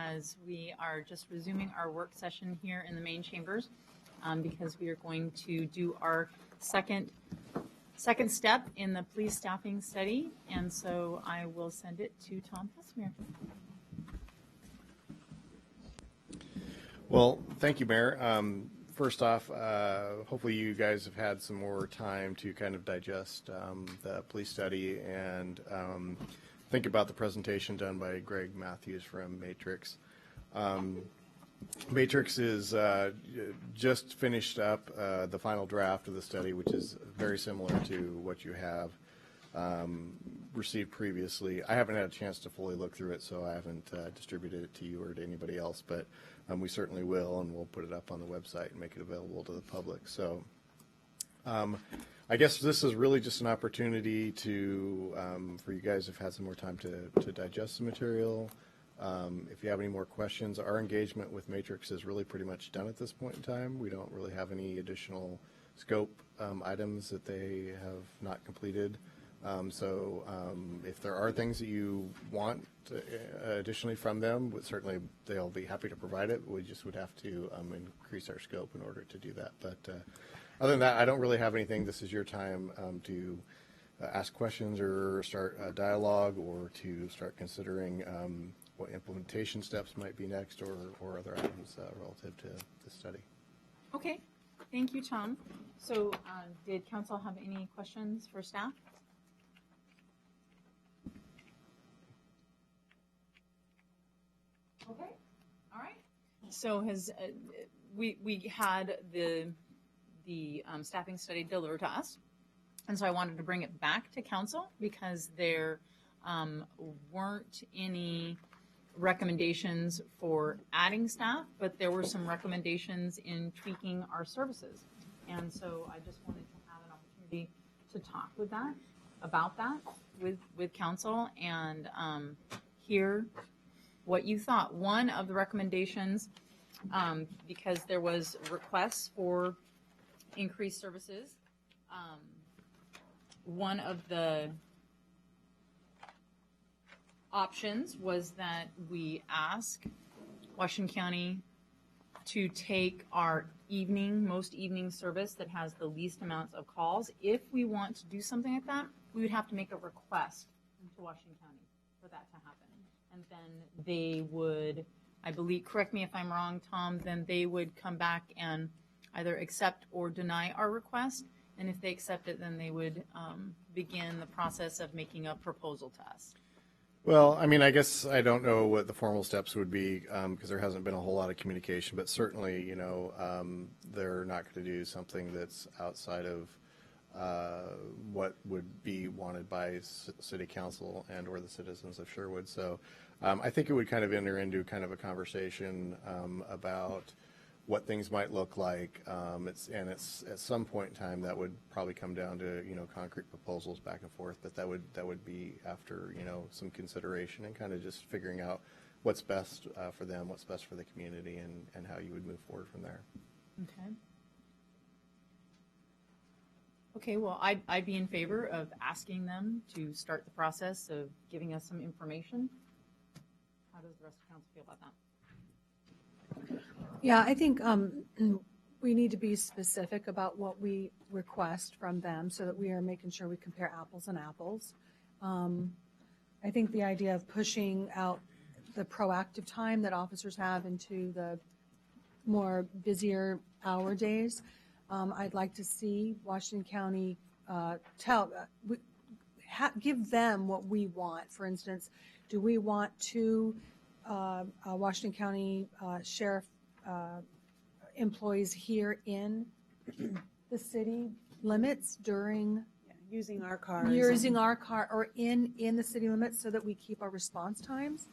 as we are just resuming our work session here in the main chambers, because we are going to do our second step in the police staffing study. And so I will send it to Tom Pesmer. Well, thank you, Mayor. First off, hopefully you guys have had some more time to kind of digest the police study and think about the presentation done by Greg Matthews from Matrix. Matrix is just finished up the final draft of the study, which is very similar to what you have received previously. I haven't had a chance to fully look through it, so I haven't distributed it to you or to anybody else, but we certainly will, and we'll put it up on the website and make it available to the public. So I guess this is really just an opportunity to, for you guys who've had some more time to digest the material. If you have any more questions, our engagement with Matrix is really pretty much done at this point in time. We don't really have any additional scope items that they have not completed. So if there are things that you want additionally from them, certainly they'll be happy to provide it. We just would have to increase our scope in order to do that. But other than that, I don't really have anything. This is your time to ask questions or start a dialogue or to start considering what implementation steps might be next or other items relative to the study. Okay, thank you, Tom. So did council have any questions for staff? Okay, all right. So has we had the staffing study delivered to us, and so I wanted to bring it back to council because there weren't any recommendations for adding staff, but there were some recommendations in tweaking our services, and so I just wanted to have an opportunity to talk about that with council and hear what you thought. One of the recommendations, because there was requests for increased services, one of the options was that we ask Washington County to take our most evening service that has the least amounts of calls. If we want to do something like that, we would have to make a request to Washington County for that to happen. And then they would, I believe, correct me if I'm wrong, Tom, then they would come back and either accept or deny our request. And if they accept it, then they would begin the process of making a proposal to us. Well, I mean, I guess I don't know what the formal steps would be because there hasn't been a whole lot of communication, but certainly, you know, they're not going to do something that's outside of what would be wanted by city council and or the citizens of Sherwood. So I think it would kind of enter into kind of a conversation about what things might look like. It's at some point in time that would probably come down to, you know, concrete proposals back and forth, but that would be after, you know, some consideration and kind of just figuring out what's best for them, what's best for the community, and how you would move forward from there. Okay. Okay, well, I'd be in favor of asking them to start the process of giving us some information. How does the rest of council feel about that? Yeah, I think we need to be specific about what we request from them so that we are making sure we compare apples and apples. I think the idea of pushing out the proactive time that officers have into the more busier hour days, I'd like to see Washington County give them what we want. For instance, do we want two Washington County sheriff employees here in the city limits during using our cars, or in the city limits so that we keep our response times?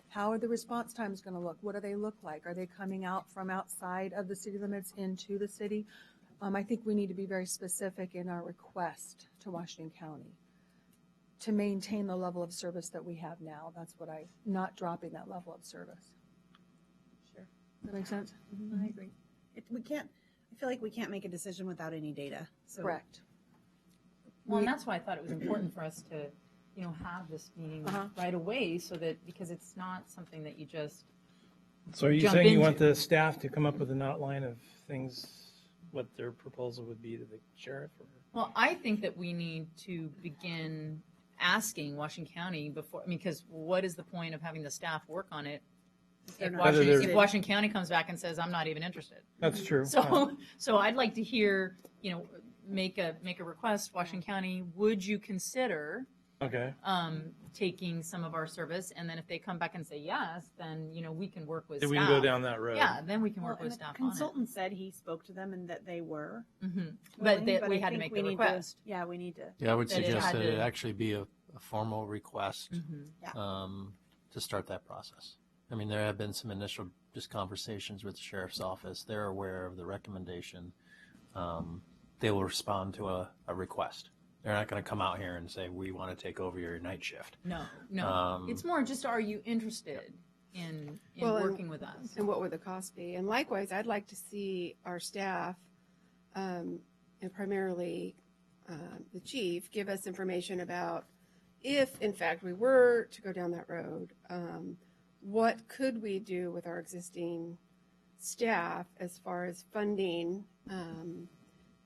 How are the response times going to look? What do they look like? Are they coming out from outside of the city limits into the city? I think we need to be very specific in our request to Washington County to maintain the level of service that we have now. That's what not dropping that level of service. Sure. Does that make sense? Mm-hmm. I agree. I feel like we can't make a decision without any data. So. Correct. Well, and that's why I thought it was important for us to, have this meeting right away, so that, because it's not something that you just So are you jump saying you into. want the staff to come up with an outline of things, what their proposal would be to the sheriff? Or? Well, I think that we need to begin asking Washington County before, I mean, because what is the point of having the staff work on it They're if not Whether they're- Washington County comes back and says, I'm not even interested? That's true. So I'd like to hear, make a request, Washington County, would you consider Okay. taking some of our service? And then if they come back and say yes, then, we can work with Then staff. we can go down that road. Yeah, then we can Well, work and with the staff on it. consultant said he spoke to them and that they were. But willing, that we I had to think make we the need to- request. Yeah, we need to. Yeah, I would That it suggest had that to- it actually be a formal request Yeah. to start that process. I mean, there have been some initial just conversations with the sheriff's office. They're aware of the recommendation. They will respond to a request. They're not going to come out here and say, we want to take over your night shift. No. It's more just, are you interested in Well, and- working with us? And what would the cost be? And likewise, I'd like to see our staff, and primarily the chief, give us information about if, in fact, we were to go down that road, what could we do with our existing staff as far as funding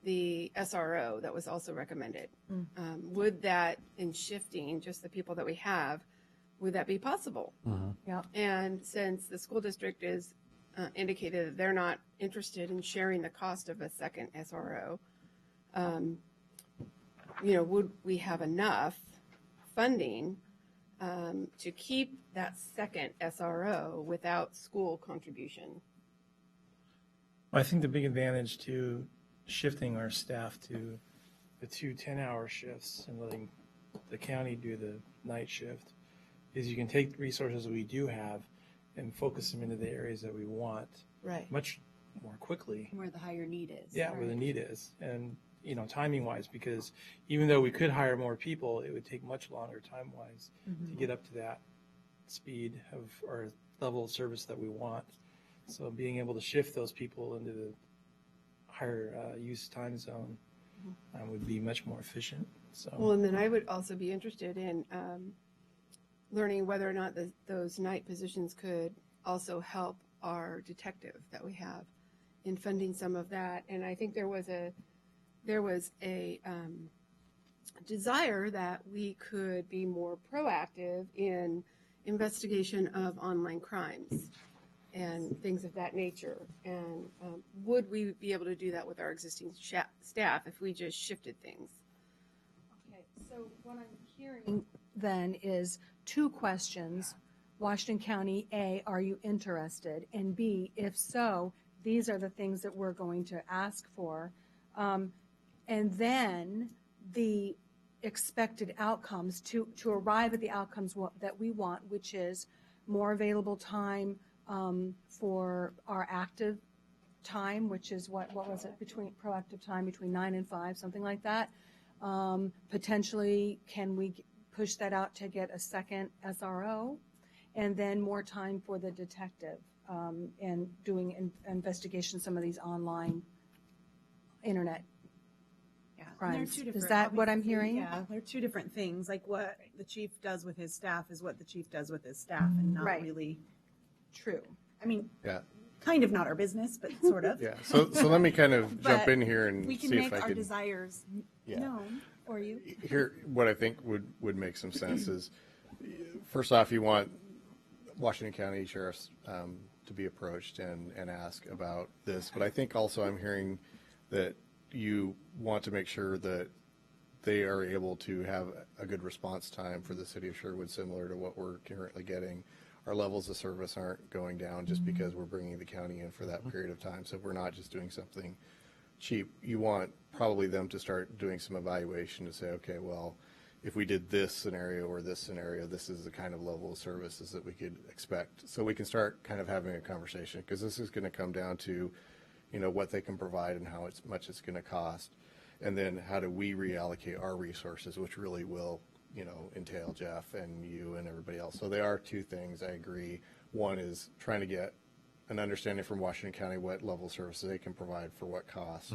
the SRO that was also recommended? Would that, in shifting just the people that we have, would that be possible? Yeah. And since the school district is indicated that they're not interested in sharing the cost of a second SRO, would we have enough funding to keep that second SRO without school contribution? I think the big advantage to shifting our staff to the 2 10-hour shifts and letting the county do the night shift is you can take the resources we do have and focus them into the areas that we want Right. much more quickly. Where the higher need is. Yeah, where the need is. And, timing wise, because even though we could hire more people, it would take much longer time wise to get up to that speed of or level of service that we want. So being able to shift those people into the higher use time zone would be much more efficient. So. Well, and then I would also be interested in learning whether or not those night positions could also help our detective that we have in funding some of that. And I think there was a desire that we could be more proactive in investigation of online crimes and things of that nature. And would we be able to do that with our existing staff if we just shifted things? Okay, so what I'm hearing then is 2 questions. Washington County, A, are you interested? And B, if so, these are the things that we're going to ask for. And then the expected outcomes to arrive at the outcomes that we want, which is more available time for our active time, which is what was it, proactive time between 9 and 5, something like that. Potentially, can we push that out to get a second SRO? And then more time for the detective and doing investigation, some of these online internet Yeah. And they're crimes. two Is different- that what I'm obviously, hearing? Yeah, they're two different things. Like what the chief does with his staff is what the chief does with his staff, and not Right. really. True. I mean, Yeah. kind of not our business, but sort of. Yeah. So let me kind of jump But in here and We can see make if I our could. desires Yeah. known for you. Here, what I think would make some sense is, first off, you want Washington County sheriffs to be approached and ask about this. But I think also I'm hearing that you want to make sure that they are able to have a good response time for the city of Sherwood, similar to what we're currently getting. Our levels of service aren't going down just because we're bringing the county in for that period of time. So we're not just doing something cheap. You want probably them to start doing some evaluation to say, okay, well, if we did this scenario or this scenario, this is the kind of level of services that we could expect. So we can start kind of having a conversation, because this is going to come down to, what they can provide and how much it's going to cost. And then how do we reallocate our resources, which really will, entail Jeff and you and everybody else. So they are 2 things, I agree. One is trying to get an understanding from Washington County what level of services they can provide for what cost.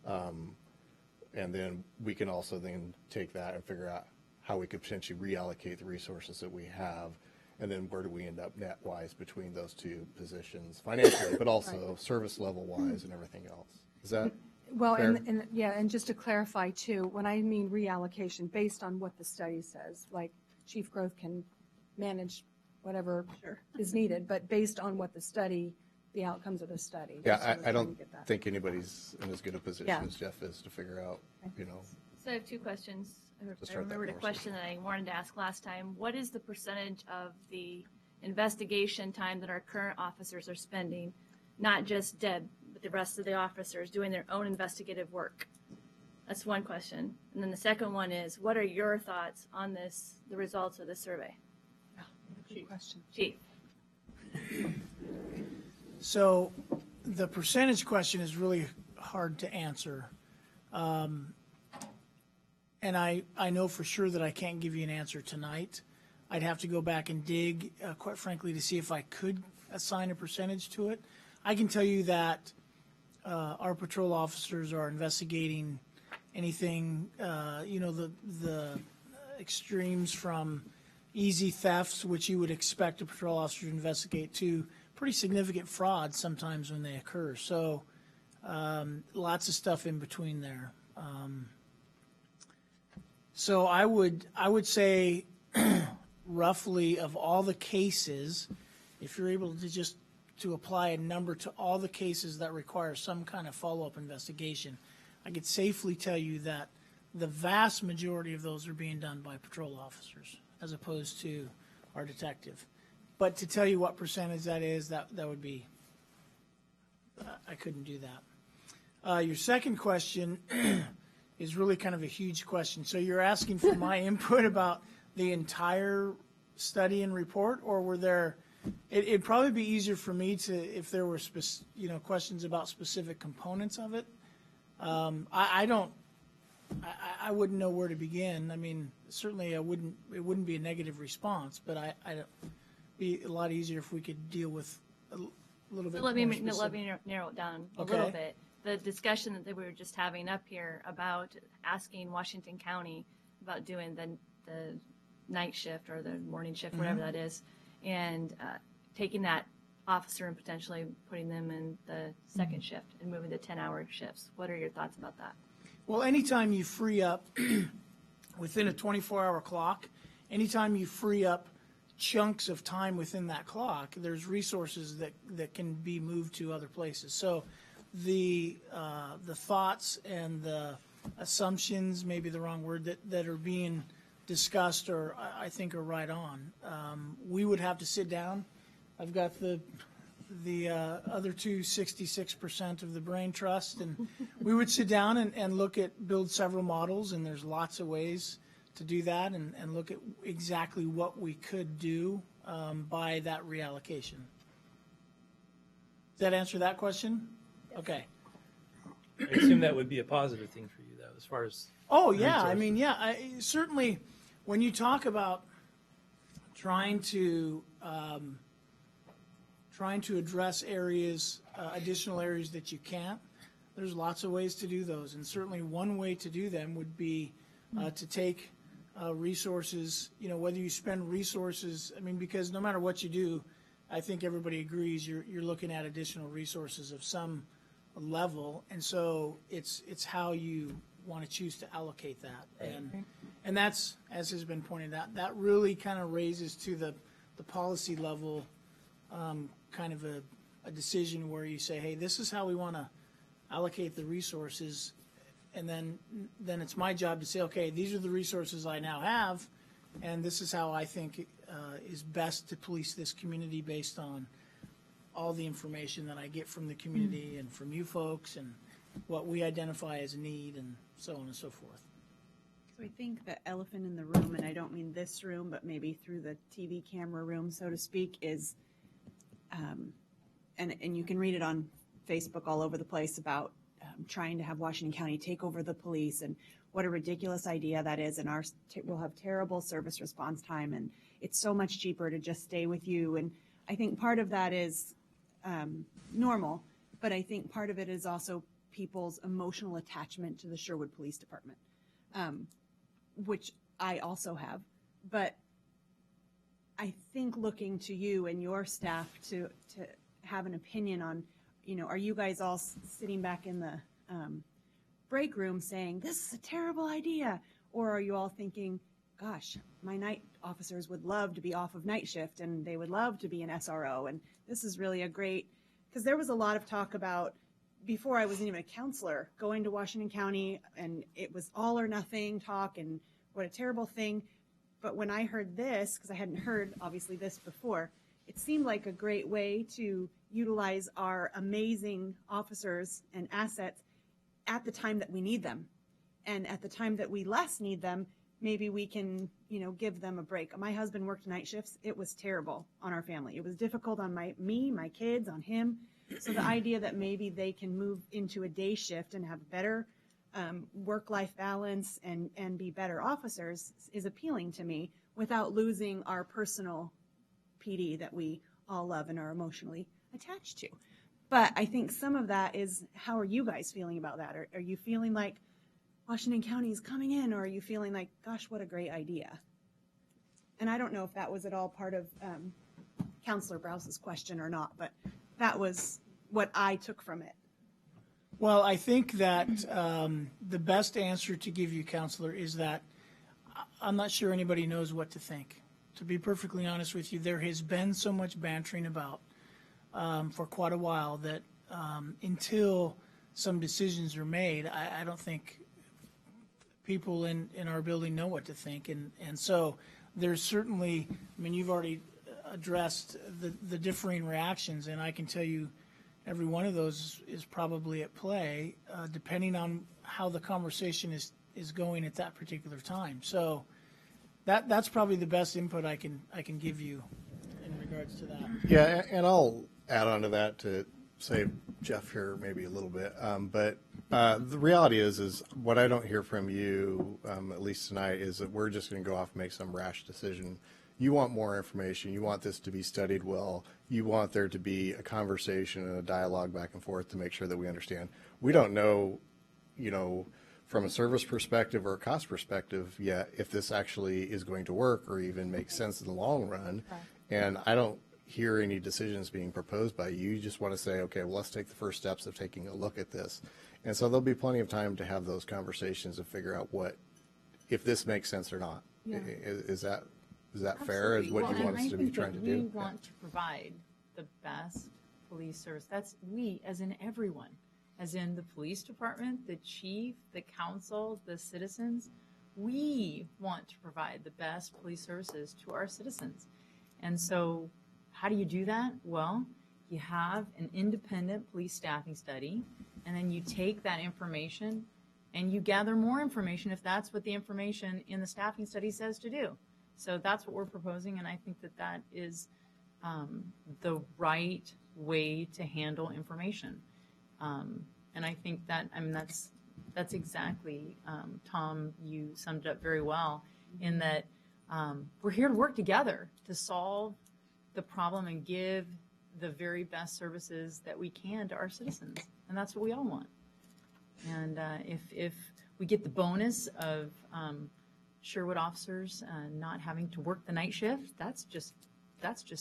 And then we can also then take that and figure out how we could potentially reallocate the resources that we have And then where do we end up net-wise between those two positions financially, but also service level-wise and everything else? Is that Well, fair? and just to clarify too, when I mean reallocation, based on what the study says, like Chief Growth can manage whatever is needed, but based on what the outcomes of the study. That's what Yeah, we're I trying don't to get that. think anybody's in as good a position Yeah. as Jeff is to figure out, So I have two questions. I start that remembered a question that I wanted to ask last time. What is the percentage of the investigation time that our current officers are spending, not just Deb, but the rest of the officers doing their own investigative work? That's one question. And then the second one is, what are your thoughts on this, the results of the survey? Good question. Chief? So the percentage question is really hard to answer. And I know for sure that I can't give you an answer tonight. I'd have to go back and dig, quite frankly, to see if I could assign a percentage to it. I can tell you that our patrol officers are investigating anything, the extremes from easy thefts, which you would expect a patrol officer to investigate, to pretty significant fraud sometimes when they occur. So lots of stuff in between there. So I would say roughly of all the cases, if you're able to just to apply a number to all the cases that require some kind of follow-up investigation, I could safely tell you that the vast majority of those are being done by patrol officers as opposed to our detective. But to tell you what percentage that is, that would be, I couldn't do that. Your second question is really kind of a huge question. So you're asking for my input about the entire study and report, or were there, it'd probably be easier for me to, if there were questions about specific components of it. I wouldn't know where to begin. I mean, certainly it wouldn't be a negative response, but it'd be a lot easier if we could deal with a little bit So let more me specific. narrow it down a Okay. little bit. The discussion that we were just having up here about asking Washington County about doing the night shift or the morning shift, whatever that is, and taking that officer and potentially putting them in the second shift and moving to 10-hour shifts. What are your thoughts about that? Well, anytime you free up within a 24-hour clock, anytime you free up chunks of time within that clock, there's resources that can be moved to other places. So the thoughts and the assumptions, maybe the wrong word, that are being discussed or I think are right on. We would have to sit down. I've got the other 66% of the brain trust, and we would sit down and build several models, and there's lots of ways to do that and look at exactly what we could do by that reallocation. Does that answer that question? Okay. I assume that would be a positive thing for you, though, as far as. Oh, yeah. I resources. mean, yeah, certainly when you talk about trying to address areas, additional areas that you can't, there's lots of ways to do those. And certainly one way to do them would be to take resources, whether you spend resources, I mean, because no matter what you do, I think everybody agrees you're looking at additional resources of some level. And so it's how you want to choose to allocate that. And that's, as has been pointed out, that really kind of raises to the policy level kind of a decision where you say, hey, this is how we want to allocate the resources. And then it's my job to say, okay, these are the resources I now have, and this is how I think is best to police this community based on all the information that I get from the community and from you folks and what we identify as a need and so on and so forth. So I think the elephant in the room, and I don't mean this room, but maybe through the TV camera room, so to speak, is, and you can read it on Facebook all over the place about trying to have Washington County take over the police, and what a ridiculous idea that is, and we'll have terrible service response time, and it's so much cheaper to just stay with you. And I think part of that is normal, but I think part of it is also people's emotional attachment to the Sherwood Police Department, which I also have. But I think looking to you and your staff to have an opinion on, are you guys all sitting back in the break room saying, this is a terrible idea? Or are you all thinking, gosh, my night officers would love to be off of night shift and they would love to be an SRO. And this is really a great, because there was a lot of talk about, before I wasn't even a counselor, going to Washington County, and it was all or nothing talk and what a terrible thing. But when I heard this, because I hadn't heard obviously this before, it seemed like a great way to utilize our amazing officers and assets at the time that we need them. And at the time that we less need them, maybe we can, give them a break. My husband worked night shifts. It was terrible on our family. It was difficult on me, my kids, on him. So the idea that maybe they can move into a day shift and have better work-life balance and be better officers is appealing to me without losing our personal PD that we all love and are emotionally attached to. But I think some of that is, how are you guys feeling about that? Are you feeling like Washington County is coming in, or are you feeling like, gosh, what a great idea? And I don't know if that was at all part of Counselor Browse's question or not, but that was what I took from it. Well, I think that the best answer to give you, Counselor, is that I'm not sure anybody knows what to think. To be perfectly honest with you, there has been so much bantering about for quite a while that until some decisions are made, I don't think people in our building know what to think. And so there's certainly, you've already addressed the differing reactions, and I can tell you every one of those is probably at play, depending on how the conversation is going at that particular time. So that's probably the best input I can give you in regards to that. Yeah, and I'll add on to that to save Jeff here maybe a little bit. But the reality is what I don't hear from you, at least tonight, is that we're just going to go off and make some rash decision. You want more information. You want this to be studied well. You want there to be a conversation and a dialogue back and forth to make sure that we understand. We don't know, from a service perspective or a cost perspective yet, if this actually is going to work or even make sense in the long run. Right. And I don't hear any decisions being proposed by you. You just want to say, okay, well, let's take the first steps of taking a look at this. And so there'll be plenty of time to have those conversations and figure out if this makes sense or not. Yeah. Is that fair? Is what you want us to be trying to do? We want to provide the best police service. That's we, as in everyone, as in the police department, the chief, the council, the citizens. We want to provide the best police services to our citizens. And so how do you do that? Well, you have an independent police staffing study, and then you take that information and you gather more information if that's what the information in the staffing study says to do. So that's what we're proposing, and I think that is the right way to handle information. And I think that's exactly, Tom, you summed it up very well, in that we're here to work together to solve the problem and give the very best services that we can to our citizens, and that's what we all want. And if we get the bonus of Sherwood officers not having to work the night shift, that's just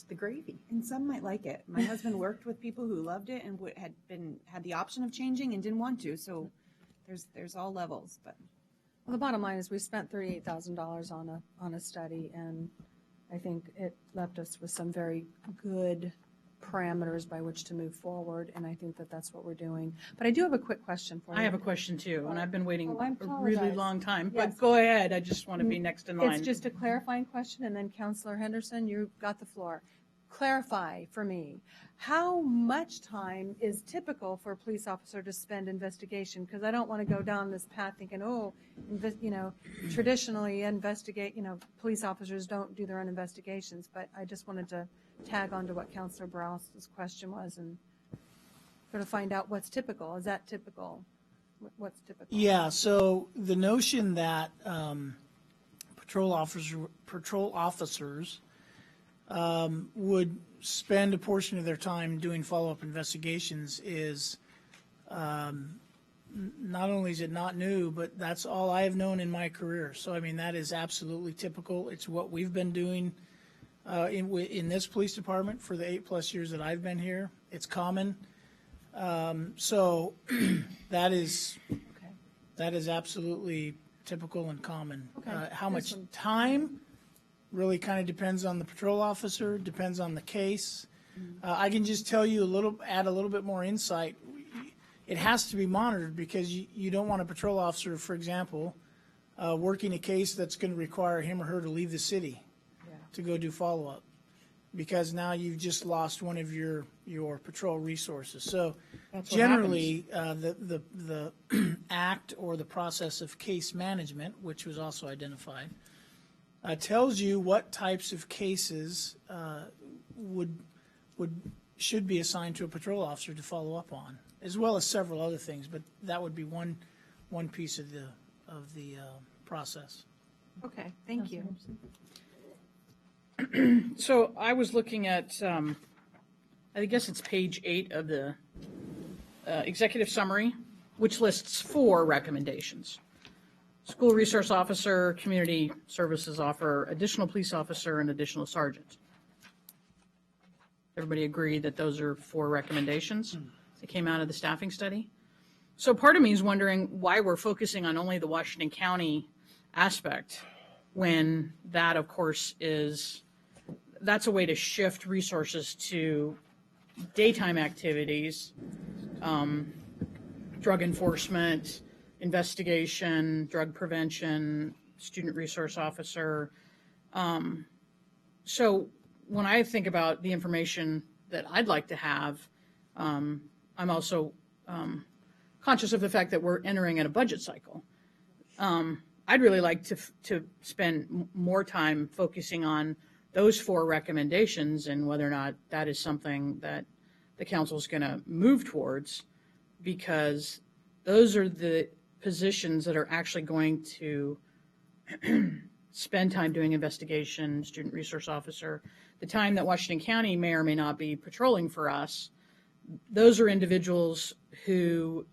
the gravy. And some might like it. My husband worked with people who loved it and had the option of changing and didn't want to. So there's all levels. But well, the bottom line is we spent $38,000 on a study, and I think it left us with some very good parameters by which to move forward, and I think that's what we're doing. But I do have a quick question for you. I have a question too, and I've been waiting I a really long time, Yes. but go ahead. I just want to be next in line. It's just a clarifying question, and then Councilor Henderson, you got the floor. Clarify for me, how much time is typical for a police officer to spend investigation? Because I don't want to go down this path thinking, traditionally police officers don't do their own investigations, but I just wanted to tag on to what Councilor Brouse's question was and sort of find out what's typical. Is that typical? What's typical? Yeah, so the notion that patrol officers would spend a portion of their time doing follow-up investigations is not only is it not new, but that's all I have known in my career. So, that is absolutely typical. It's what we've been doing in this police department for the 8+ years that I've been here. It's common. So that is absolutely typical and common. Okay. How much time really kind of depends on the patrol officer, depends on the case. I can just tell you add a little bit more insight. It has to be monitored because you don't want a patrol officer, for example, working a case that's going to require him or her to leave the city to go do follow-up, because now you've just lost one of your patrol resources. So That's what generally, the act or the process of case management, which was also identified, tells you what types of cases should be assigned to a patrol officer to follow up on, as well as several other things. But that would be one piece of the process. Okay, thank you. So I was looking at, I guess it's page 8 of the executive summary, which lists 4 recommendations. School resource officer, community services officer, additional police officer, and additional sergeant. Everybody agree that those are 4 recommendations that came out of the staffing study? So part of me is wondering why we're focusing on only the Washington County aspect, when that, of course, that's a way to shift resources to daytime activities, drug enforcement, investigation, drug prevention, student resource officer. So when I think about the information that I'd like to have, I'm also conscious of the fact that we're entering in a budget cycle. I'd really like to spend more time focusing on those 4 recommendations and whether or not that is something that the council is going to move towards, because those are the positions that are actually going to spend time doing investigation, student resource officer, the time that Washington County may or may not be patrolling for us. Those are individuals who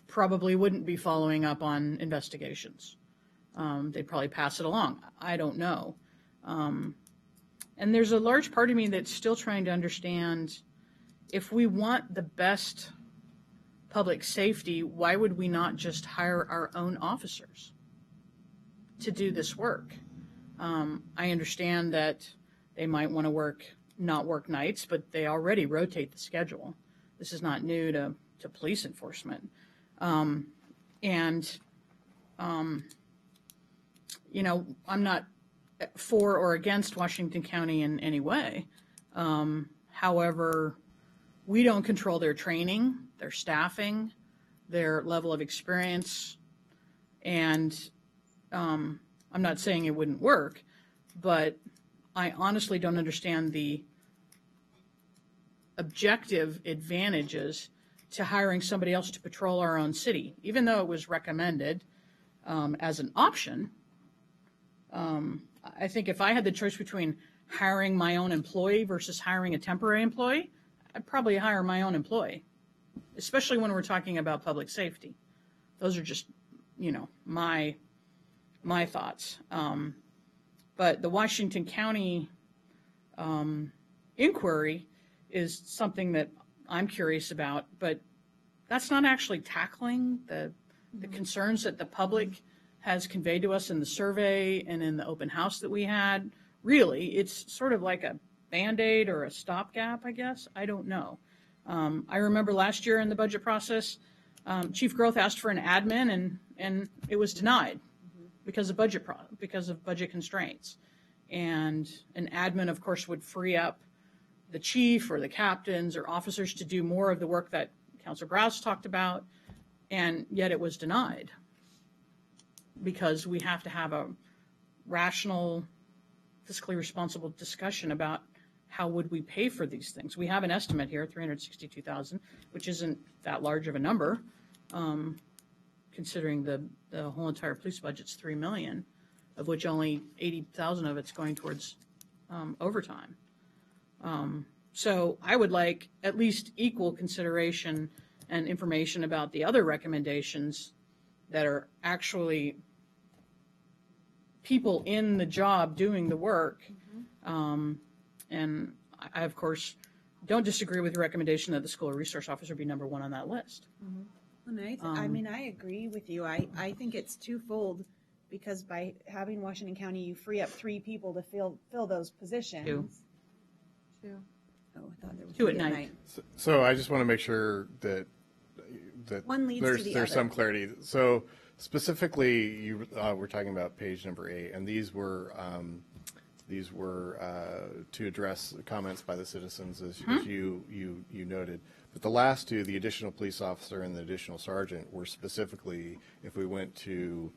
probably wouldn't be following up on investigations. They'd probably pass it along. I don't know. And there's a large part of me that's still trying to understand, if we want the best public safety, why would we not just hire our own officers to do this work? I understand that they might want to not work nights, but they already rotate the schedule. This is not new to police enforcement. I'm not for or against Washington County in any way. However, we don't control their training, their staffing, their level of experience, and I'm not saying it wouldn't work, but I honestly don't understand the objective advantages to hiring somebody else to patrol our own city, even though it was recommended as an option. I think if I had the choice between hiring my own employee versus hiring a temporary employee, I'd probably hire my own employee, especially when we're talking about public safety. Those are just, my thoughts. But the Washington County inquiry is something that I'm curious about, but that's not actually tackling the concerns that the public has conveyed to us in the survey and in the open house that we had. Really, it's sort of like a Band-Aid or a stopgap, I guess. I don't know. I remember last year in the budget process, Chief Growth asked for an admin and it was denied because of budget constraints. And an admin, of course, would free up the chief or the captains or officers to do more of the work that Councilor Browse talked about, and yet it was denied because we have to have a rational, fiscally responsible discussion about how would we pay for these things. We have an estimate here, $362,000, which isn't that large of a number, considering the whole entire police budget's $3 million, of which only $80,000 of it's going towards overtime. So I would like at least equal consideration and information about the other recommendations that are actually people in the job doing the work And I, of course, don't disagree with the recommendation that the school resource officer be number one on that list. And I mean, I agree with you. I think it's twofold, because by having Washington County, you free up 3 people to fill those positions. Two. Oh, I thought there was 2 at night. So I just want to make sure that One leads to there's the there's other. some clarity. So specifically, we're talking about page number 8, and these were to address comments by the citizens, as you noted. But the last 2, the additional police officer and the additional sergeant, were specifically if we went to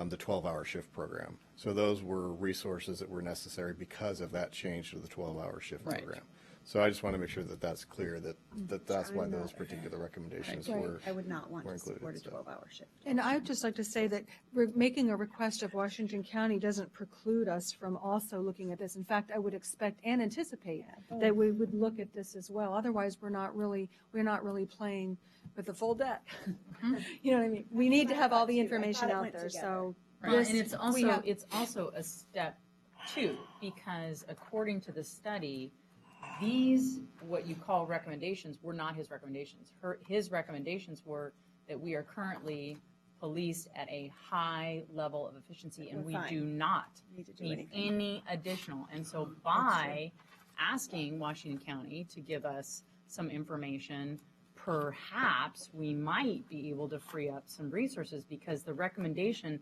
the 12-hour shift program. So those were resources that were necessary because of that change to the 12-hour shift Right. program. So I just want to make sure that that's clear, that's why those particular recommendations were I would not want were to included support a and stuff. 12-hour shift. And I would just like to say that making a request of Washington County doesn't preclude us from also looking at this. In fact, I would expect and anticipate that we would look at this as well. Otherwise, we're not really playing with the full deck. You know what I mean? We need to have all the information it out went there, together. so. Well, this- and it's we have- also a step 2, because according to the study, what you call recommendations, were not his recommendations. His recommendations were that we are currently policed at a high level of efficiency, and We're we fine. do not Need to do need anything. any additional. And so by asking Washington County to give us some information, perhaps we might be able to free up some resources, because the recommendation,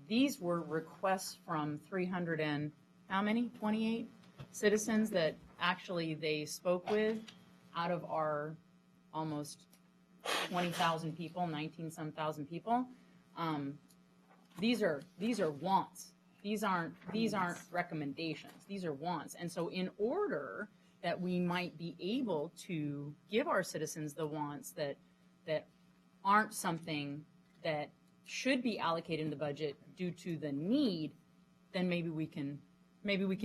these were requests from 300 and how many? 28 citizens that actually they spoke with out of our almost 20,000 people, 19-some thousand people. These are wants. These aren't recommendations. These are wants. And so in order that we might be able to give our citizens the wants that aren't something that should be allocated in the budget due to the need, then maybe we can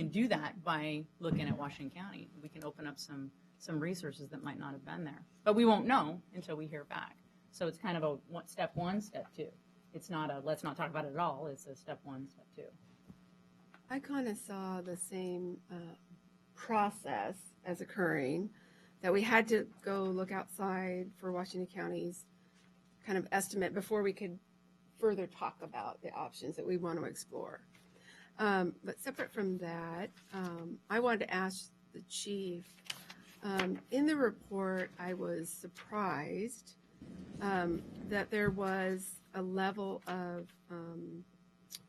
do that by looking at Washington County. We can open up some resources that might not have been there. But we won't know until we hear back. So it's kind of a step 1, step 2. It's not a let's not talk about it at all. It's a step 1, step 2. I kind of saw the same process as occurring, that we had to go look outside for Washington County's kind of estimate before we could further talk about the options that we want to explore. But separate from that, I wanted to ask the chief, in the report, I was surprised that there was a level of,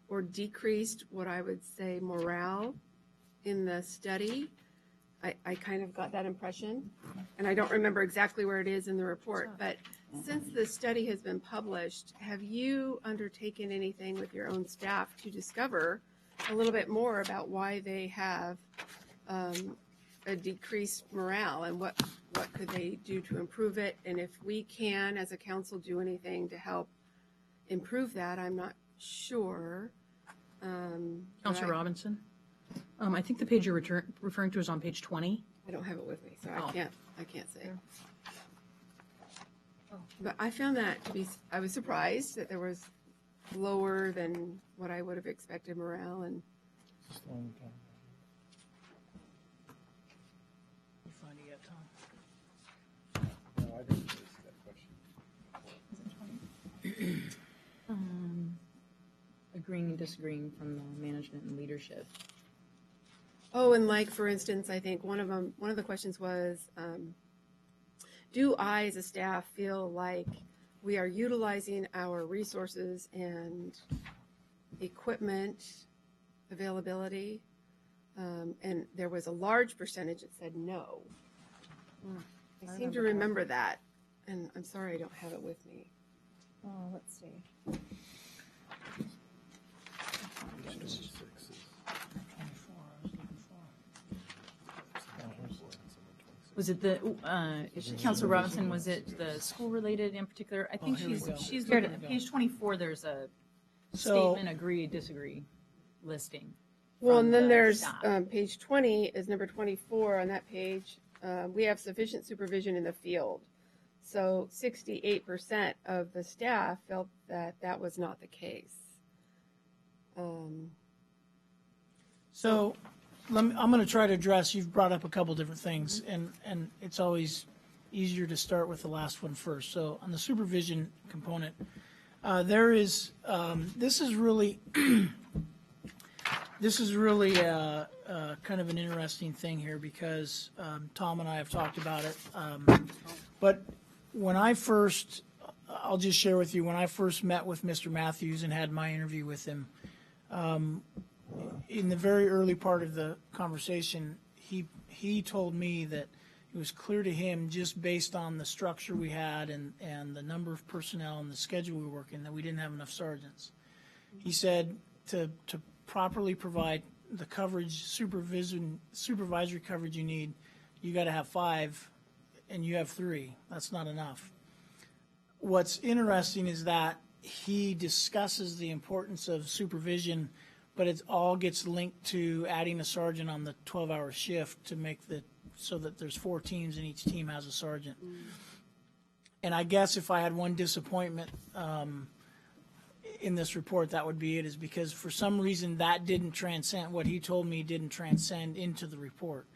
or decreased what I would say morale in the study. I kind of got that impression, and I don't remember exactly where it is in the report, but since the study has been published, have you undertaken anything with your own staff to discover a little bit more about why they have a decreased morale, and what could they do to improve it? And if we can, as a council, do anything to help improve that, I'm not sure. Counselor Robinson? I think the page you're referring to is on page 20. I don't have it with me, so Oh. I can't say. But I found that to be, I was surprised that there was lower than what I would have expected morale, and You find it yet, Tom? No, I didn't raise that question. Agreeing and disagreeing from the management and leadership. oh, and like, for instance, I think one of the questions was, do I, as a staff, feel like we are utilizing our resources and equipment availability? And there was a large percentage that said no. I seem to remember that, and I'm sorry I don't have it with me. Oh, let's see. Was it the, Counselor Robinson, was it the school-related in particular? I think here we go. she's Here looking we at go. page 24, there's a So- statement, agree, disagree listing. Well, from and then the there's, staff. page 20 is number 24 on that page. We have sufficient supervision in the field. So 68% of the staff felt that that was not the case. So I'm going to try to address, you've brought up a couple different things, and it's always easier to start with the last one first. So on the supervision component, there is, this is really kind of an interesting thing here because Tom and I have talked about it. But when I first, I'll just share with you, when I first met with Mr. Matthews and had my interview with him, in the very early part of the conversation, he told me that it was clear to him, just based on the structure we had and the number of personnel and the schedule we were working, that we didn't have enough sergeants. He said to properly provide the coverage, supervisory coverage you need, you got to have 5, and you have 3. That's not enough. What's interesting is that he discusses the importance of supervision, but it all gets linked to adding a sergeant on the 12-hour shift to make so that there's 4 teams and each team has a sergeant. And I guess if I had one disappointment in this report, that would be it, is because for some reason that didn't transcend, what he told me didn't transcend into the report.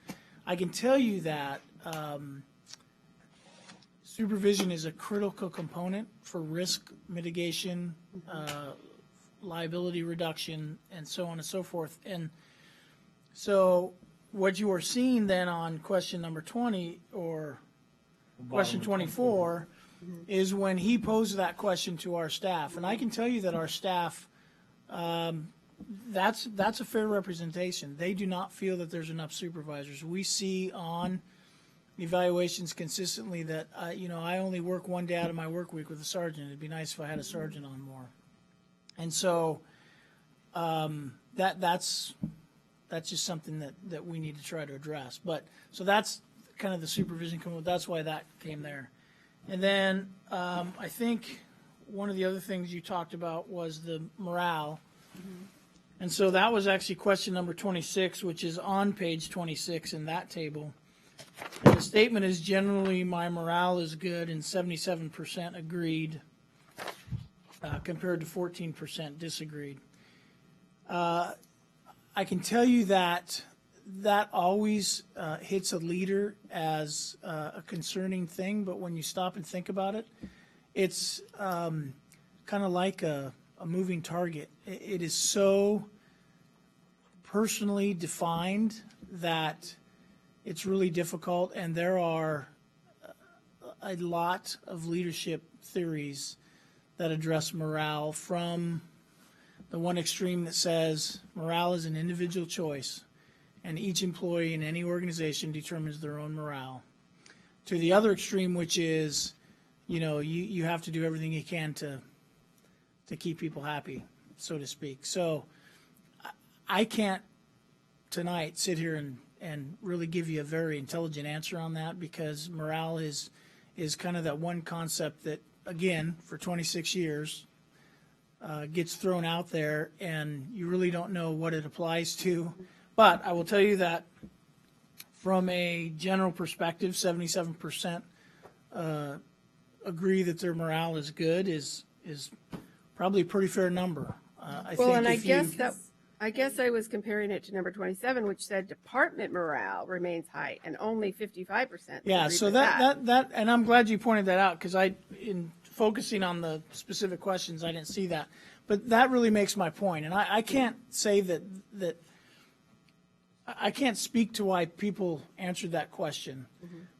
I can tell you that supervision is a critical component for risk mitigation, liability reduction, and so on and so forth. And so what you are seeing then on question number 20 or question 24 is when he posed that question to our staff. And I can tell you that our staff, that's a fair representation. They do not feel that there's enough supervisors. We see on evaluations consistently that, I only work one day out of my work week with a sergeant. It'd be nice if I had a sergeant on more. And so that's just something that we need to try to address. But so that's kind of the supervision component. That's why that came there. And then I think one of the other things you talked about was the morale. And so that was actually question number 26, which is on page 26 in that table. And the statement is, generally my morale is good, and 77% agreed compared to 14% disagreed. I can tell you that always hits a leader as a concerning thing, but when you stop and think about it, it's kind of like a moving target. It is so personally defined that it's really difficult, and there are a lot of leadership theories that address morale, from the one extreme that says morale is an individual choice and each employee in any organization determines their own morale, to the other extreme, which is, you have to do everything you can to keep people happy, so to speak. So I can't tonight sit here and really give you a very intelligent answer on that, because morale is kind of that one concept that, again, for 26 years, gets thrown out there, and you really don't know what it applies to. But I will tell you that from a general perspective, 77% agree that their morale is good is probably a pretty fair number. I guess I was comparing it to number 27, which said department morale remains high, and only 55%. Yeah, so that, and I'm glad you pointed that out, because in focusing on the specific questions, I didn't see that. But that really makes my point, and I can't say that I can't speak to why people answered that question,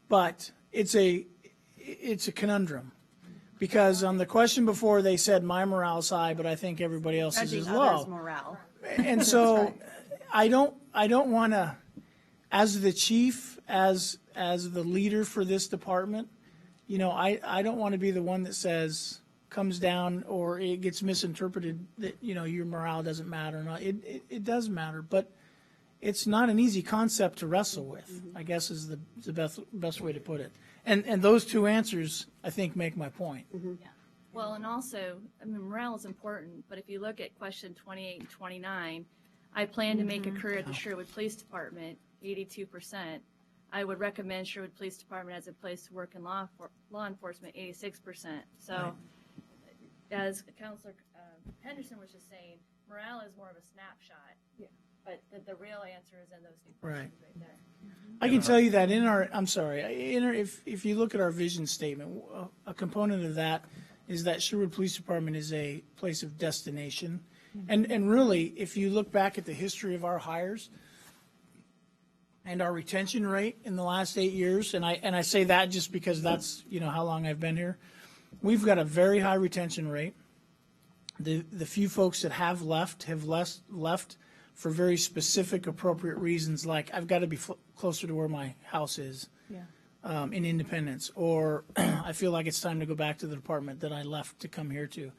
but it's a conundrum, because on the question before they said my morale is high, but I think everybody else's is low. Morale. And so I don't want to, as the chief, as the leader for this department, I don't want to be the one that comes down, or it gets misinterpreted that, your morale doesn't matter. No, it does matter, but it's not an easy concept to wrestle with, I guess is the best way to put it. And those two answers, I think, make my point. Yeah. Well, and also, morale is important, but if you look at question 28 and 29, I plan to make a career at the Sherwood Police Department, 82%. I would recommend Sherwood Police Department as a place to work in law enforcement, 86%. So, Right. As Counselor Henderson was just saying, morale is more of a snapshot. Yeah. But the real answer is in those new Right. questions right there. I can tell you that if you look at our vision statement, a component of that is that Sherwood Police Department is a place of destination. And really, if you look back at the history of our hires and our retention rate in the last 8 years, and I say that just because that's, how long I've been here, we've got a very high retention rate. The few folks that have left for very specific, appropriate reasons, like I've got to be closer to where my house is in Independence, or I feel like it's time to go back to the department that I left to come here to.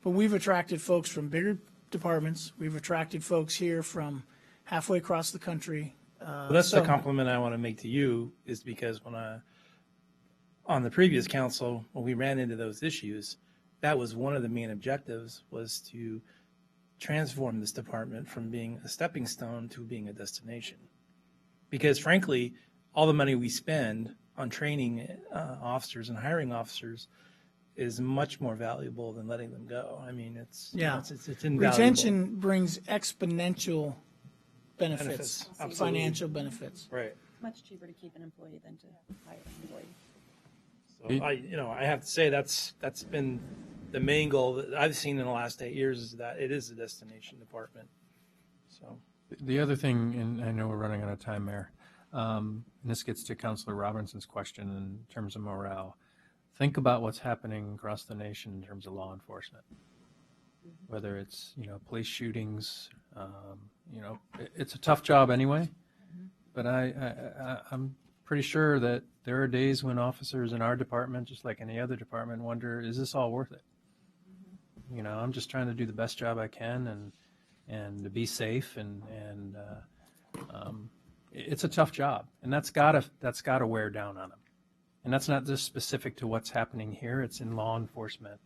But we've attracted folks from bigger departments. We've attracted folks here from halfway across the country. Well, that's the compliment I want to make to you, is because on the previous council, when we ran into those issues, that was one of the main objectives, was to transform this department from being a stepping stone to being a destination. Because frankly, all the money we spend on training officers and hiring officers is much more valuable than letting them go. I mean, it's invaluable. Retention brings exponential benefits, Absolutely. financial benefits. Right. Much cheaper to keep an employee than to hire an employee. So I have to say that's been the main goal that I've seen in the last 8 years, is that it is a destination department. So The other thing, and I know we're running out of time, Mayor, and this gets to Councilor Robinson's question in terms of morale. Think about what's happening across the nation in terms of law enforcement. Whether it's, police shootings, it's a tough job anyway, but I'm pretty sure that there are days when officers in our department, just like any other department, wonder, is this all worth it? I'm just trying to do the best job I can and to be safe, and it's a tough job, and that's gotta wear down on them. And that's not just specific to what's happening here, it's in law enforcement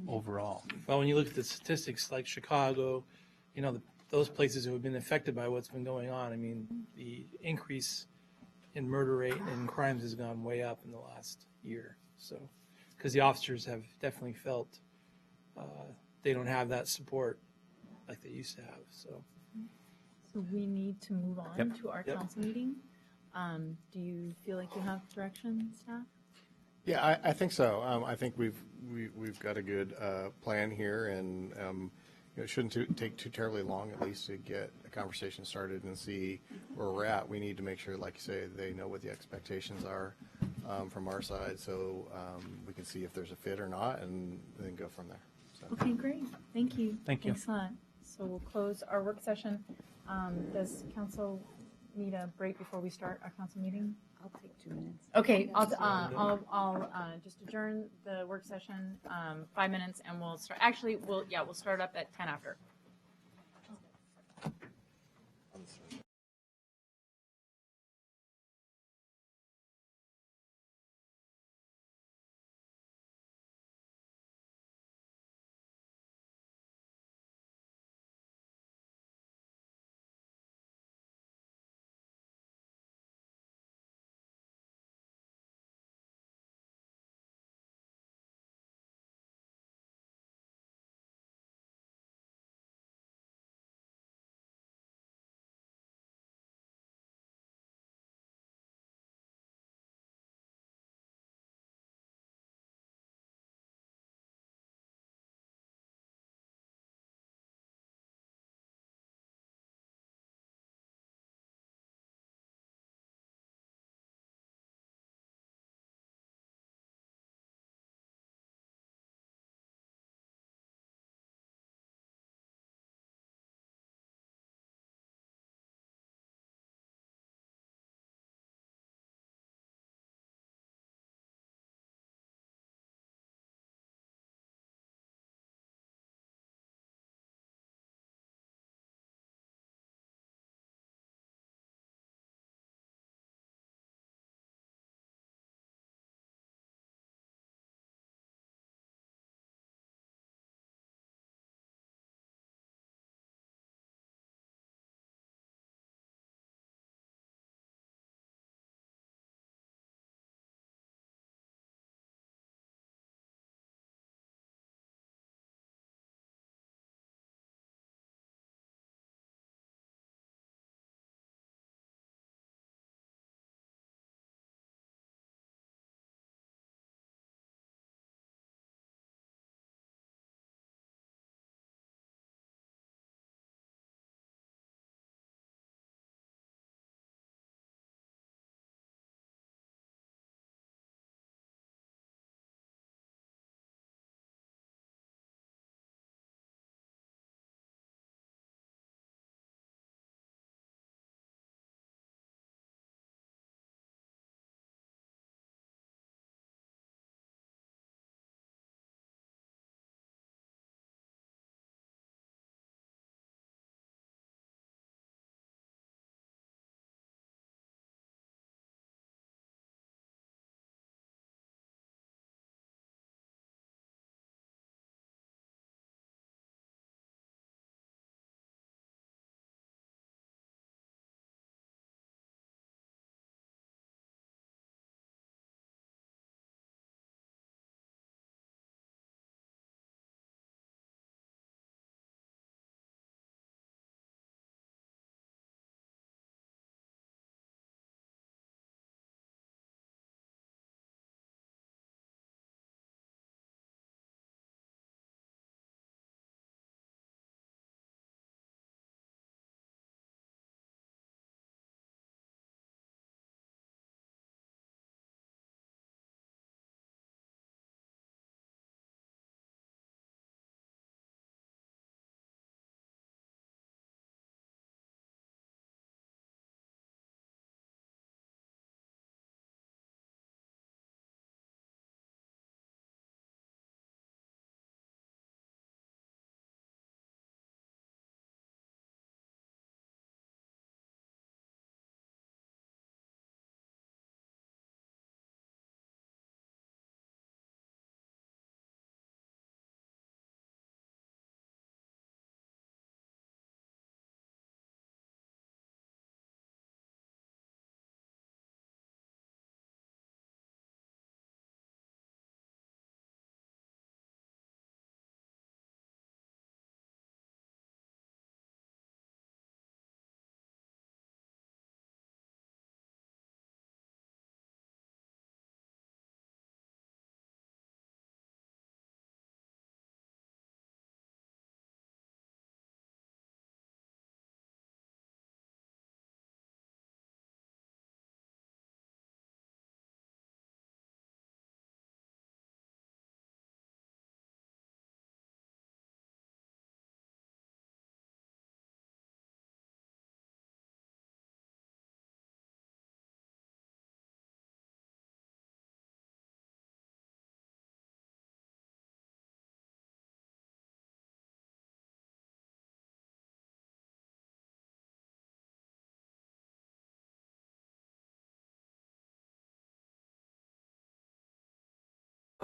overall. well, when you look at the statistics like Chicago, those places who have been affected by what's been going on, I mean, the increase in murder rate and crimes has gone way up in the last year. So, because the officers have definitely felt they don't have that support like they used to have. So we need to move on Yep. to our Yep. council meeting. Do you feel like you have direction, staff? Yeah, I think so. I think we've got a good plan here, and it shouldn't take too terribly long, at least, to get a conversation started and see where we're at. We need to make sure, like you say, they know what the expectations are from our side, so we can see if there's a fit or not, and then go from there. So. Okay, great. Thank you. Thank you. Thanks a lot. So we'll close our work session. Does council need a break before we start our council meeting? I'll take 2 minutes. Okay, I'll just adjourn the work session 5 minutes, and we'll start. Actually, we'll start up at 10 after.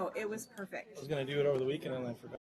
Oh, it was I perfect. was going to do it over the weekend and I forgot.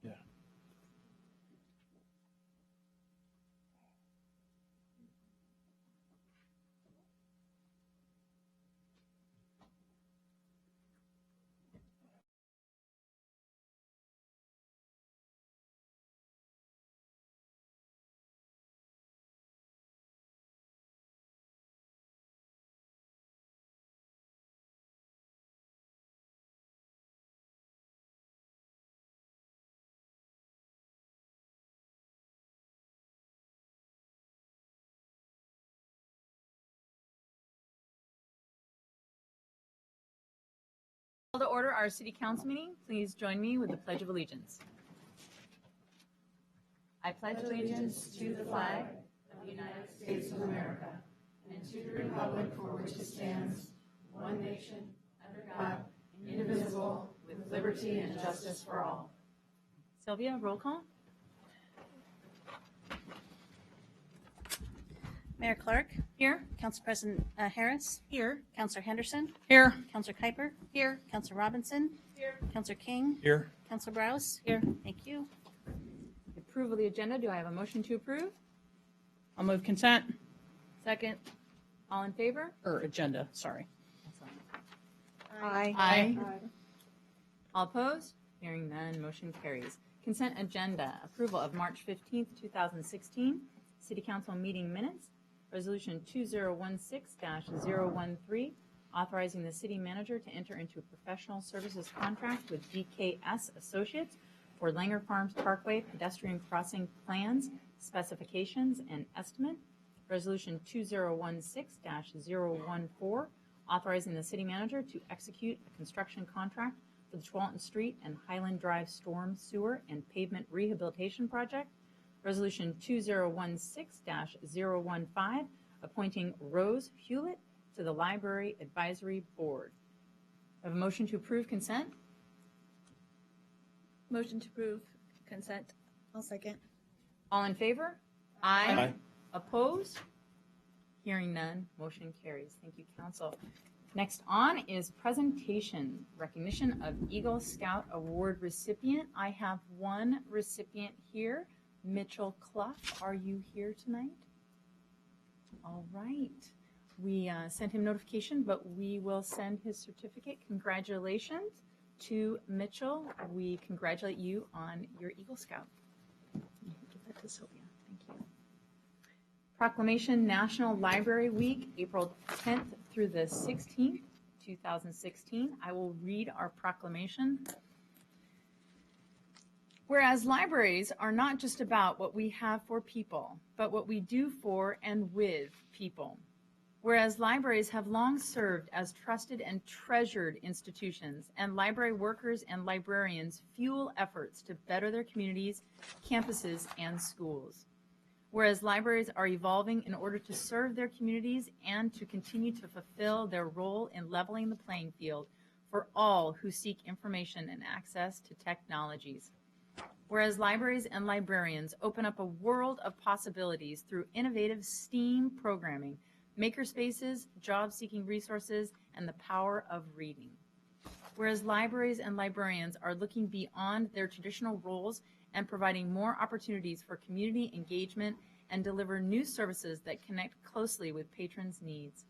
Yeah. Call to order our city council meeting. Please join me with the Pledge of Allegiance. I pledge allegiance to the flag of the United States of America and to the republic for which it stands, one nation, under God, indivisible, with liberty and justice for all. Sylvia, roll call. Mayor Clark, Here. Council President Harris, Here. Councilor Henderson, Here. Councilor Kuiper. Here. Councilor Robinson. Here. Councilor King. Here. Councilor Browse. Here. Thank you. Approval of the agenda. Do I have a motion to approve? I'll move consent, Second. All in favor? or agenda, sorry. Aye. Aye. All opposed? Hearing none, motion carries. Consent agenda, approval of March 15th, 2016, City Council meeting minutes, Resolution 2016-013, authorizing the city manager to enter into a professional services contract with DKS Associates for Langer Farms Parkway pedestrian crossing plans, specifications, and estimate. Resolution 2016-014, authorizing the city manager to execute a construction contract for the Tualatin Street and Highland Drive Storm Sewer and Pavement Rehabilitation Project. Resolution 2016-015, appointing Rose Hewlett to the Library Advisory Board. I have a motion to approve consent. Motion to approve consent. I'll second. All in favor? Aye. Opposed? Hearing none, motion carries. Thank you, council. Next on is presentation, recognition of Eagle Scout Award recipient. I have one recipient here, Mitchell Clough. Are you here tonight? All right. We sent him notification, but we will send his certificate. Congratulations to Mitchell. We congratulate you on your Eagle Scout. Give that to Sylvia. Thank you. Proclamation National Library Week, April 10th through the 16th, 2016. I will read our proclamation. Whereas libraries are not just about what we have for people, but what we do for and with people. Whereas libraries have long served as trusted and treasured institutions, and library workers and librarians fuel efforts to better their communities, campuses, and schools. Whereas libraries are evolving in order to serve their communities and to continue to fulfill their role in leveling the playing field for all who seek information and access to technologies. Whereas libraries and librarians open up a world of possibilities through innovative STEAM programming, makerspaces, job-seeking resources, and the power of reading. Whereas libraries and librarians are looking beyond their traditional roles and providing more opportunities for community engagement and deliver new services that connect closely with patrons' needs.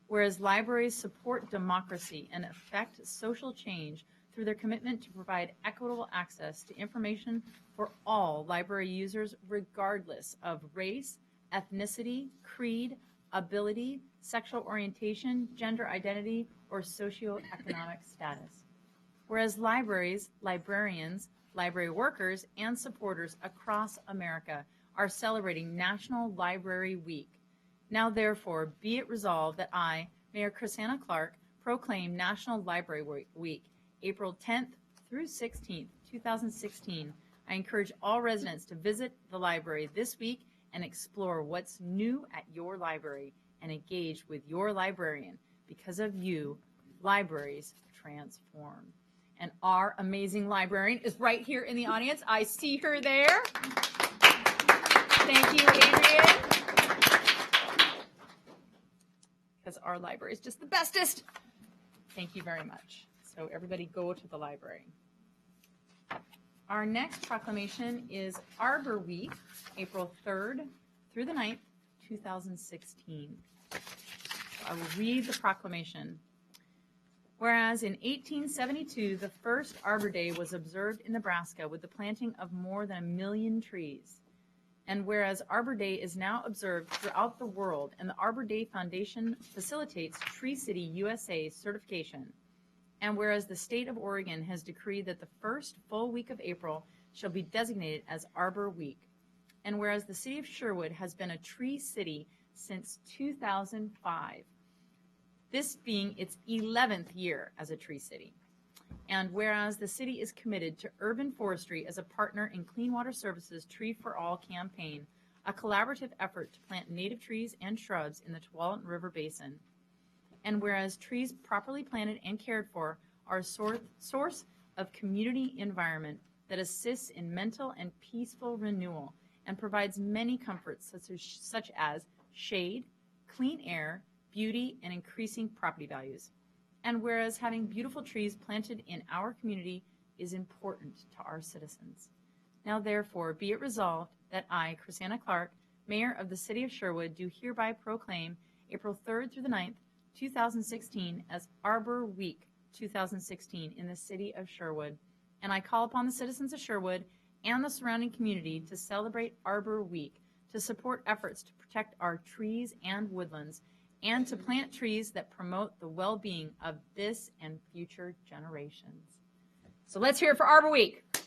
Whereas libraries support democracy and affect social change through their commitment to provide equitable access to information for all library users regardless of race, ethnicity, creed, ability, sexual orientation, gender identity, or socioeconomic status. Whereas libraries, librarians, library workers, and supporters across America are celebrating National Library Week. Now therefore, be it resolved that I, Mayor Chrisanna Clark, proclaim National Library Week, April 10th through 16th, 2016. I encourage all residents to visit the library this week and explore what's new at your library and engage with your librarian. Because of you, libraries transform. And our amazing librarian is right here in the audience. I see her there. Thank you, Adrienne. Because our library is just the bestest. Thank you very much. So everybody go to the library. Our next proclamation is Arbor Week, April 3rd through the 9th, 2016. So I will read the proclamation. Whereas in 1872, the first Arbor Day was observed in Nebraska with the planting of more than 1 million trees. And whereas Arbor Day is now observed throughout the world, and the Arbor Day Foundation facilitates Tree City USA certification. And whereas the state of Oregon has decreed that the first full week of April shall be designated as Arbor Week. And whereas the city of Sherwood has been a tree city since 2005, this being its 11th year as a tree city. And whereas the city is committed to urban forestry as a partner in Clean Water Services Tree for All campaign, a collaborative effort to plant native trees and shrubs in the Tualatin River Basin. And whereas trees properly planted and cared for are a source of community environment that assists in mental and peaceful renewal and provides many comforts such as shade, clean air, beauty, and increasing property values. And whereas having beautiful trees planted in our community is important to our citizens. Now therefore, be it resolved that I, Chrisanna Clark, Mayor of the City of Sherwood, do hereby proclaim April 3rd through the 9th, 2016 as Arbor Week 2016 in the City of Sherwood. And I call upon the citizens of Sherwood and the surrounding community to celebrate Arbor Week, to support efforts to protect our trees and woodlands, and to plant trees that promote the well-being of this and future generations. So let's hear it for Arbor Week. That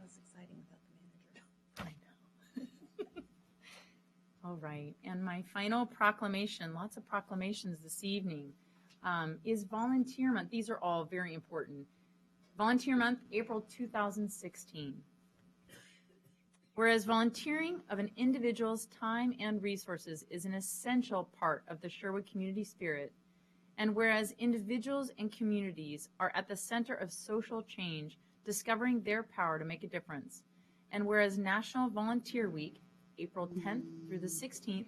was exciting without the manager. I know. All right, and my final proclamation, lots of proclamations this evening, is Volunteer Month. These are all very important. Volunteer Month, April 2016. Whereas volunteering of an individual's time and resources is an essential part of the Sherwood community spirit, and whereas individuals and communities are at the center of social change, discovering their power to make a difference, and whereas National Volunteer Week, April 10th through the 16th,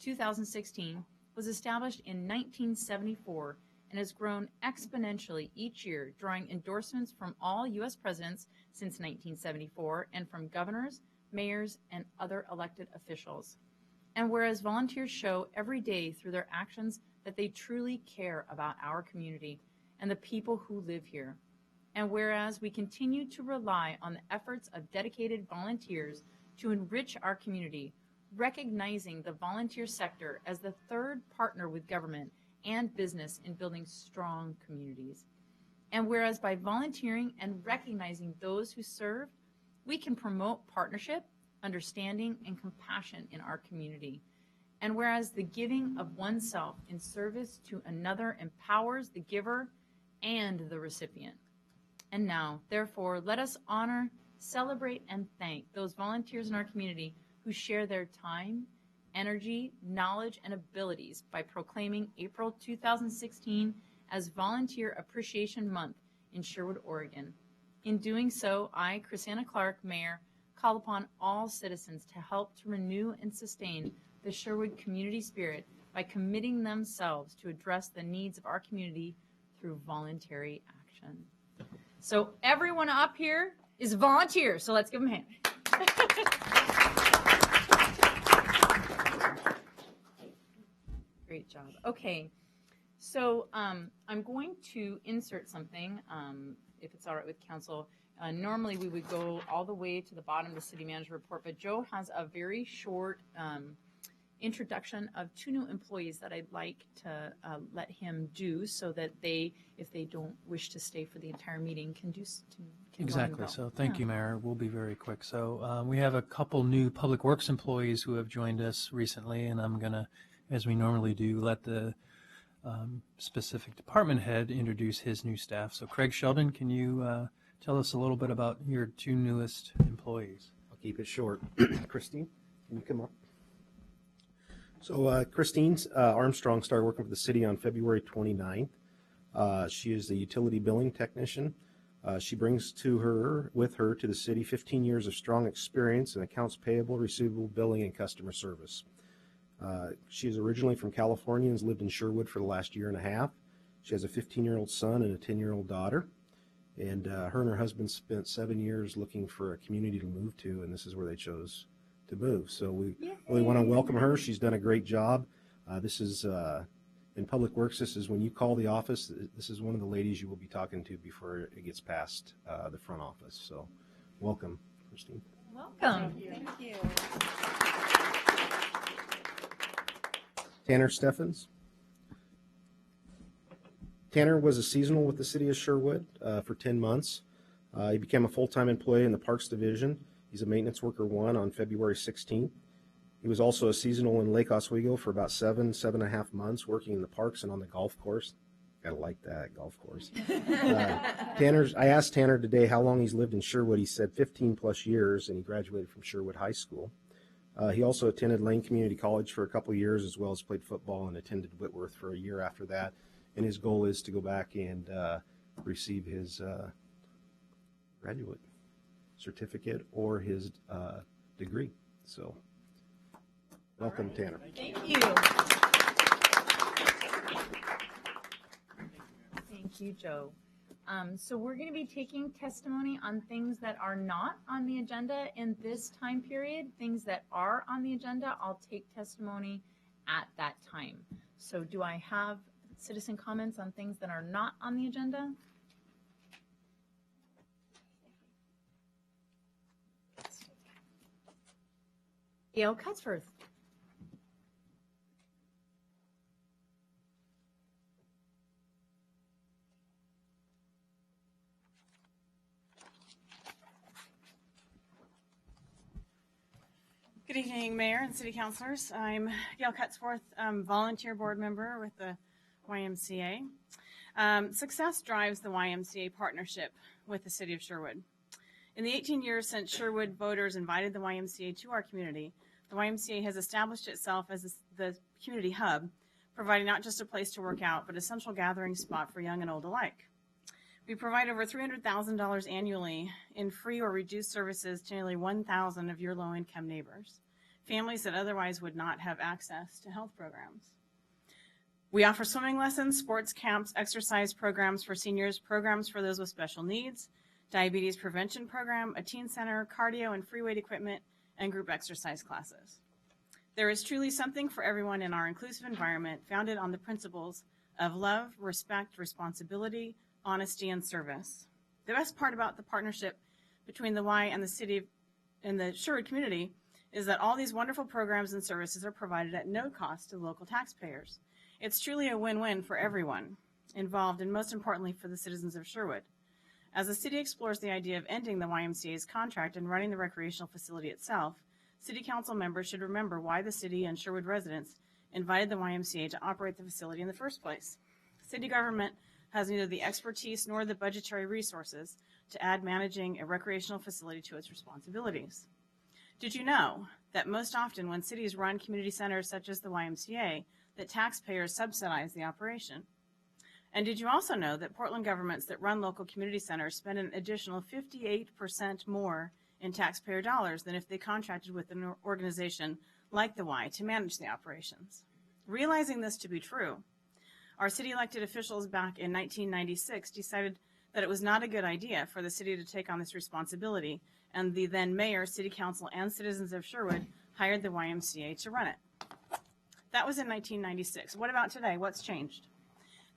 2016, was established in 1974 and has grown exponentially each year, drawing endorsements from all U.S. presidents since 1974 and from governors, mayors, and other elected officials. And whereas volunteers show every day through their actions that they truly care about our community and the people who live here. And whereas we continue to rely on the efforts of dedicated volunteers to enrich our community, recognizing the volunteer sector as the third partner with government and business in building strong communities. And whereas by volunteering and recognizing those who serve, we can promote partnership, understanding, and compassion in our community. And whereas the giving of oneself in service to another empowers the giver and the recipient. And now, therefore, let us honor, celebrate, and thank those volunteers in our community who share their time, energy, knowledge, and abilities by proclaiming April 2016 as Volunteer Appreciation Month in Sherwood, Oregon. In doing so, I, Chrisanna Clark, Mayor, call upon all citizens to help to renew and sustain the Sherwood community spirit by committing themselves to address the needs of our community through voluntary action. So everyone up here is volunteer, so let's give them a hand. Great job. Okay, so I'm going to insert something, if it's all right with council. Normally we would go all the way to the bottom of the city manager report, but Joe has a very short introduction of 2 new employees that I'd like to let him do so that they, if they don't wish to stay for the entire meeting, can do can Exactly. go. So thank you, Mayor. We'll be very quick. So we have a couple new Public Works employees who have joined us recently, and I'm going to, as we normally do, let the specific department head introduce his new staff. So Craig Sheldon, can you tell us a little bit about your 2 newest employees? I'll keep it short. Christine, can you come up? So Christine Armstrong started working for the city on February 29th. She is the utility billing technician. She brings with her to the city 15 years of strong experience in accounts payable, receivable, billing, and customer service. She is originally from California and has lived in Sherwood for the last year and a half. She has a 15-year-old son and a 10-year-old daughter. And her and her husband spent 7 years looking for a community to move to, and this is where they chose to move. So we really want to welcome her. She's done a great job. This is in Public Works. This is when you call the office. This is one of the ladies you will be talking to before it gets past the front office. So welcome, Christine. Welcome. Thank you. Tanner Steffens. Tanner was a seasonal with the city of Sherwood for 10 months. He became a full-time employee in the Parks Division. He's a maintenance worker 1 on February 16th. He was also a seasonal in Lake Oswego for about 7.5 months, working in the parks and on the golf course. Gotta like that golf course. I asked Tanner today how long he's lived in Sherwood. He said 15 plus years, and he graduated from Sherwood High School. He also attended Lane Community College for a couple of years, as well as played football and attended Whitworth for a year after that. And his goal is to go back and receive his graduate certificate or his degree. So, welcome, right. Tanner. Thank you. Thank you, Joe. So we're going to be taking testimony on things that are not on the agenda in this time period. Things that are on the agenda, I'll take testimony at that time. So do I have citizen comments on things that are not on the agenda? Gail Cutsworth. Good evening, Mayor and City Councilors. I'm Gail Cutsworth, volunteer board member with the YMCA. Success drives the YMCA partnership with the City of Sherwood. In the 18 years since Sherwood voters invited the YMCA to our community, the YMCA has established itself as the community hub, providing not just a place to work out, but a central gathering spot for young and old alike. We provide over $300,000 annually in free or reduced services to nearly 1,000 of your low-income neighbors, families that otherwise would not have access to health programs. We offer swimming lessons, sports camps, exercise programs for seniors, programs for those with special needs, diabetes prevention program, a teen center, cardio and free weight equipment, and group exercise classes. There is truly something for everyone in our inclusive environment founded on the principles of love, respect, responsibility, honesty, and service. The best part about the partnership between the Y and the city and the Sherwood community is that all these wonderful programs and services are provided at no cost to local taxpayers. It's truly a win-win for everyone involved, and most importantly for the citizens of Sherwood. As the city explores the idea of ending the YMCA's contract and running the recreational facility itself, City Council members should remember why the city and Sherwood residents invited the YMCA to operate the facility in the first place. City government has neither the expertise nor the budgetary resources to add managing a recreational facility to its responsibilities. Did you know that most often when cities run community centers such as the YMCA, that taxpayers subsidize the operation? And did you also know that Portland governments that run local community centers spend an additional 58% more in taxpayer dollars than if they contracted with an organization like the Y to manage the operations? Realizing this to be true, our city elected officials back in 1996 decided that it was not a good idea for the city to take on this responsibility, and the then mayor, city council, and citizens of Sherwood hired the YMCA to run it. That was in 1996. What about today? What's changed?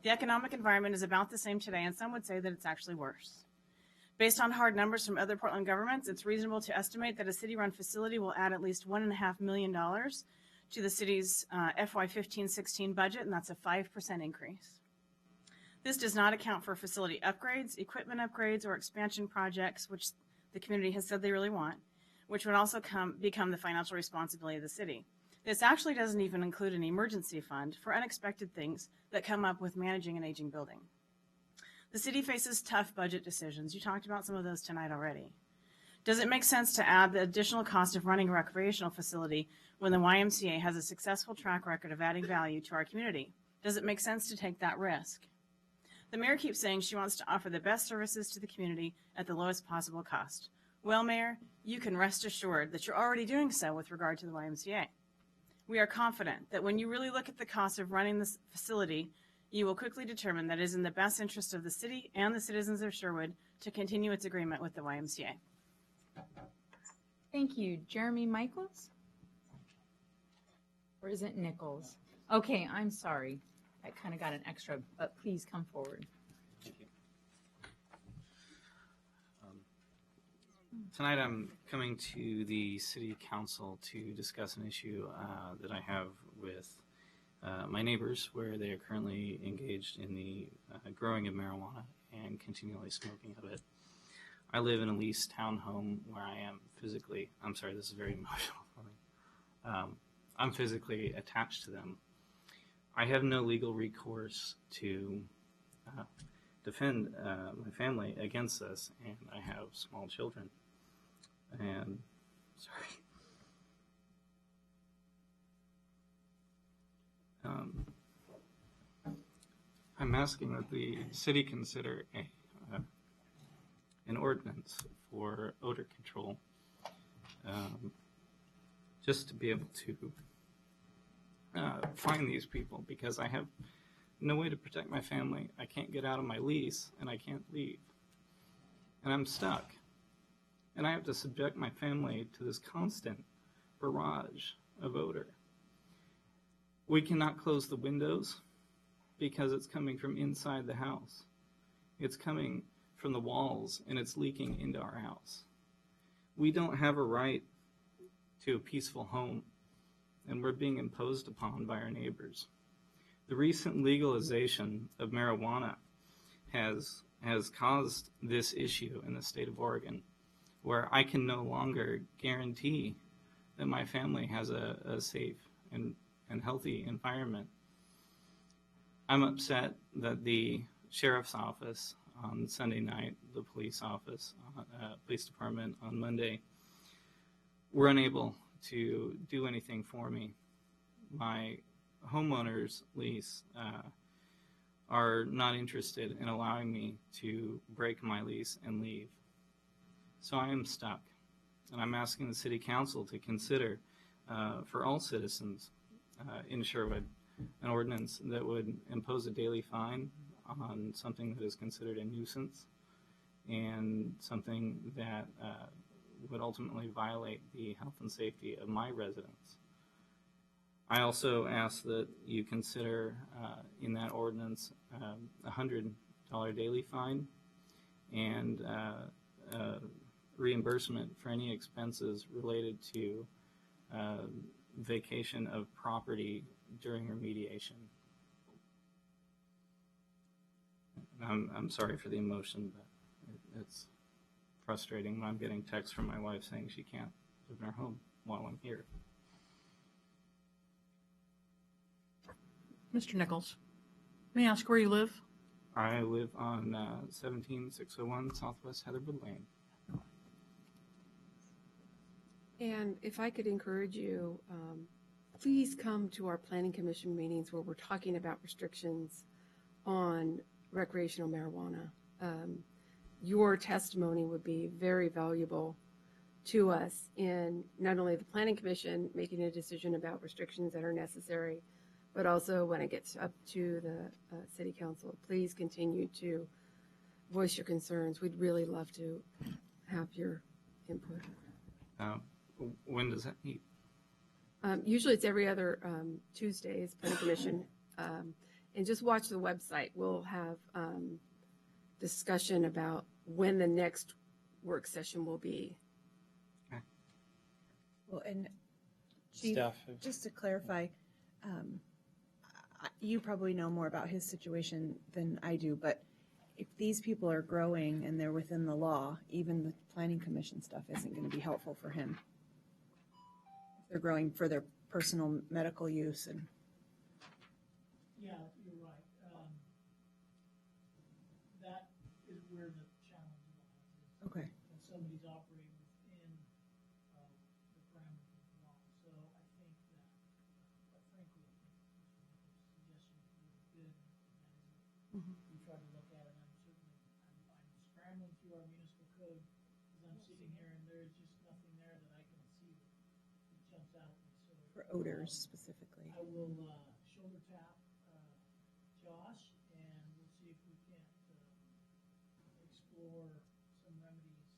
The economic environment is about the same today, and some would say that it's actually worse. Based on hard numbers from other Portland governments, it's reasonable to estimate that a city-run facility will add at least $1.5 million to the city's FY 15-16 budget, and that's a 5% increase. This does not account for facility upgrades, equipment upgrades, or expansion projects, which the community has said they really want, which would also become the financial responsibility of the city. This actually doesn't even include an emergency fund for unexpected things that come up with managing an aging building. The city faces tough budget decisions. You talked about some of those tonight already. Does it make sense to add the additional cost of running a recreational facility when the YMCA has a successful track record of adding value to our community? Does it make sense to take that risk? The mayor keeps saying she wants to offer the best services to the community at the lowest possible cost. Well, Mayor, you can rest assured that you're already doing so with regard to the YMCA. We are confident that when you really look at the cost of running this facility, you will quickly determine that it is in the best interest of the city and the citizens of Sherwood to continue its agreement with the YMCA. Thank you. Jeremy Michaels? Or is it Nichols? Okay, I'm sorry. I kind of got an extra, but please come forward. Tonight I'm coming to the City Council to discuss an issue that I have with my neighbors, where they are currently engaged in the growing of marijuana and continually smoking of it. I live in a leased townhome where I am physically, I'm sorry, this is very emotional for me. I'm physically attached to them. I have no legal recourse to defend my family against this, and I have small children. And sorry. I'm asking that the city consider an ordinance for odor control, just to be able to find these people, because I have no way to protect my family. I can't get out of my lease, and I can't leave, and I'm stuck. And I have to subject my family to this constant barrage of odor. We cannot close the windows because it's coming from inside the house. It's coming from the walls, and it's leaking into our house. We don't have a right to a peaceful home, and we're being imposed upon by our neighbors. The recent legalization of marijuana has caused this issue in the state of Oregon, where I can no longer guarantee that my family has a safe and healthy environment. I'm upset that the sheriff's office on Sunday night, the police department on Monday, were unable to do anything for me. My homeowner's lease are not interested in allowing me to break my lease and leave. So I am stuck, and I'm asking the City Council to consider, for all citizens in Sherwood, an ordinance that would impose a daily fine on something that is considered a nuisance and something that would ultimately violate the health and safety of my residents. I also ask that you consider in that ordinance a $100 daily fine and reimbursement for any expenses related to vacation of property during remediation. I'm sorry for the emotion, but it's frustrating when I'm getting texts from my wife saying she can't live in her home while I'm here. Mr. Nichols, may I ask where you live? I live on 17601 Southwest Heatherwood Lane. And if I could encourage you, please come to our planning commission meetings where we're talking about restrictions on recreational marijuana. Your testimony would be very valuable to us in not only the planning commission making a decision about restrictions that are necessary, but also when it gets up to the city council. Please continue to voice your concerns. We'd really love to have your input. When does that meet? Usually it's every other Tuesdays, planning commission. And just watch the website. We'll have discussion about when the next work session will be. Well, and Chief, Staff. just to clarify, you probably know more about his situation than I do, but if these people are growing and they're within the law, even the planning commission stuff isn't going to be helpful for him. They're growing for their personal medical use and. Yeah, you're right. That is where the challenge lies. Okay. When somebody's operating within the parameters of the law. So I think that, quite frankly, I think Mr. Nichols' suggestion is really good. And we try to look at it. I'm scrambling through our municipal code as I'm sitting here, and there's just nothing there that I can see that jumps out at me. So For odors specifically. I will shoulder tap Josh, and we'll see if we can't explore some remedies as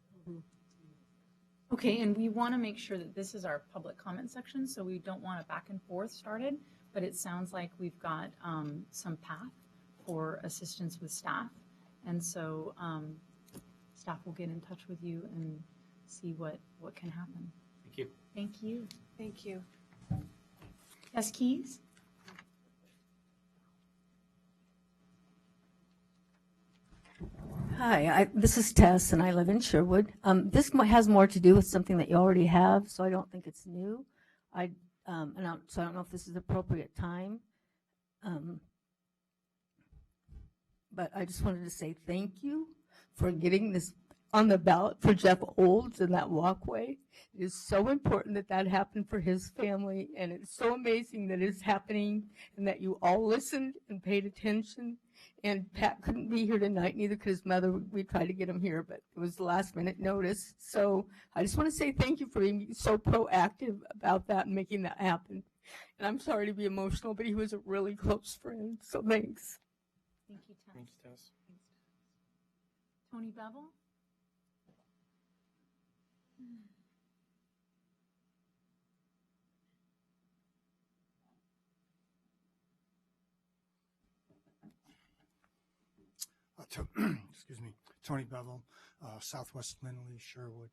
a local jurisdiction. Okay, and we want to make sure that this is our public comment section, so we don't want a back and forth started, but it sounds like we've got some path for assistance with staff. And so staff will get in touch with you and see what can happen. Thank you. Thank you. Thank you. Yes, Keys? Hi, this is Tess, and I live in Sherwood. This has more to do with something that you already have, so I don't think it's new. So I don't know if this is the appropriate time. But I just wanted to say thank you for getting this on the ballot for Jeff Olds in that walkway. It is so important that that happened for his family, and it's so amazing that it's happening and that you all listened and paid attention. And Pat couldn't be here tonight, neither could his mother. We tried to get him here, but it was last minute notice. So I just want to say thank you for being so proactive about that and making that happen. And I'm sorry to be emotional, but he was a really close friend. So thanks. Thank you, Tess. Thanks, Tess. Tony Bevel? Excuse me, Tony Bevel, Southwest Lindley, Sherwood.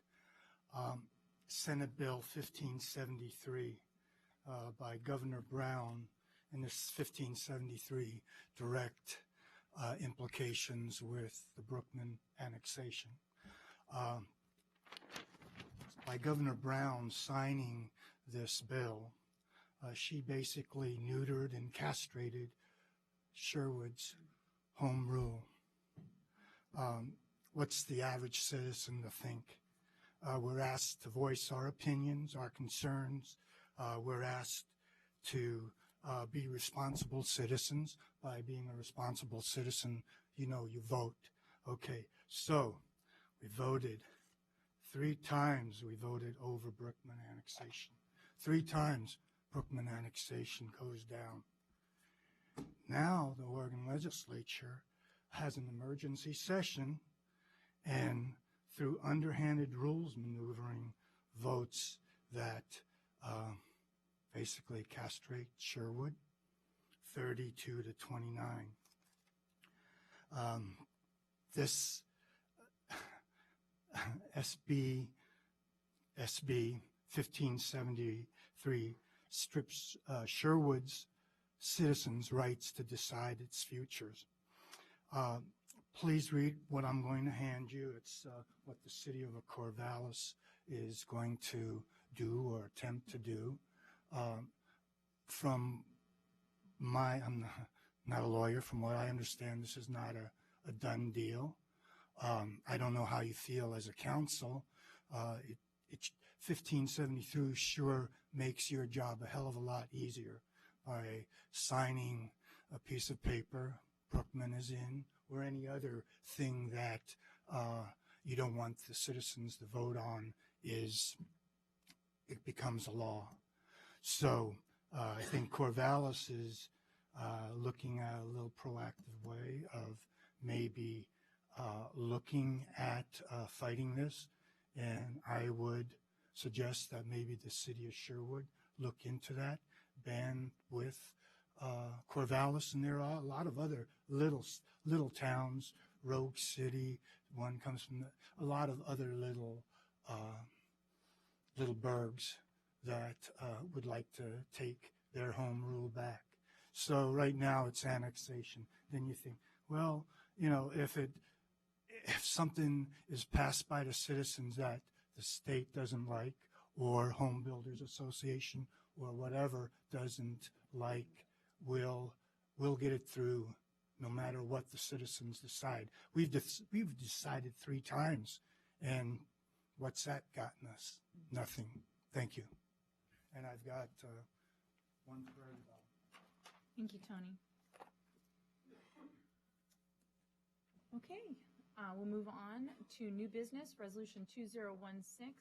Senate Bill 1573 by Governor Brown, and this 1573 direct implications with the Brookman annexation. By Governor Brown signing this bill, she basically neutered and castrated Sherwood's home rule. What's the average citizen to think? We're asked to voice our opinions, our concerns. We're asked to be responsible citizens. By being a responsible citizen, you know, you vote. Okay, so we voted 3 times. We voted over Brookman annexation. 3 times Brookman annexation goes down. Now the Oregon legislature has an emergency session and through underhanded rules maneuvering votes that basically castrate Sherwood 32 to 29. This SB 1573 strips Sherwood's citizens' rights to decide its futures. Please read what I'm going to hand you. It's what the city of Corvallis is going to do or attempt to do. From I'm not a lawyer. From what I understand, this is not a done deal. I don't know how you feel as a council. 1573 sure makes your job a hell of a lot easier by signing a piece of paper, Brookman is in, or any other thing that you don't want the citizens to vote on it becomes a law. So I think Corvallis is looking at a little proactive way of maybe looking at fighting this, and I would suggest that maybe the city of Sherwood look into that, ban with Corvallis, and there are a lot of other little towns, Rogue City, one comes from a lot of other little burgs that would like to take their home rule back. So right now it's annexation. Then you think, well, if something is passed by the citizens that the state doesn't like, or Home Builders Association or whatever doesn't like, we'll get it through no matter what the citizens decide. We've decided 3 times, and what's that gotten us? Nothing. Thank you. And I've got one for everybody. Thank you, Tony. Okay, we'll move on to new business, Resolution 2016-016,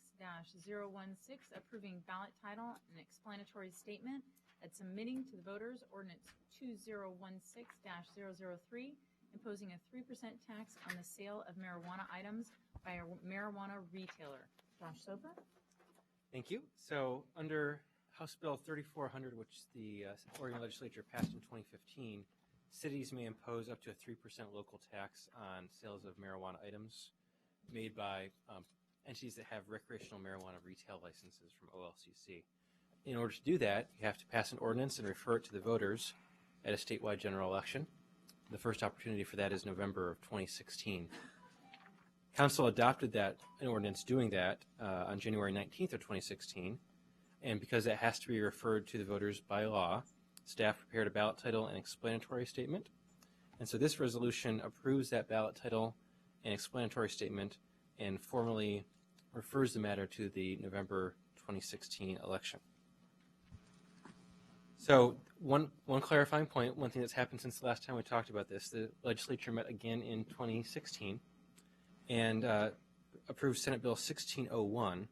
approving ballot title and explanatory statement and submitting to the voters ordinance 2016-003, imposing a 3% tax on the sale of marijuana items by a marijuana retailer. Josh Soper? Thank you. So under House Bill 3400, which the Oregon legislature passed in 2015, cities may impose up to a 3% local tax on sales of marijuana items made by entities that have recreational marijuana retail licenses from OLCC. In order to do that, you have to pass an ordinance and refer it to the voters at a statewide general election. The first opportunity for that is November of 2016. Council adopted an ordinance doing that on January 19th of 2016, and because that has to be referred to the voters by law, staff prepared a ballot title and explanatory statement. And so this resolution approves that ballot title and explanatory statement and formally refers the matter to the November 2016 election. So one clarifying point, one thing that's happened since the last time we talked about this, the legislature met again in 2016 and approved Senate Bill 1601,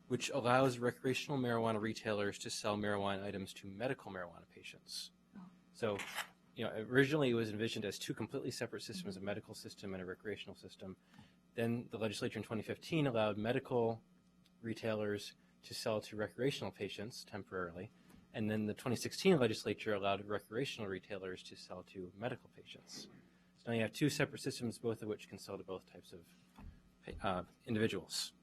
which allows recreational marijuana retailers to sell marijuana items to medical marijuana patients. So, originally it was envisioned as 2 completely separate systems, a medical system and a recreational system. Then the legislature in 2015 allowed medical retailers to sell to recreational patients temporarily. And then the 2016 legislature allowed recreational retailers to sell to medical patients. So now you have 2 separate systems, both of which can sell to both types of individuals.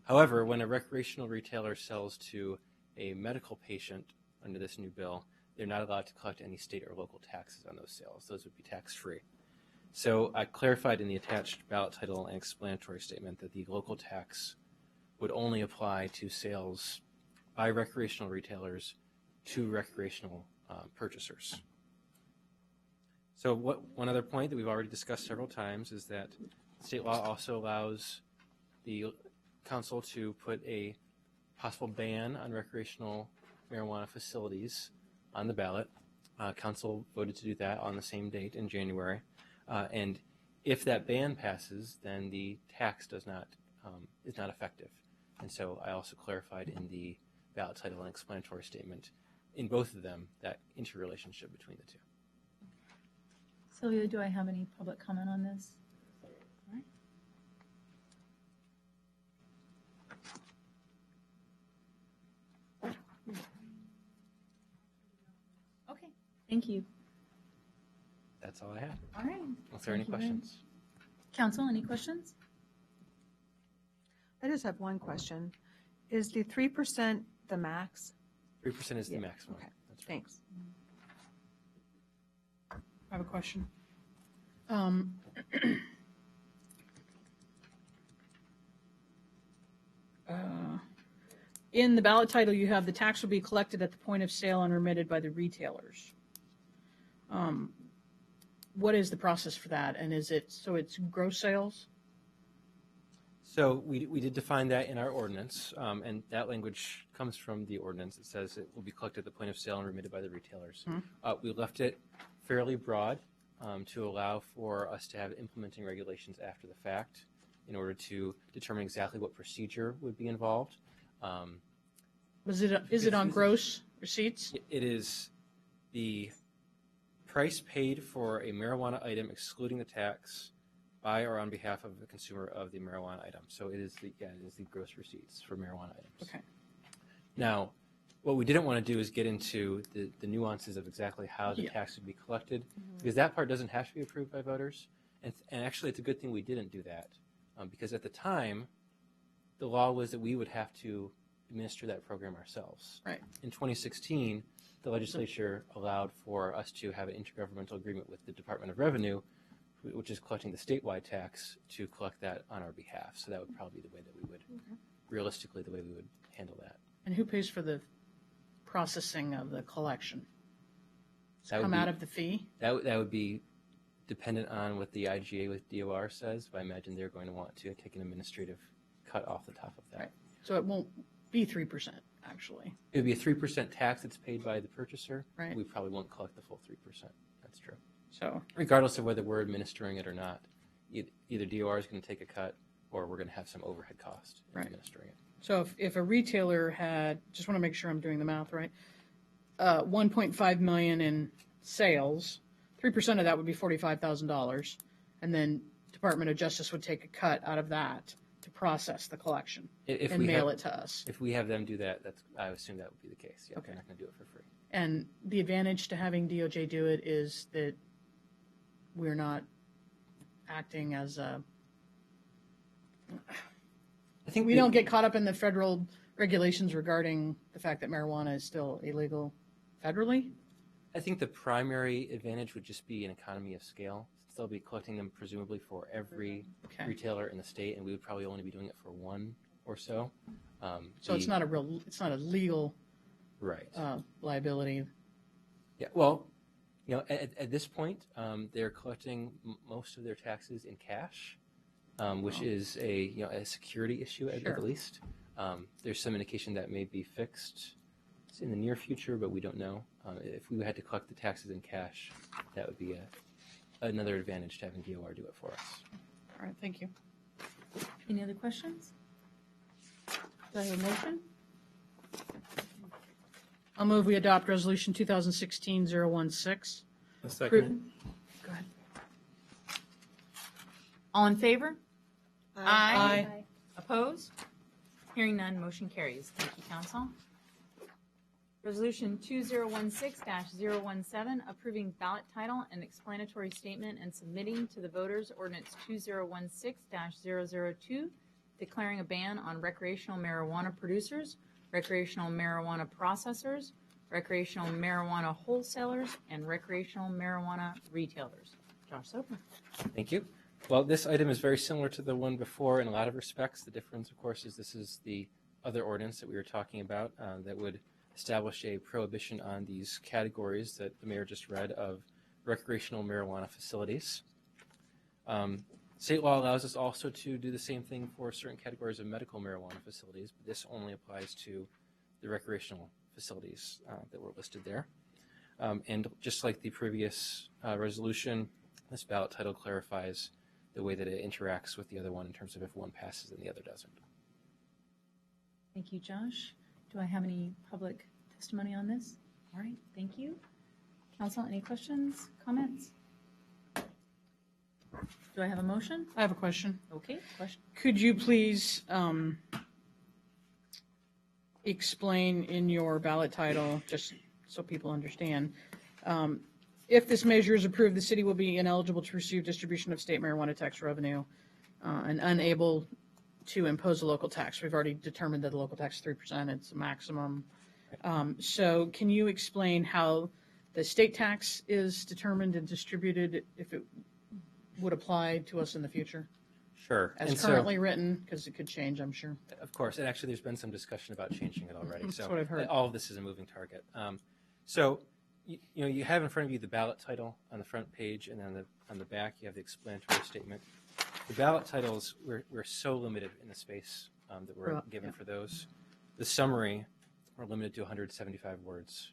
However, when a recreational retailer sells to a medical patient under this new bill, they're not allowed to collect any state or local taxes on those sales. Those would be tax-free. So I clarified in the attached ballot title and explanatory statement that the local tax would only apply to sales by recreational retailers to recreational purchasers. So one other point that we've already discussed several times is that state law also allows the council to put a possible ban on recreational marijuana facilities on the ballot. Council voted to do that on the same date in January. And if that ban passes, then the tax is not effective. And so I also clarified in the ballot title and explanatory statement in both of them that interrelationship between the 2. Sylvia, do I have any public comment on this? All right. Okay, thank you. That's all I have. All right. If there are any questions. Council, any questions? I just have one question. Is the 3% the max? 3% is the maximum. Okay, That's right. thanks. I have a question. In the ballot title, you have the tax will be collected at the point of sale and remitted by the retailers. What is the process for that? And is it, so it's gross sales? So we did define that in our ordinance, and that language comes from the ordinance. It says it will be collected at the point of sale and remitted by the retailers. We left it fairly broad to allow for us to have implementing regulations after the fact in order to determine exactly what procedure would be involved. Is it on gross receipts? It is the price paid for a marijuana item excluding the tax by or on behalf of the consumer of the marijuana item. So it is the gross receipts for marijuana items. Okay. Now, what we didn't want to do is get into the nuances of exactly how the tax would be collected, because that part doesn't have to be approved by voters. And actually, it's a good thing we didn't do that, because at the time, the law was that we would have to administer that program ourselves. Right. In 2016, the legislature allowed for us to have an intergovernmental agreement with the Department of Revenue, which is collecting the statewide tax, to collect that on our behalf. So that would probably be the way that we would, realistically, the way we would handle that. And who pays for the processing of the collection? Does That it would come be- out of the fee? That would be dependent on what the IGA with DOR says, but I imagine they're going to want to take an administrative cut off the top of that. Right. So it won't be 3%, actually. It would be a 3% tax that's paid by the purchaser. Right. We probably won't collect the full 3%. That's true. So regardless of whether we're administering it or not, either DOR is going to take a cut or we're going to have some overhead cost in administering it. So if a retailer had, just want to make sure I'm doing the math right, 1.5 million in sales, 3% of that would be $45,000, and then Department of Justice would take a cut out of that to process the collection and mail it to us. If we have them do that, I assume that would be the case. Yeah, Okay. they're not going to do it for free. And the advantage to having DOJ do it is that we're not acting as a, I think we don't get caught up in the federal regulations regarding the fact that marijuana is still illegal federally. I think the primary advantage would just be an economy of scale. They'll be collecting them presumably for every retailer in the state, and we would probably only be doing it for one or so. So it's not a legal right liability. Yeah. Well, at this point, they're collecting most of their taxes in cash, which is a security issue at least. There's some indication that may be fixed in the near future, but we don't know. If we had to collect the taxes in cash, that would be another advantage to having DOR do it for us. All right, thank you. Any other questions? Do I have a motion? I'll move we adopt Resolution 2016-016. A second. Go ahead. All in favor? Aye. Opposed? Hearing none, motion carries. Thank you, council. Resolution 2016-017, approving ballot title and explanatory statement and submitting to the voters ordinance 2016-002, declaring a ban on recreational marijuana producers, recreational marijuana processors, recreational marijuana wholesalers, and recreational marijuana retailers. Josh Soper. Thank you. Well, this item is very similar to the one before in a lot of respects. The difference, of course, is this is the other ordinance that we were talking about that would establish a prohibition on these categories that the mayor just read of recreational marijuana facilities. State law allows us also to do the same thing for certain categories of medical marijuana facilities, but this only applies to the recreational facilities that were listed there. And just like the previous resolution, this ballot title clarifies the way that it interacts with the other one in terms of if one passes and the other doesn't. Thank you, Josh. Do I have any public testimony on this? All right, thank you. Council, any questions, comments? Do I have a motion? I have a question. Okay, question. Could you please explain in your ballot title, just so people understand, if this measure is approved, the city will be ineligible to receive distribution of state marijuana tax revenue and unable to impose a local tax. We've already determined that the local tax is 3%. It's a maximum. So can you explain how the state tax is determined and distributed if it would apply to us in the future? Sure. as And currently written, because it could change, I'm sure. Of course, and actually, there's been some discussion about changing it already. That's So what I've heard. all of this is a moving target. So you have in front of you the ballot title on the front page, and then on the back you have the explanatory statement. The ballot titles, we're so limited in the space that we're given for those. The summary, we're limited to 175 words.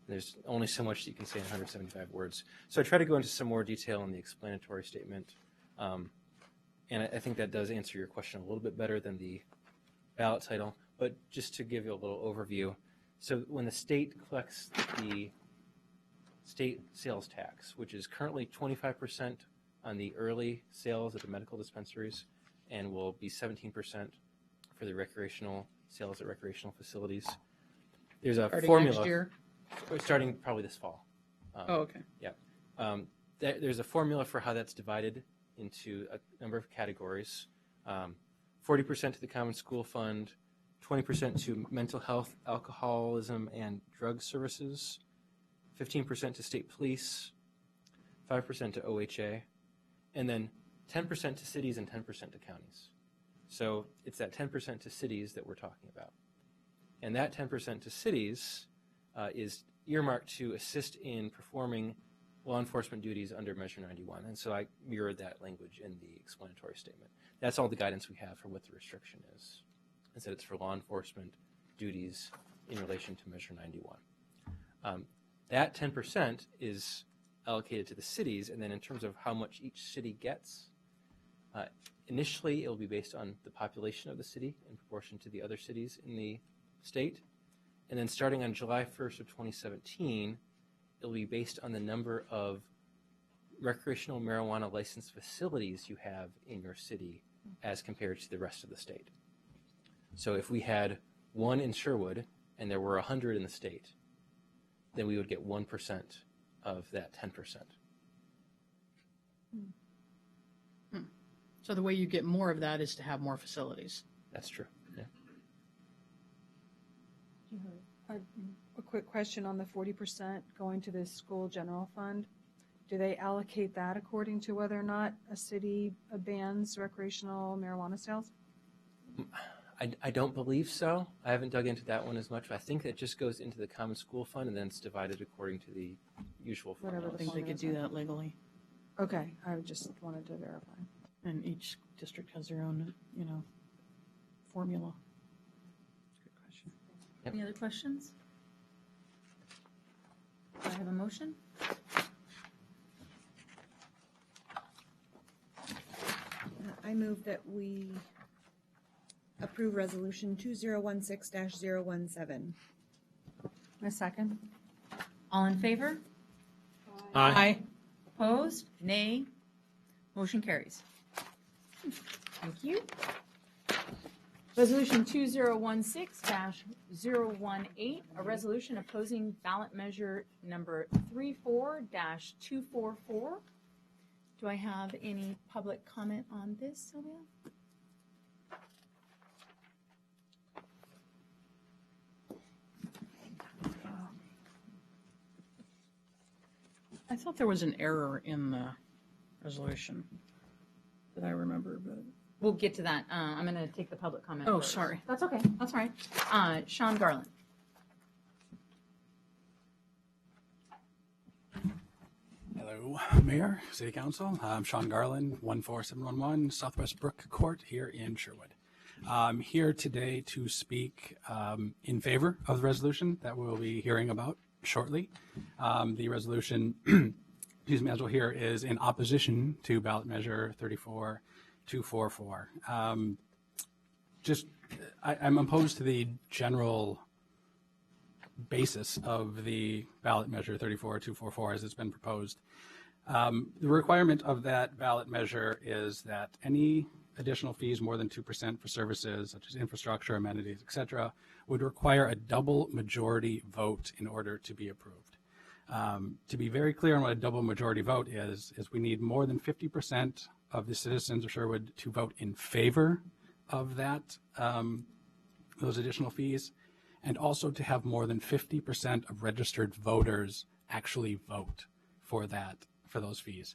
There's only so much that you can say in 175 words. So I try to go into some more detail in the explanatory statement. And I think that does answer your question a little bit better than the ballot title. But just to give you a little overview, so when the state collects the state sales tax, which is currently 25% on the early sales at the medical dispensaries and will be 17% for the recreational sales at recreational facilities, there's a Starting formula. next year? Starting probably this fall. Oh, okay. Yeah. There's a formula for how that's divided into a number of categories. 40% to the Common School Fund, 20% to mental health, alcoholism, and drug services, 15% to state police, 5% to OHA, and then 10% to cities and 10% to counties. So it's that 10% to cities that we're talking about. And that 10% to cities is earmarked to assist in performing law enforcement duties under Measure 91. And so I mirrored that language in the explanatory statement. That's all the guidance we have for what the restriction is. It said it's for law enforcement duties in relation to Measure 91. That 10% is allocated to the cities, and then in terms of how much each city gets, initially it will be based on the population of the city in proportion to the other cities in the state. And then starting on July 1st of 2017, it will be based on the number of recreational marijuana licensed facilities you have in your city as compared to the rest of the state. So if we had one in Sherwood and there were 100 in the state, then we would get 1% of that 10%. So the way you get more of that is to have more facilities. That's true. Yeah. A quick question on the 40% going to the school general fund. Do they allocate that according to whether or not a city bans recreational marijuana sales? I don't believe so. I haven't dug into that one as much. I think that just goes into the Common School Fund and then it's divided according to the usual Whatever formulas. I think they could do that legally. Okay, I just wanted to verify. And each district has their own, formula. Good question. Yep. Any other questions? Do I have a motion? I move that we approve Resolution 2016-017. A second. All in favor? Aye. Opposed? Nay? Motion carries. Thank you. Resolution 2016-018, a resolution opposing ballot measure number 34-244. Do I have any public comment on this, Sylvia? I thought there was an error in the resolution that I remember, but. We'll get to that. I'm going to take the public comment Oh, first. sorry. That's okay. That's all right. Sean Garland. Hello, Mayor, City Council. I'm Sean Garland, 14711 Southwest Brook Court here in Sherwood. I'm here today to speak in favor of the resolution that we'll be hearing about shortly. The resolution, excuse me, as we'll hear, is in opposition to ballot measure 34-244. I'm opposed to the general basis of the ballot measure 34-244 as it's been proposed. The requirement of that ballot measure is that any additional fees more than 2% for services such as infrastructure, amenities, etc., would require a double majority vote in order to be approved. To be very clear on what a double majority vote is we need more than 50% of the citizens of Sherwood to vote in favor of that, those additional fees, and also to have more than 50% of registered voters actually vote for those fees.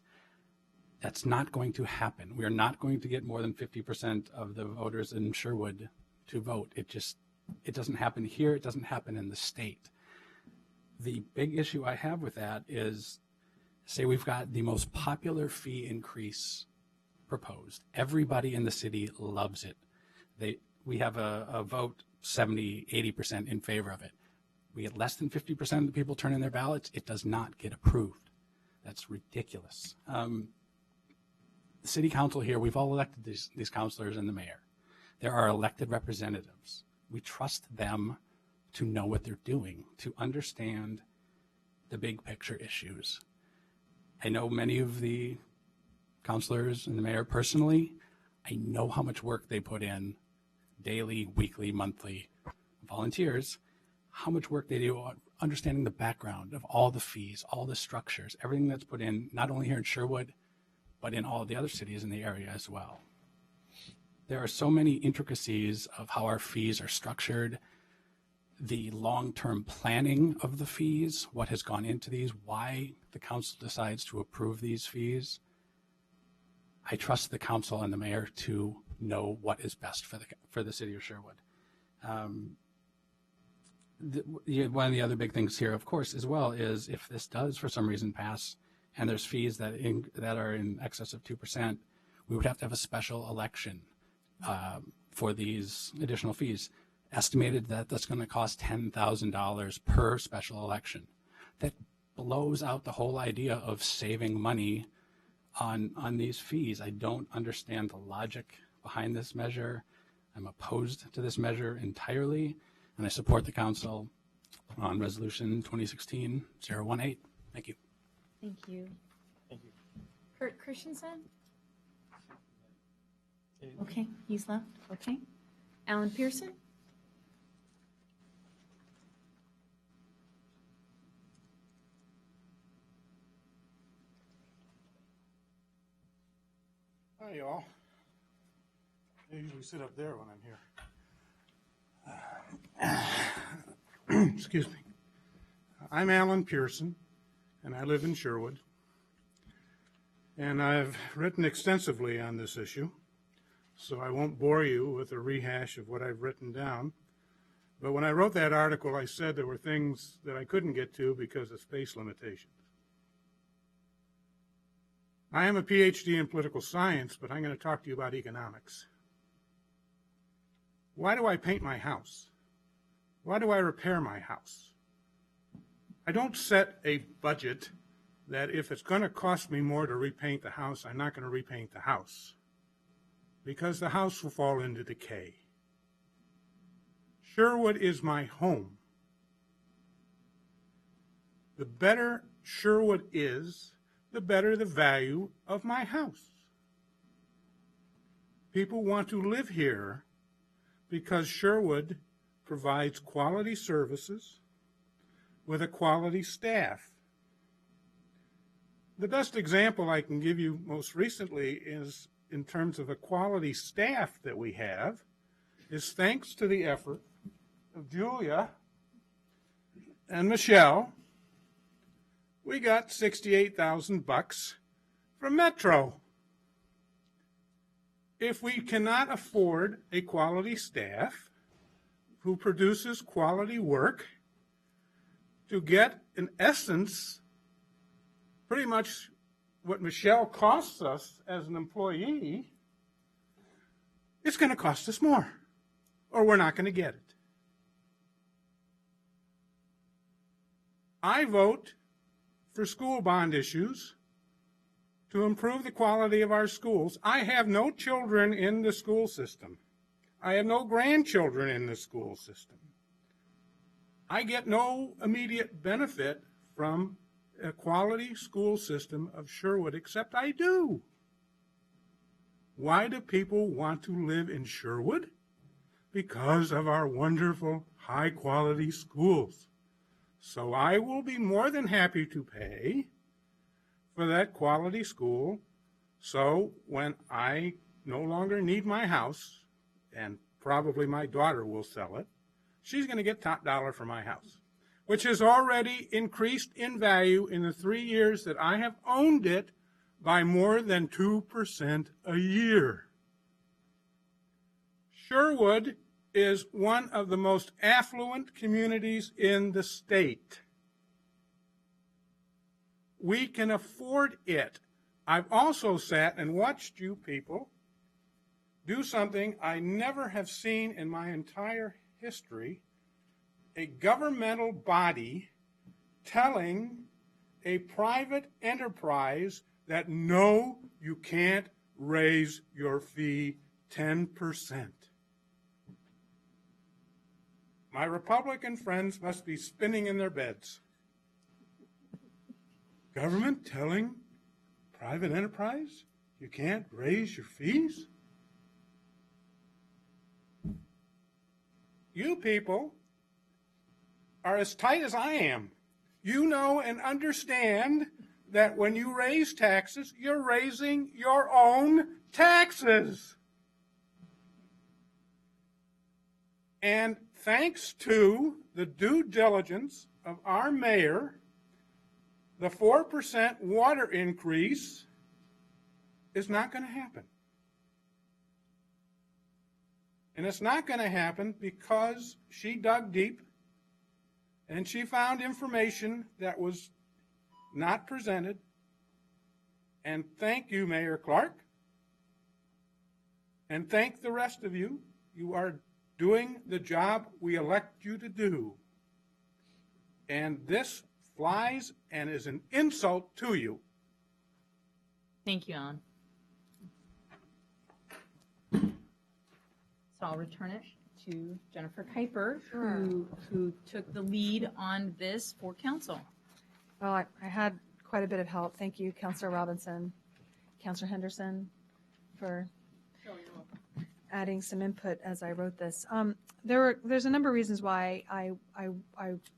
That's not going to happen. We are not going to get more than 50% of the voters in Sherwood to vote. It doesn't happen here. It doesn't happen in the state. The big issue I have with that is, say we've got the most popular fee increase proposed. Everybody in the city loves it. We have a vote 70, 80% in favor of it. We get less than 50% of the people turn in their ballots. It does not get approved. That's ridiculous. The city council here, we've all elected these councilors and the mayor. There are elected representatives. We trust them to know what they're doing, to understand the big picture issues. I know many of the councilors and the mayor personally. I know how much work they put in daily, weekly, monthly, volunteers, how much work they do on understanding the background of all the fees, all the structures, everything that's put in, not only here in Sherwood, but in all the other cities in the area as well. There are so many intricacies of how our fees are structured, the long-term planning of the fees, what has gone into these, why the council decides to approve these fees. I trust the council and the mayor to know what is best for the city of Sherwood. One of the other big things here, of course, as well, is if this does for some reason pass and there's fees that are in excess of 2%, we would have to have a special election for these additional fees. Estimated that that's going to cost $10,000 per special election. That blows out the whole idea of saving money on these fees. I don't understand the logic behind this measure. I'm opposed to this measure entirely, and I support the council on Resolution 2016-018. Thank you. Thank you. Thank you. Kurt Christensen? Okay, he's left. Okay. Alan Pearson? Hi, y'all. I usually sit up there when I'm here. Excuse me. I'm Alan Pearson, and I live in Sherwood. And I've written extensively on this issue, so I won't bore you with a rehash of what I've written down. But when I wrote that article, I said there were things that I couldn't get to because of space limitations. I am a PhD in political science, but I'm going to talk to you about economics. Why do I paint my house? Why do I repair my house? I don't set a budget that if it's going to cost me more to repaint the house, I'm not going to repaint the house, because the house will fall into decay. Sherwood is my home. The better Sherwood is, the better the value of my house. People want to live here because Sherwood provides quality services with a quality staff. The best example I can give you most recently is in terms of a quality staff that we have is thanks to the effort of Julia and Michelle. We got $68,000 from Metro. If we cannot afford a quality staff who produces quality work to get, in essence, pretty much what Michelle costs us as an employee, it's going to cost us more, or we're not going to get it. I vote for school bond issues to improve the quality of our schools. I have no children in the school system. I have no grandchildren in the school system. I get no immediate benefit from a quality school system of Sherwood, except I do. Why do people want to live in Sherwood? Because of our wonderful, high-quality schools. So I will be more than happy to pay for that quality school, so when I no longer need my house, and probably my daughter will sell it, she's going to get top dollar for my house, which has already increased in value in the 3 years that I have owned it by more than 2% a year. Sherwood is one of the most affluent communities in the state. We can afford it. I've also sat and watched you people do something I never have seen in my entire history, a governmental body telling a private enterprise that no, you can't raise your fee 10%. My Republican friends must be spinning in their beds. Government telling private enterprise you can't raise your fees? You people are as tight as I am. You know and understand that when you raise taxes, you're raising your own taxes. And thanks to the due diligence of our mayor, the 4% water increase is not going to happen. And it's not going to happen because she dug deep and she found information that was not presented. And thank you, Mayor Clark. And thank the rest of you. You are doing the job we elect you to do. And this flies and is an insult to you. Thank you, Alan. So I'll return it to Jennifer Kuiper, who took the lead on this for council. Well, I had quite a bit of help. Thank you, Councilor Robinson, Councilor Henderson, for adding some input as I wrote this. There's a number of reasons why I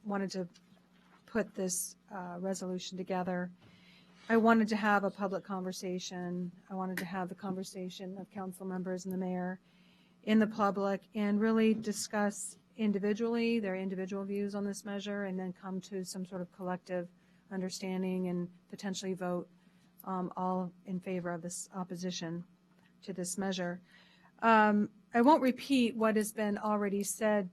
wanted to put this resolution together. I wanted to have a public conversation. I wanted to have the conversation of council members and the mayor in the public and really discuss individually their individual views on this measure and then come to some sort of collective understanding and potentially vote all in favor of this opposition to this measure. I won't repeat what has been already said.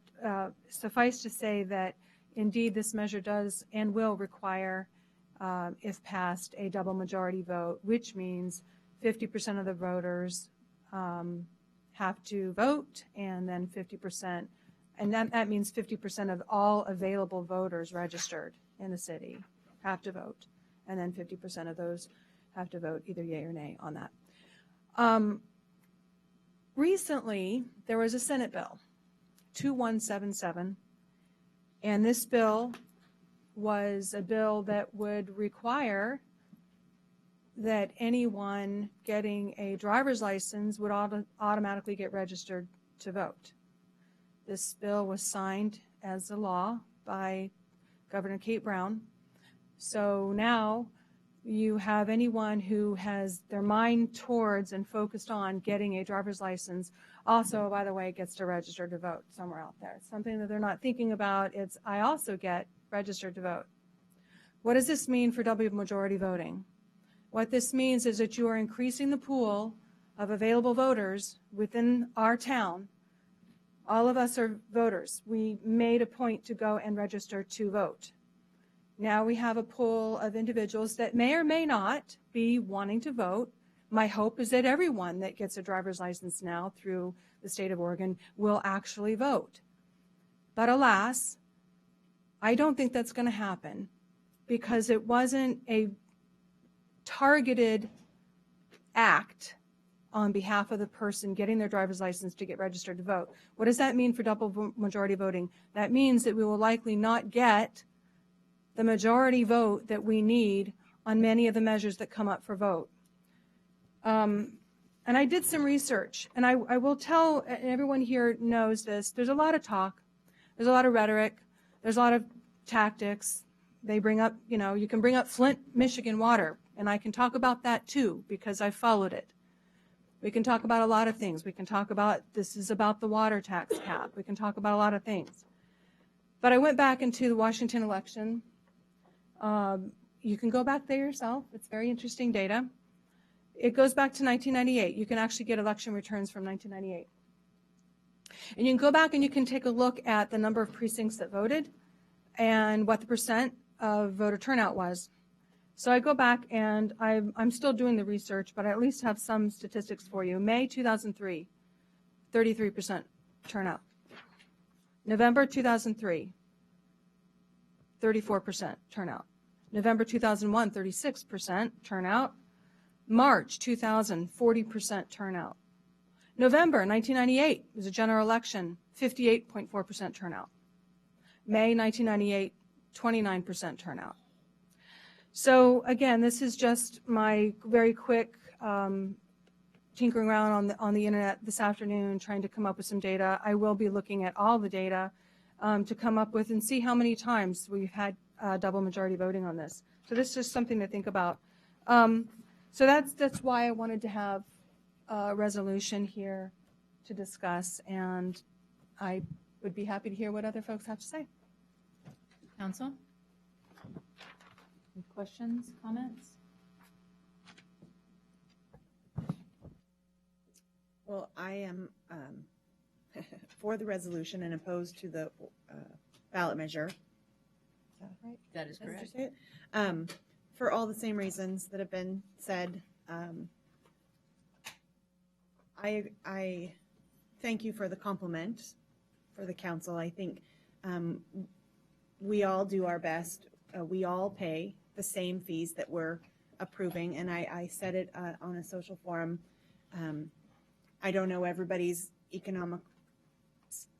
Suffice to say that indeed this measure does and will require, if passed, a double majority vote, which means 50% of the voters have to vote, and then 50%, and that means 50% of all available voters registered in the city have to vote, and then 50% of those have to vote either yea or nay on that. Recently, there was a Senate bill, 2177, and this bill was a bill that would require that anyone getting a driver's license would automatically get registered to vote. This bill was signed as a law by Governor Kate Brown. So now you have anyone who has their mind towards and focused on getting a driver's license also, by the way, gets to register to vote somewhere out there. It's something that they're not thinking about. It's, I also get registered to vote. What does this mean for double majority voting? What this means is that you are increasing the pool of available voters within our town. All of us are voters. We made a point to go and register to vote. Now we have a pool of individuals that may or may not be wanting to vote. My hope is that everyone that gets a driver's license now through the state of Oregon will actually vote. But alas, I don't think that's going to happen because it wasn't a targeted act on behalf of the person getting their driver's license to get registered to vote. What does that mean for double majority voting? That means that we will likely not get the majority vote that we need on many of the measures that come up for vote. And I did some research, and I will tell, and everyone here knows this, there's a lot of talk, there's a lot of rhetoric, there's a lot of tactics. They bring up, you know, you can bring up Flint, Michigan water, and I can talk about that too because I followed it. We can talk about a lot of things. We can talk about, this is about the water tax cap. We can talk about a lot of things. But I went back into the Washington election. You can go back there yourself. It's very interesting data. It goes back to 1998. You can actually get election returns from 1998. And you can go back and you can take a look at the number of precincts that voted and what the percent of voter turnout was. So I go back and I'm still doing the research, but I at least have some statistics for you. May 2003, 33% turnout. November 2003, 34% turnout. November 2001, 36% turnout. March 2000, 40% turnout. November 1998 was a general election, 58.4% turnout. May 1998, 29% turnout. So again, this is just my very quick tinkering around on the internet this afternoon, trying to come up with some data. I will be looking at all the data to come up with and see how many times we've had double majority voting on this. So this is just something to think about. So that's why I wanted to have a resolution here to discuss, and I would be happy to hear what other folks have to say. Council? Any questions, comments? Well, I am for the resolution and opposed to the ballot measure. Is that right? That is Did I correct. just say it? For all the same reasons that have been said. I thank you for the compliment for the council. I think we all do our best. We all pay the same fees that we're approving, and I said it on a social forum. I don't know everybody's economic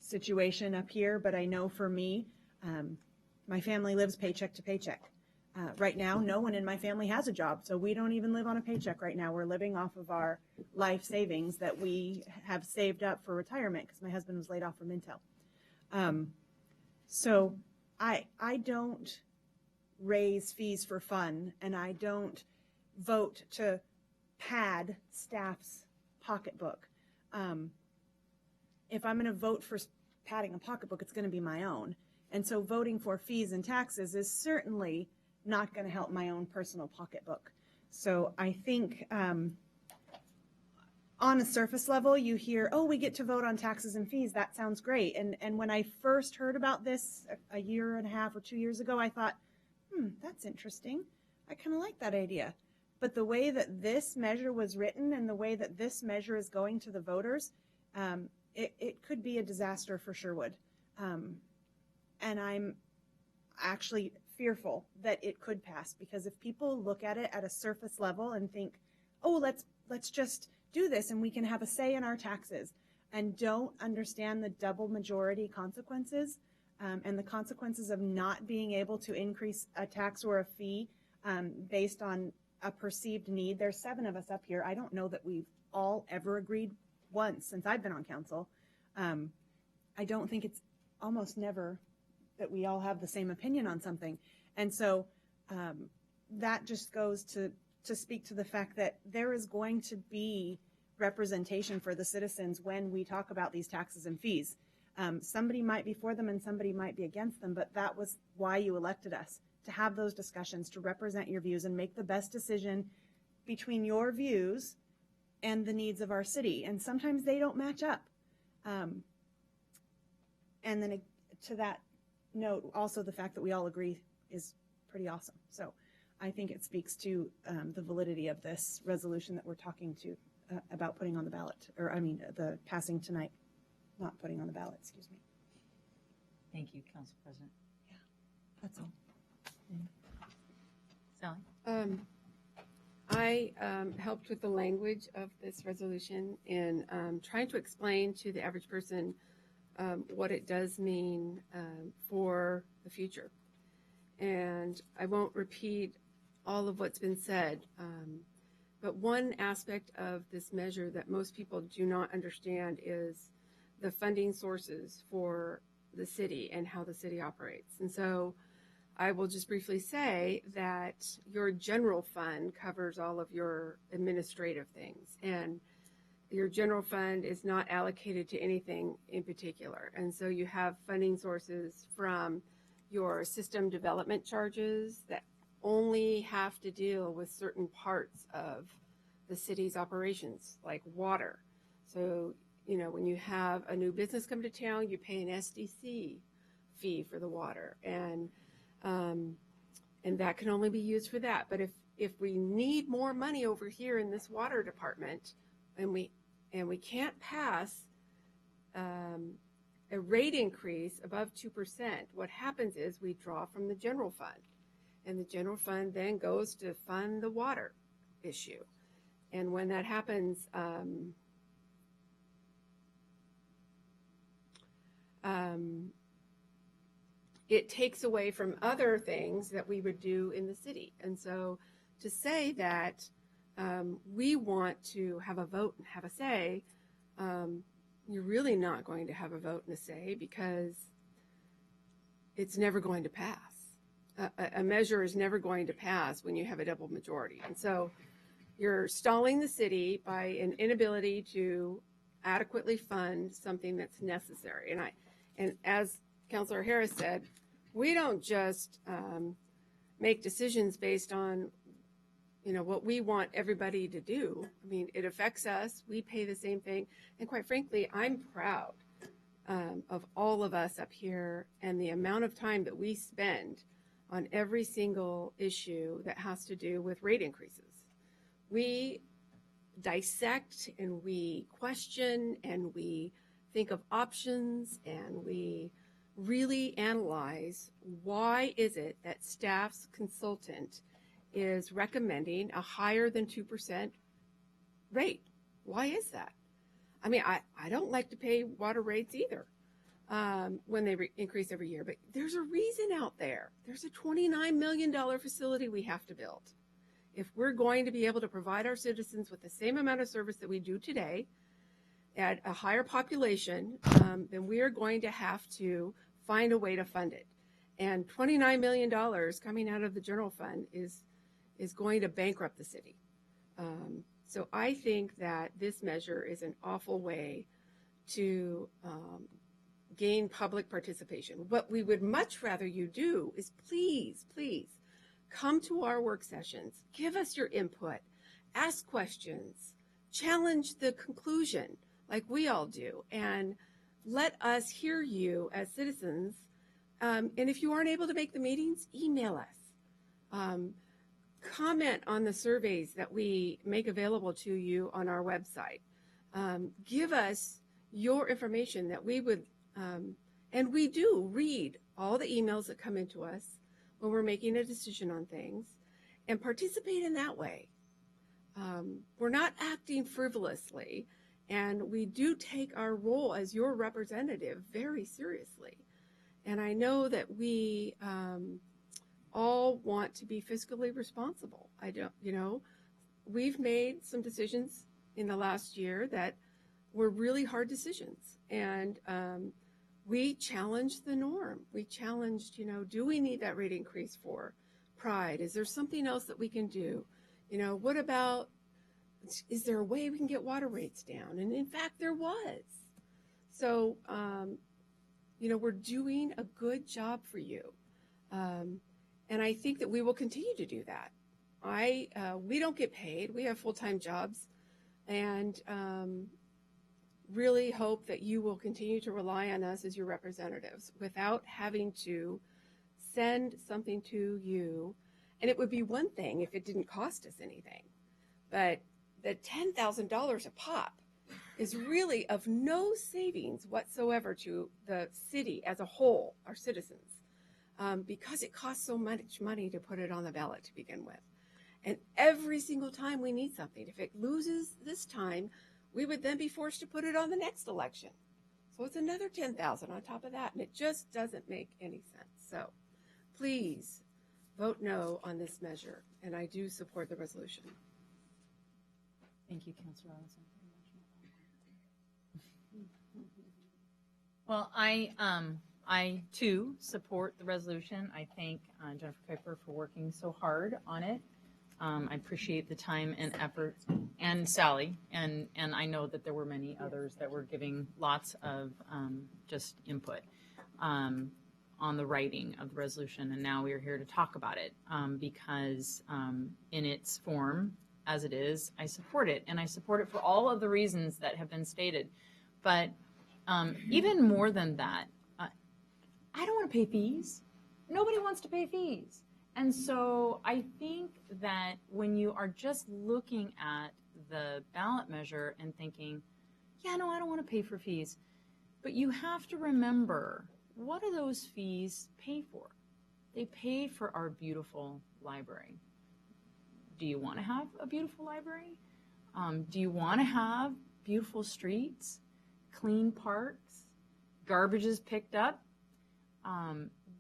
situation up here, but I know for me, my family lives paycheck to paycheck. Right now, no one in my family has a job, so we don't even live on a paycheck right now. We're living off of our life savings that we have saved up for retirement because my husband was laid off from Intel. So I don't raise fees for fun, and I don't vote to pad staff's pocketbook. If I'm going to vote for padding a pocketbook, it's going to be my own. And so voting for fees and taxes is certainly not going to help my own personal pocketbook. So I think on a surface level, you hear, oh, we get to vote on taxes and fees. That sounds great. And when I first heard about this a year and a half or 2 years ago, I thought, that's interesting. I kind of like that idea. But the way that this measure was written and the way that this measure is going to the voters, it could be a disaster for Sherwood. And I'm actually fearful that it could pass, because if people look at it at a surface level and think, oh, let's just do this and we can have a say in our taxes, and don't understand the double majority consequences and the consequences of not being able to increase a tax or a fee based on a perceived need. There's 7 of us up here. I don't know that we've all ever agreed once since I've been on council. I don't think it's almost never that we all have the same opinion on something. And so that just goes to speak to the fact that there is going to be representation for the citizens when we talk about these taxes and fees. Somebody might be for them and somebody might be against them, but that was why you elected us, to have those discussions, to represent your views and make the best decision between your views and the needs of our city. And sometimes they don't match up. And then to that note, also the fact that we all agree is pretty awesome. So I think it speaks to the validity of this resolution that we're talking to about putting on the ballot, or I mean the passing tonight, not putting on the ballot, excuse me. Thank you, Council President. Yeah, that's all. Sally? I helped with the language of this resolution in trying to explain to the average person what it does mean for the future. And I won't repeat all of what's been said, but one aspect of this measure that most people do not understand is the funding sources for the city and how the city operates. And so I will just briefly say that your general fund covers all of your administrative things, and your general fund is not allocated to anything in particular. And so you have funding sources from your system development charges that only have to deal with certain parts of the city's operations, like water. So, you know, when you have a new business come to town, you pay an SDC fee for the water, and that can only be used for that. But if we need more money over here in this water department, and we can't pass a rate increase above 2%, what happens is we draw from the general fund, and the general fund then goes to fund the water issue. And when that happens, it takes away from other things that we would do in the city. And so to say that we want to have a vote and have a say, you're really not going to have a vote and a say, because it's never going to pass. A measure is never going to pass when you have a double majority. And so you're stalling the city by an inability to adequately fund something that's necessary. And as Councilor Harris said, we don't just make decisions based on, you know, what we want everybody to do. I mean, it affects us. We pay the same thing. And quite frankly, I'm proud of all of us up here and the amount of time that we spend on every single issue that has to do with rate increases. We dissect and we question and we think of options and we really analyze why is it that staff's consultant is recommending a higher than 2% rate. Why is that? I mean, I don't like to pay water rates either when they increase every year, but there's a reason out there. There's a $29 million facility we have to build. If we're going to be able to provide our citizens with the same amount of service that we do today at a higher population, then we are going to have to find a way to fund it. And $29 million coming out of the general fund is going to bankrupt the city. So I think that this measure is an awful way to gain public participation. What we would much rather you do is please, please come to our work sessions, give us your input, ask questions, challenge the conclusion like we all do, and let us hear you as citizens. And if you aren't able to make the meetings, email us. Comment on the surveys that we make available to you on our website. Give us your information that we would, and we do read all the emails that come into us when we're making a decision on things, and participate in that way. We're not acting frivolously, and we do take our role as your representative very seriously. And I know that we all want to be fiscally responsible. We've made some decisions in the last year that were really hard decisions. And we challenged the norm. We challenged, do we need that rate increase for Pride? Is there something else that we can do? What about, is there a way we can get water rates down? And in fact, there was. So, we're doing a good job for you. And I think that we will continue to do that. We don't get paid. We have full-time jobs, and really hope that you will continue to rely on us as your representatives without having to send something to you. And it would be one thing if it didn't cost us anything, but the $10,000 a pop is really of no savings whatsoever to the city as a whole, our citizens, because it costs so much money to put it on the ballot to begin with. And every single time we need something, if it loses this time, we would then be forced to put it on the next election. So it's another $10,000 on top of that, and it just doesn't make any sense. So please vote no on this measure, and I do support the resolution. Thank you, Councilor Robinson. Well, I too support the resolution. I thank Jennifer Kuiper for working so hard on it. I appreciate the time and effort, and Sally, and I know that there were many others that were giving lots of just input on the writing of the resolution, and now we are here to talk about it because in its form, as it is, I support it. And I support it for all of the reasons that have been stated. But even more than that, I don't want to pay fees. Nobody wants to pay fees. And so I think that when you are just looking at the ballot measure and thinking, yeah, no, I don't want to pay for fees. But you have to remember, what do those fees pay for? They pay for our beautiful library. Do you want to have a beautiful library? Do you want to have beautiful streets, clean parks, garbage is picked up?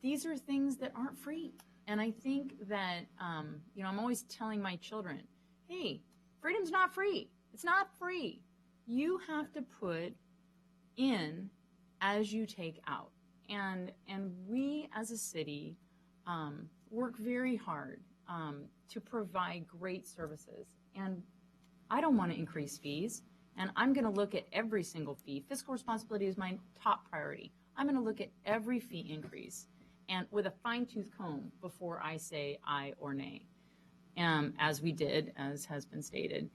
These are things that aren't free. And I think that, I'm always telling my children, hey, freedom's not free. It's not free. You have to put in as you take out. And we as a city work very hard to provide great services. And I don't want to increase fees. And I'm going to look at every single fee. Fiscal responsibility is my top priority. I'm going to look at every fee increase and with a fine-tooth comb before I say aye or nay, as we did, as has been stated,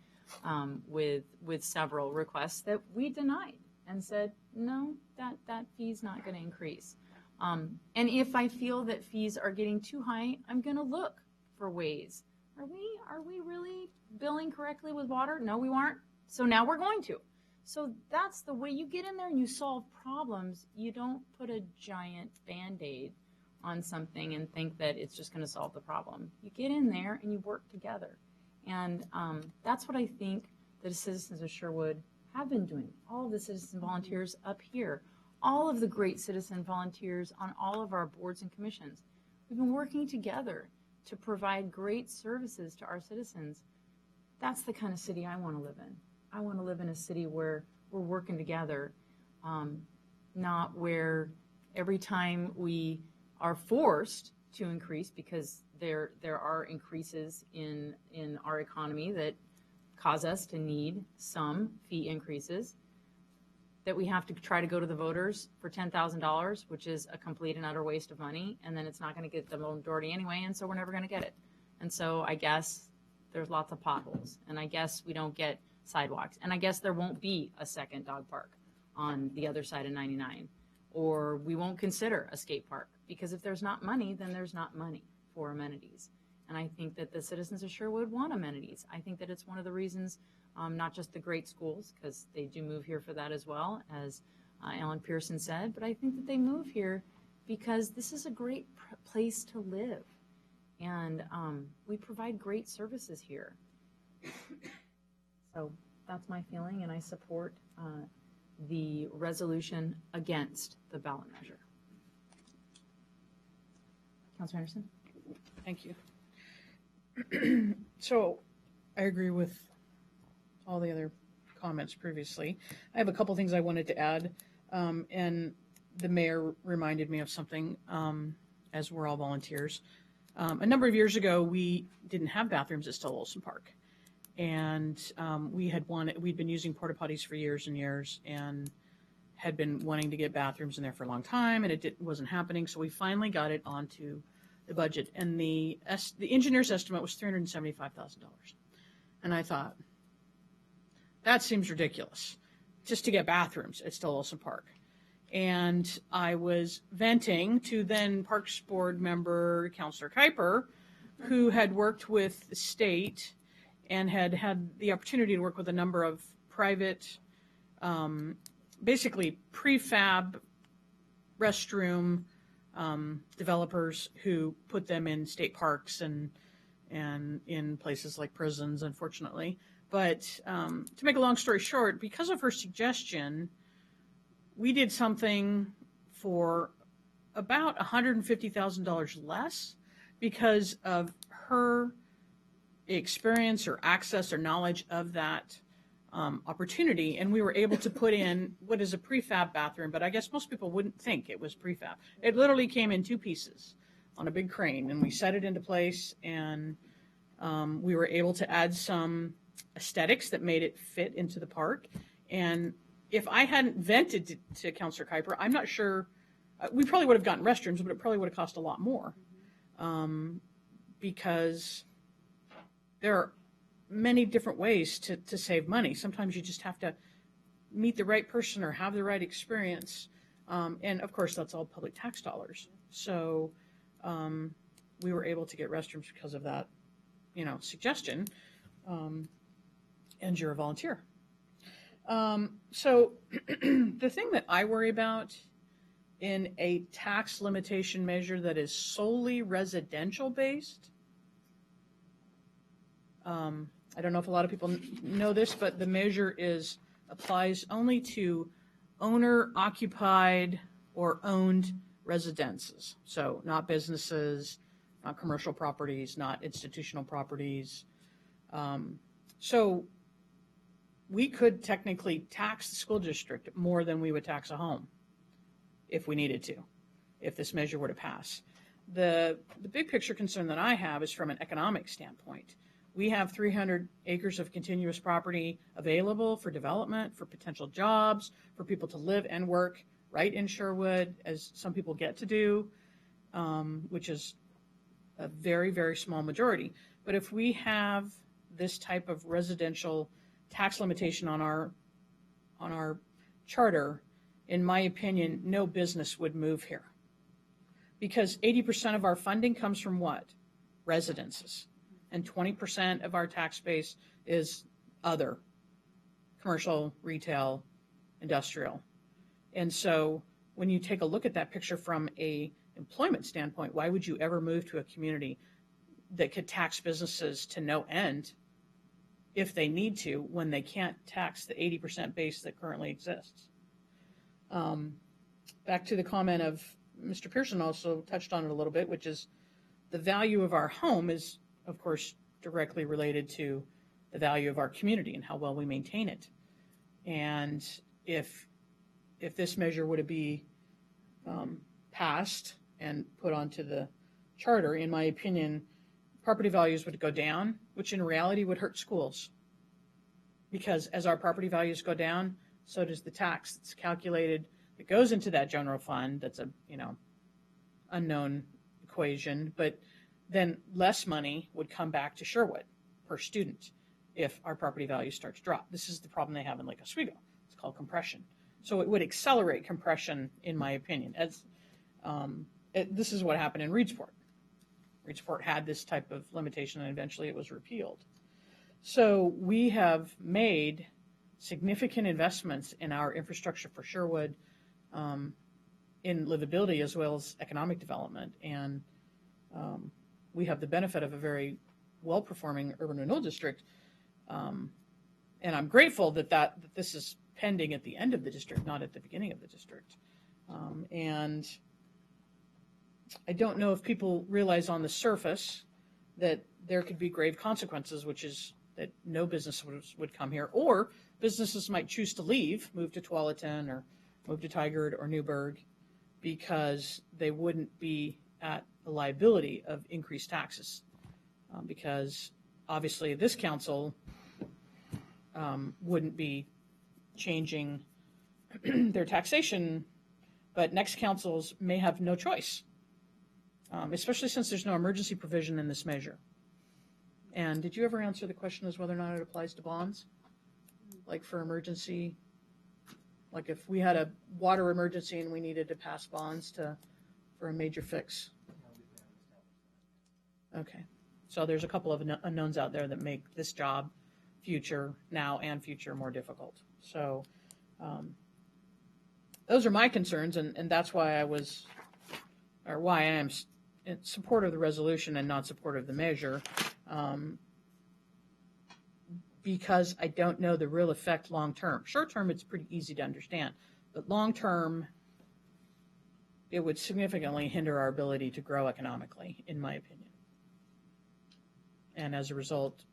with several requests that we denied and said, no, that fee's not going to increase. And if I feel that fees are getting too high, I'm going to look for ways. Are we really billing correctly with water? No, we aren't. So now we're going to. So that's the way you get in there and you solve problems. You don't put a giant Band-Aid on something and think that it's just going to solve the problem. You get in there and you work together. And that's what I think the citizens of Sherwood have been doing. All of the citizen volunteers up here, all of the great citizen volunteers on all of our boards and commissions. We've been working together to provide great services to our citizens. That's the kind of city I want to live in. I want to live in a city where we're working together, not where every time we are forced to increase, because there are increases in our economy that cause us to need some fee increases, that we have to try to go to the voters for $10,000, which is a complete and utter waste of money, and then it's not going to get the majority anyway, and so we're never going to get it. And so I guess there's lots of potholes, and I guess we don't get sidewalks, and I guess there won't be a second dog park on the other side of 99, or we won't consider a skate park, because if there's not money, then there's not money for amenities. And I think that the citizens of Sherwood want amenities. I think that it's one of the reasons, not just the great schools, because they do move here for that as well, as Alan Pearson said, but I think that they move here because this is a great place to live. And we provide great services here. So that's my feeling, and I support the resolution against the ballot measure. Councilor Anderson? Thank you. So I agree with all the other comments previously. I have a couple things I wanted to add, and the mayor reminded me of something, as we're all volunteers. A number of years ago, we didn't have bathrooms at Stella Olson Park, and we'd been using porta potties for years and years, and had been wanting to get bathrooms in there for a long time, and it wasn't happening. So we finally got it onto the budget, and the engineer's estimate was $375,000. And I thought, that seems ridiculous, just to get bathrooms at Stella Olson Park. And I was venting to then Parks Board member Councilor Kuiper, who had worked with the state and had had the opportunity to work with a number of private, basically prefab restroom developers who put them in state parks and in places like prisons, unfortunately. But to make a long story short, because of her suggestion, we did something for about $150,000 less because of her experience or access or knowledge of that opportunity, and we were able to put in what is a prefab bathroom, but I guess most people wouldn't think it was prefab. It literally came in two pieces on a big crane, and we set it into place, and we were able to add some aesthetics that made it fit into the park. And if I hadn't vented to Councilor Kuiper, I'm not sure, we probably would have gotten restrooms, but it probably would have cost a lot more, because there are many different ways to save money. Sometimes you just have to meet the right person or have the right experience. And of course, that's all public tax dollars. So we were able to get restrooms because of that, suggestion. And you're a volunteer. So the thing that I worry about in a tax limitation measure that is solely residential based, I don't know if a lot of people know this, but the measure applies only to owner occupied or owned residences. So not businesses, not commercial properties, not institutional properties. So we could technically tax the school district more than we would tax a home if we needed to, if this measure were to pass. The big picture concern that I have is from an economic standpoint. We have 300 acres of continuous property available for development, for potential jobs, for people to live and work right in Sherwood, as some people get to do, which is a very, very small majority. But if we have this type of residential tax limitation on our charter, in my opinion, no business would move here. Because 80% of our funding comes from what? Residences. And 20% of our tax base is other, commercial, retail, industrial. And so when you take a look at that picture from a employment standpoint, why would you ever move to a community that could tax businesses to no end if they need to, when they can't tax the 80% base that currently exists? Back to the comment of Mr. Pearson also touched on it a little bit, which is the value of our home is, of course, directly related to the value of our community and how well we maintain it. And if this measure were to be passed and put onto the charter, in my opinion, property values would go down, which in reality would hurt schools. Because as our property values go down, so does the tax that's calculated that goes into that general fund. That's a, unknown equation, but then less money would come back to Sherwood per student if our property values start to drop. This is the problem they have in Lake Oswego. It's called compression. So it would accelerate compression, in my opinion. As this is what happened in Reedsport. Reedsport had this type of limitation, and eventually it was repealed. So we have made significant investments in our infrastructure for Sherwood, in livability as well as economic development. And we have the benefit of a very well-performing urban renewal district. And I'm grateful that this is pending at the end of the district, not at the beginning of the district. And I don't know if people realize on the surface that there could be grave consequences, which is that no business would come here, or businesses might choose to leave, move to Tualatin or move to Tigard or Newburgh, because they wouldn't be at the liability of increased taxes. Because obviously this council wouldn't be changing their taxation, but next councils may have no choice, especially since there's no emergency provision in this measure. And did you ever answer the question as whether or not it applies to bonds? Like for emergency, like if we had a water emergency and we needed to pass bonds for a major fix? Okay. So there's a couple of unknowns out there that make this job now and future more difficult. So those are my concerns, and that's why I am in support of the resolution and not support of the measure, because I don't know the real effect long term. Short term, it's pretty easy to understand, but long term, it would significantly hinder our ability to grow economically, in my opinion. And as a result,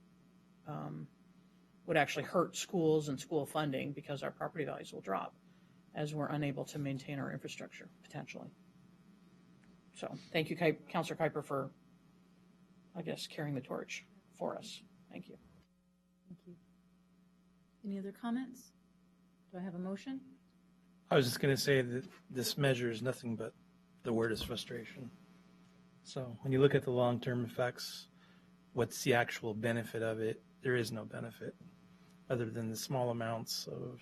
would actually hurt schools and school funding, because our property values will drop as we're unable to maintain our infrastructure, potentially. So thank you, Councilor Kuiper, for, I guess, carrying the torch for us. Thank you. Thank you. Any other comments? Do I have a motion? I was just going to say that this measure is nothing but the word is frustration. So when you look at the long-term effects, what's the actual benefit of it? there is no benefit other than the small amounts of,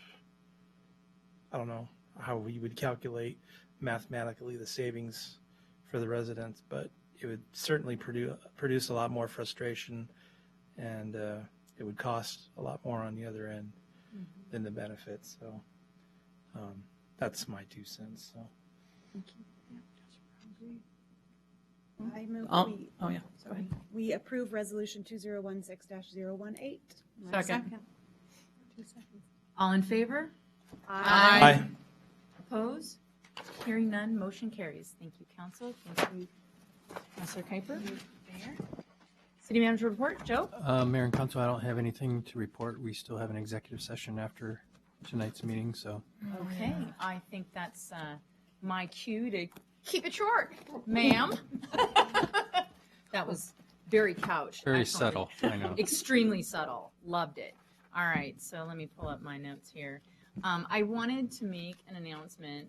I don't know how we would calculate mathematically the savings for the residents, but it would certainly produce a lot more frustration, and it would cost a lot more on the other end than the benefits. So that's my 2 cents. So. Thank you. I move we approve resolution 2016-018. Second. All in favor? Aye. Opposed? Hearing none, motion carries. Thank you, Council. Thank you, Councilor Kuiper. City Manager report, Joe? Mayor and Council, I don't have anything to report. We still have an executive session after tonight's meeting, so. Okay, I think that's my cue to keep it short, ma'am. That was very couch. Very Excellent. subtle, I know. Extremely subtle. Loved it. All right, so let me pull up my notes here. I wanted to make an announcement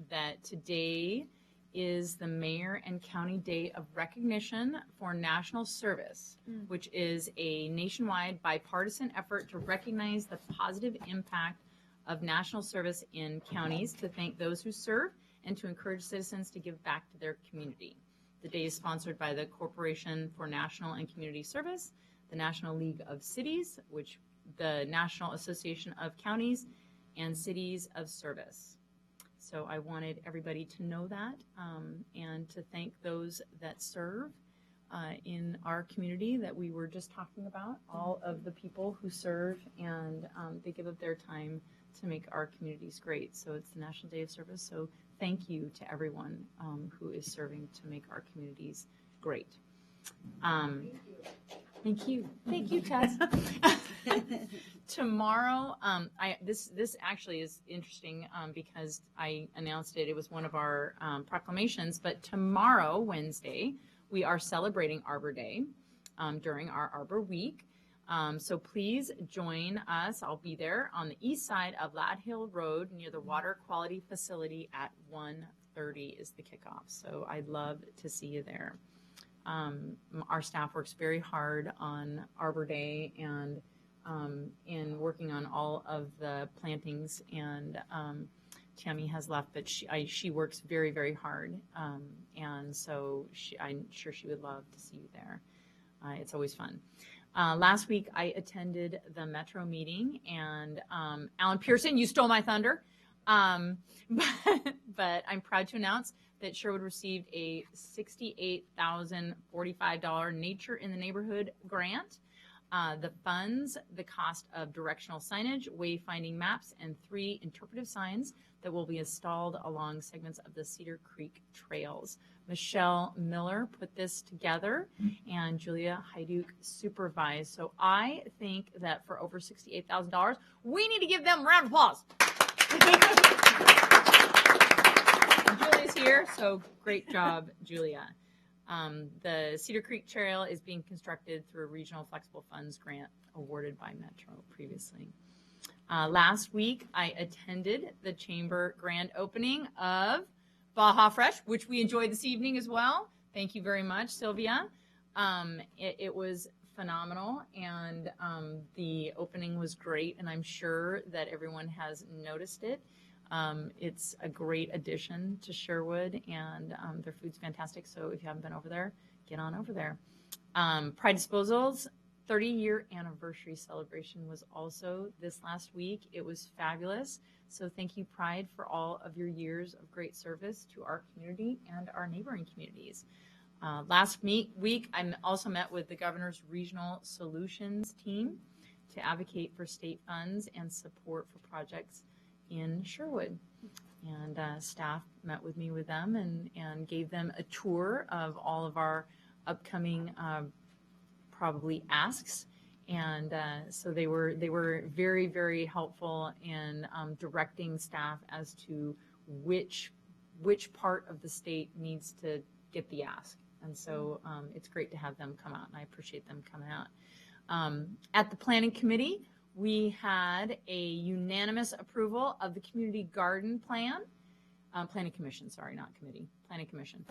that today is the Mayor and County Day of Recognition for National Service, which is a nationwide bipartisan effort to recognize the positive impact of national service in counties, to thank those who serve, and to encourage citizens to give back to their community. The day is sponsored by the Corporation for National and Community Service, the National League of Cities, which the National Association of Counties and Cities of Service. So I wanted everybody to know that and to thank those that serve in our community that we were just talking about, all of the people who serve, and they give up their time to make our communities great. So it's the National Day of Service. So thank you to everyone who is serving to make our communities great. Thank you. Thank you, Tess. Tomorrow, this actually is interesting because I announced it. It was one of our proclamations. But tomorrow, Wednesday, we are celebrating Arbor Day during our Arbor Week. So please join us. I'll be there on the east side of Lad Hill Road near the Water Quality Facility at 1:30 is the kickoff. So I'd love to see you there. Our staff works very hard on Arbor Day and in working on all of the plantings, and Tammy has left, but she works very, very hard, and so I'm sure she would love to see you there. It's always fun. Last week, I attended the Metro meeting, and Alan Pearson, you stole my thunder, but I'm proud to announce that Sherwood received a $68,045 Nature in the Neighborhood grant. The funds, the cost of directional signage, wayfinding maps, and 3 interpretive signs that will be installed along segments of the Cedar Creek trails. Michelle Miller put this together, and Julia Hyduk supervised. So I think that for over $68,000, we need to give them a round of applause. Julia's here, so great job, Julia. The Cedar Creek Trail is being constructed through a Regional Flexible Funds grant awarded by Metro previously. Last week, I attended the Chamber grand opening of Baja Fresh, which we enjoyed this evening as well. Thank you very much, Sylvia. It was phenomenal, and the opening was great, and I'm sure that everyone has noticed it. It's a great addition to Sherwood, and their food's fantastic. So if you haven't been over there, get on over there. Pride Disposal's 30-year anniversary celebration was also this last week. It was fabulous. So thank you, Pride, for all of your years of great service to our community and our neighboring communities. Last week, I also met with the Governor's Regional Solutions team to advocate for state funds and support for projects in Sherwood. And staff met with me with them and gave them a tour of all of our upcoming probably asks. And so they were very, very helpful in directing staff as to which part of the state needs to get the ask. And so it's great to have them come out, and I appreciate them coming out. At the Planning Committee, we had a unanimous approval of the Community Garden Plan. Planning Commission, sorry, not committee, Planning Commission.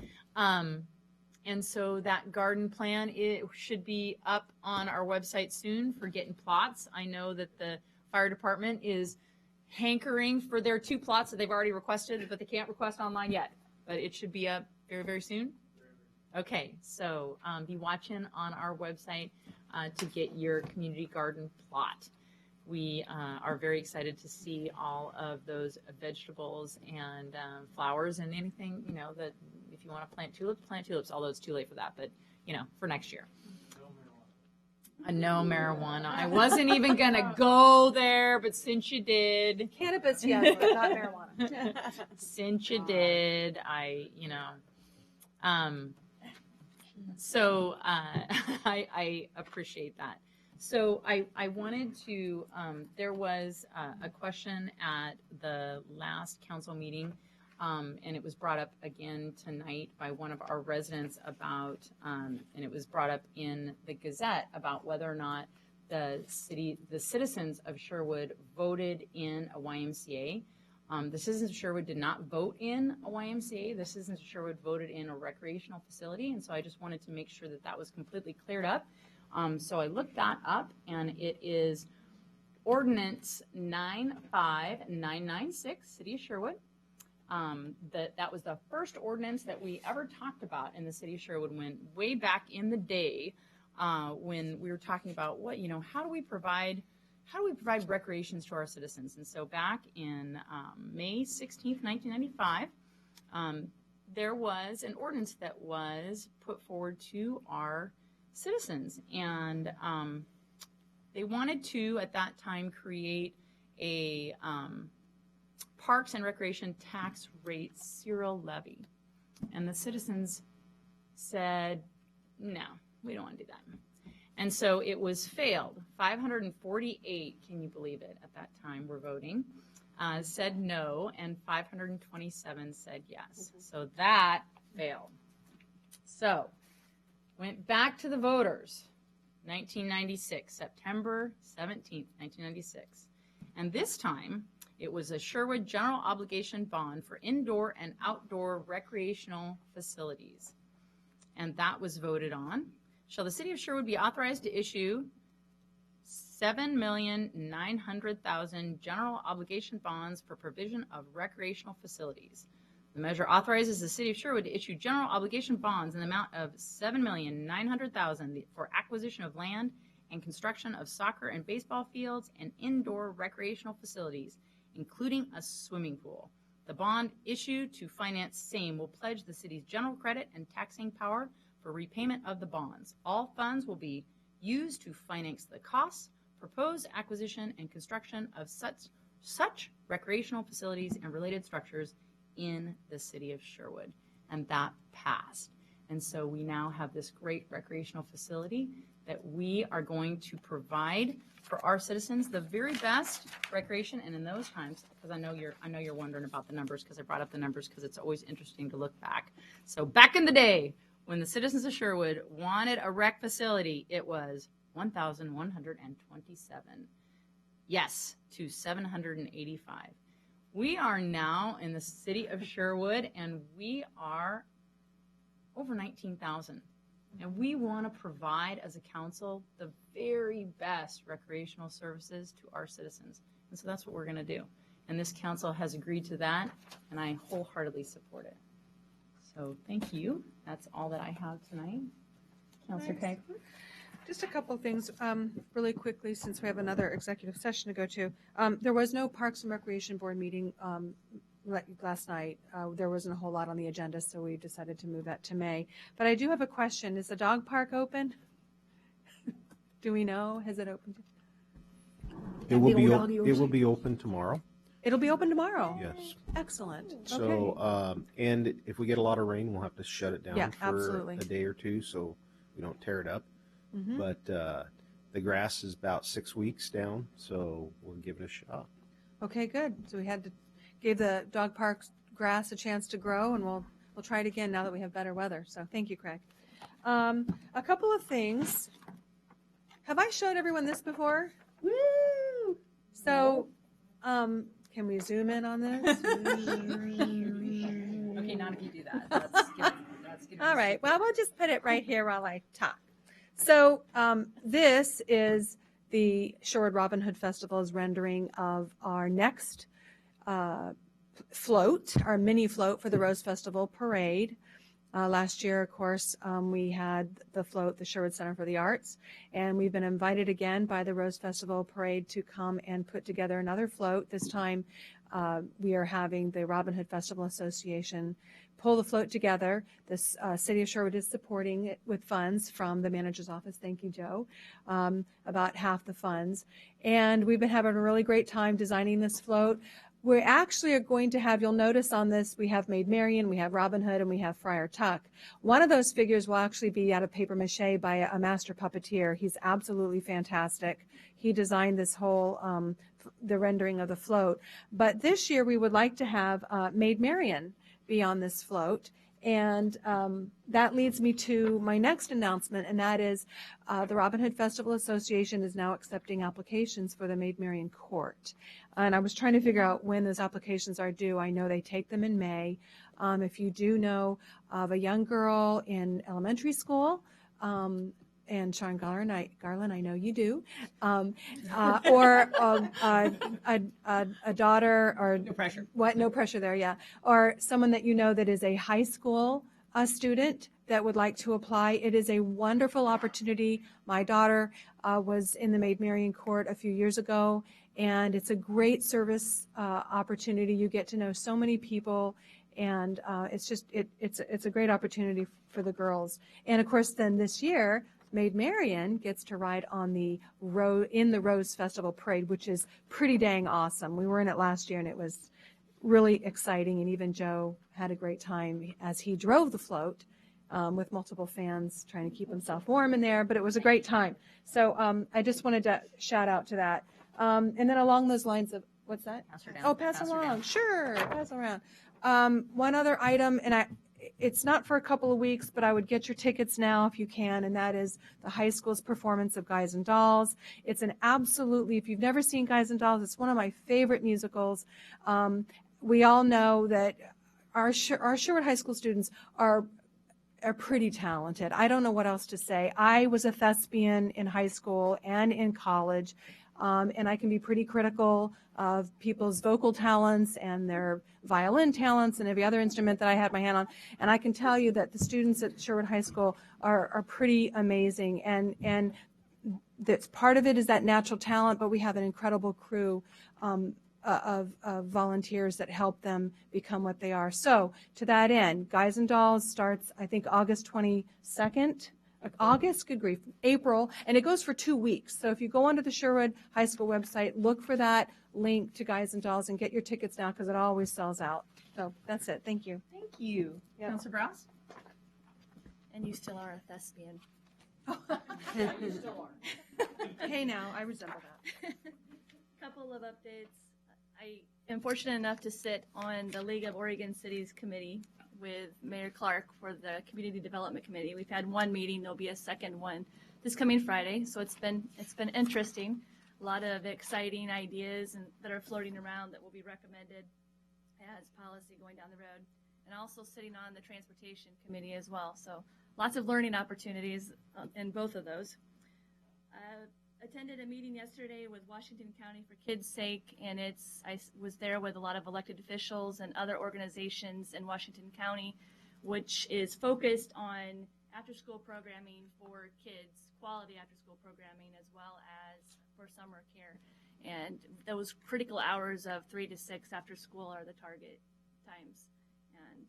And so that garden plan, it should be up on our website soon for getting plots. I know that the fire department is hankering for their 2 plots that they've already requested, but they can't request online yet. But it should be up very, very soon. Okay, so be watching on our website to get your community garden plot. We are very excited to see all of those vegetables and flowers and anything, you know, that if you want to plant tulips, although it's too late for that, but, you know, for next year. No marijuana. I wasn't even going to go there, but since you did. Cannabis, yes, but not marijuana. Since you did, so I appreciate that. So I wanted to, there was a question at the last council meeting, and it was brought up again tonight by one of our residents about, and it was brought up in the Gazette about whether or not the citizens of Sherwood voted in a YMCA. The citizens of Sherwood did not vote in a YMCA. The citizens of Sherwood voted in a recreational facility, and so I just wanted to make sure that that was completely cleared up. So I looked that up, and it is Ordinance 95996, City of Sherwood. That was the first ordinance that we ever talked about in the City of Sherwood, when way back in the day, when we were talking about how do we provide recreations to our citizens. And so back in May 16th, 1995, there was an ordinance that was put forward to our citizens, and they wanted to, at that time, create a Parks and Recreation tax rate serial levy. And the citizens said, no, we don't want to do that. And so it was failed. 548, can you believe it, at that time were voting, said no, and 527 said yes. So that failed. So went back to the voters, 1996, September 17th, 1996. And this time, it was a Sherwood general obligation bond for indoor and outdoor recreational facilities. And that was voted on. Shall the City of Sherwood be authorized to issue 7,900,000 general obligation bonds for provision of recreational facilities? The measure authorizes the City of Sherwood to issue general obligation bonds in the amount of $7,900,000 for acquisition of land and construction of soccer and baseball fields and indoor recreational facilities, including a swimming pool. The bond issued to finance same will pledge the city's general credit and taxing power for repayment of the bonds. All funds will be used to finance the costs, proposed acquisition, and construction of such recreational facilities and related structures in the City of Sherwood. And that passed. And so we now have this great recreational facility that we are going to provide for our citizens the very best recreation. And in those times, because I know you're wondering about the numbers, because I brought up the numbers because it's always interesting to look back. So back in the day, when the citizens of Sherwood wanted a rec facility, it was 1,127. Yes, to 785. We are now in the City of Sherwood, and we are over 19,000. And we want to provide, as a council, the very best recreational services to our citizens. And so that's what we're going to do. And this council has agreed to that, and I wholeheartedly support it. So thank you. That's all that I have tonight. Councilor Kay. Just a couple things really quickly, since we have another executive session to go to. There was no Parks and Recreation Board meeting last night. There wasn't a whole lot on the agenda, so we decided to move that to May. But I do have a question. Is the dog park open? Do we know? Has it opened? It will be open tomorrow. It'll be open tomorrow? Yes. Excellent. So, Okay. and if we get a lot of rain, we'll have to shut it down for absolutely. a day or two so we don't tear it up. Mhm. But the grass is about 6 weeks down, so we'll give it a shot. Okay, good. So we gave the dog park grass a chance to grow, and we'll try it again now that we have better weather. So thank you, Craig. A couple of things. Have I showed everyone this before? Woo! So, can we zoom in on this? Okay, not if you do that. That's All right, well, we'll just put it right here while I talk. So this is the Sherwood Robin Hood Festival's rendering of our next float, our mini float for the Rose Festival Parade. Last year, of course, we had the float, the Sherwood Center for the Arts, and we've been invited again by the Rose Festival Parade to come and put together another float. This time, we are having the Robin Hood Festival Association pull the float together. The City of Sherwood is supporting it with funds from the manager's office. Thank you, Joe. About half the funds. And we've been having a really great time designing this float. We actually are going to have, you'll notice on this, we have Maid Marian, we have Robin Hood, and we have Friar Tuck. One of those figures will actually be out of paper mache by a master puppeteer. He's absolutely fantastic. He designed this whole, the rendering of the float. But this year we would like to have Maid Marian be on this float. And that leads me to my next announcement, and that is the Robin Hood Festival Association is now accepting applications for the Maid Marian Court. And I was trying to figure out when those applications are due. I know they take them in May. If you do know of a young girl in elementary school, and Sean Garland, I know you do, or a daughter, or no pressure. What? No pressure there, yeah. Or someone that you know that is a high school student that would like to apply. It is a wonderful opportunity. My daughter was in the Maid Marian Court a few years ago, and it's a great service opportunity. You get to know so many people, and it's just it's a great opportunity for the girls. And of course, then this year, Maid Marian gets to ride on the Rose Festival Parade, which is pretty dang awesome. We were in it last year, and it was really exciting, and even Joe had a great time as he drove the float with multiple fans trying to keep himself warm in there, but it was a great time. So I just wanted to shout out to that. And then along those lines of, what's that? Pass her down. Oh, pass Pass her along. down. Sure, pass around. One other item, and it's not for a couple of weeks, but I would get your tickets now if you can, and that is the high school's performance of Guys and Dolls. It's an absolutely, if you've never seen Guys and Dolls, it's one of my favorite musicals. We all know that our Sherwood High School students are pretty talented. I don't know what else to say. I was a thespian in high school and in college, and I can be pretty critical of people's vocal talents and their violin talents and every other instrument that I had my hand on. And I can tell you that the students at Sherwood High School are pretty amazing. And that's part of it is that natural talent, but we have an incredible crew of volunteers that help them become what they are. So to that end, Guys and Dolls starts, I think, August 22nd. August, good grief, April, and it goes for 2 weeks. So if you go onto the Sherwood High School website, look for that link to Guys and Dolls and get your tickets now because it always sells out. So that's it. Thank you. Thank you. Yep. Councilor Browse? And you still are a thespian. You still are. Hey, now, I resemble that. Couple of updates. I am fortunate enough to sit on the League of Oregon Cities Committee with Mayor Clark for the Community Development Committee. We've had one meeting. There'll be a second one this coming Friday. So it's been interesting. A lot of exciting ideas that are floating around that will be recommended as policy going down the road. And also sitting on the Transportation Committee as well. So lots of learning opportunities in both of those. Attended a meeting yesterday with Washington County for Kids' Sake, and I was there with a lot of elected officials and other organizations in Washington County, which is focused on after-school programming for kids, quality after-school programming, as well as for summer care. And those critical hours of 3 to 6 after school are the target times. And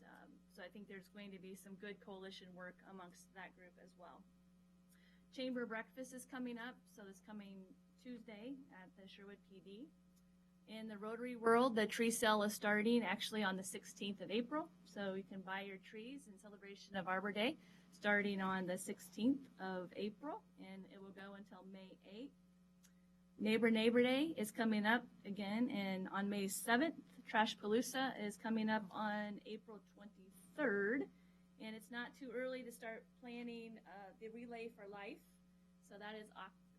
so I think there's going to be some good coalition work amongst that group as well. Chamber breakfast is coming up, so this coming Tuesday at the Sherwood PD. In the Rotary world, the tree sale is starting actually on the 16th of April, so you can buy your trees in celebration of Arbor Day starting on the 16th of April, and it will go until May 8th. Neighbor Day is coming up again, and on May 7th, Trash Palooza is coming up on April 23rd. And it's not too early to start planning the Relay for Life. So that is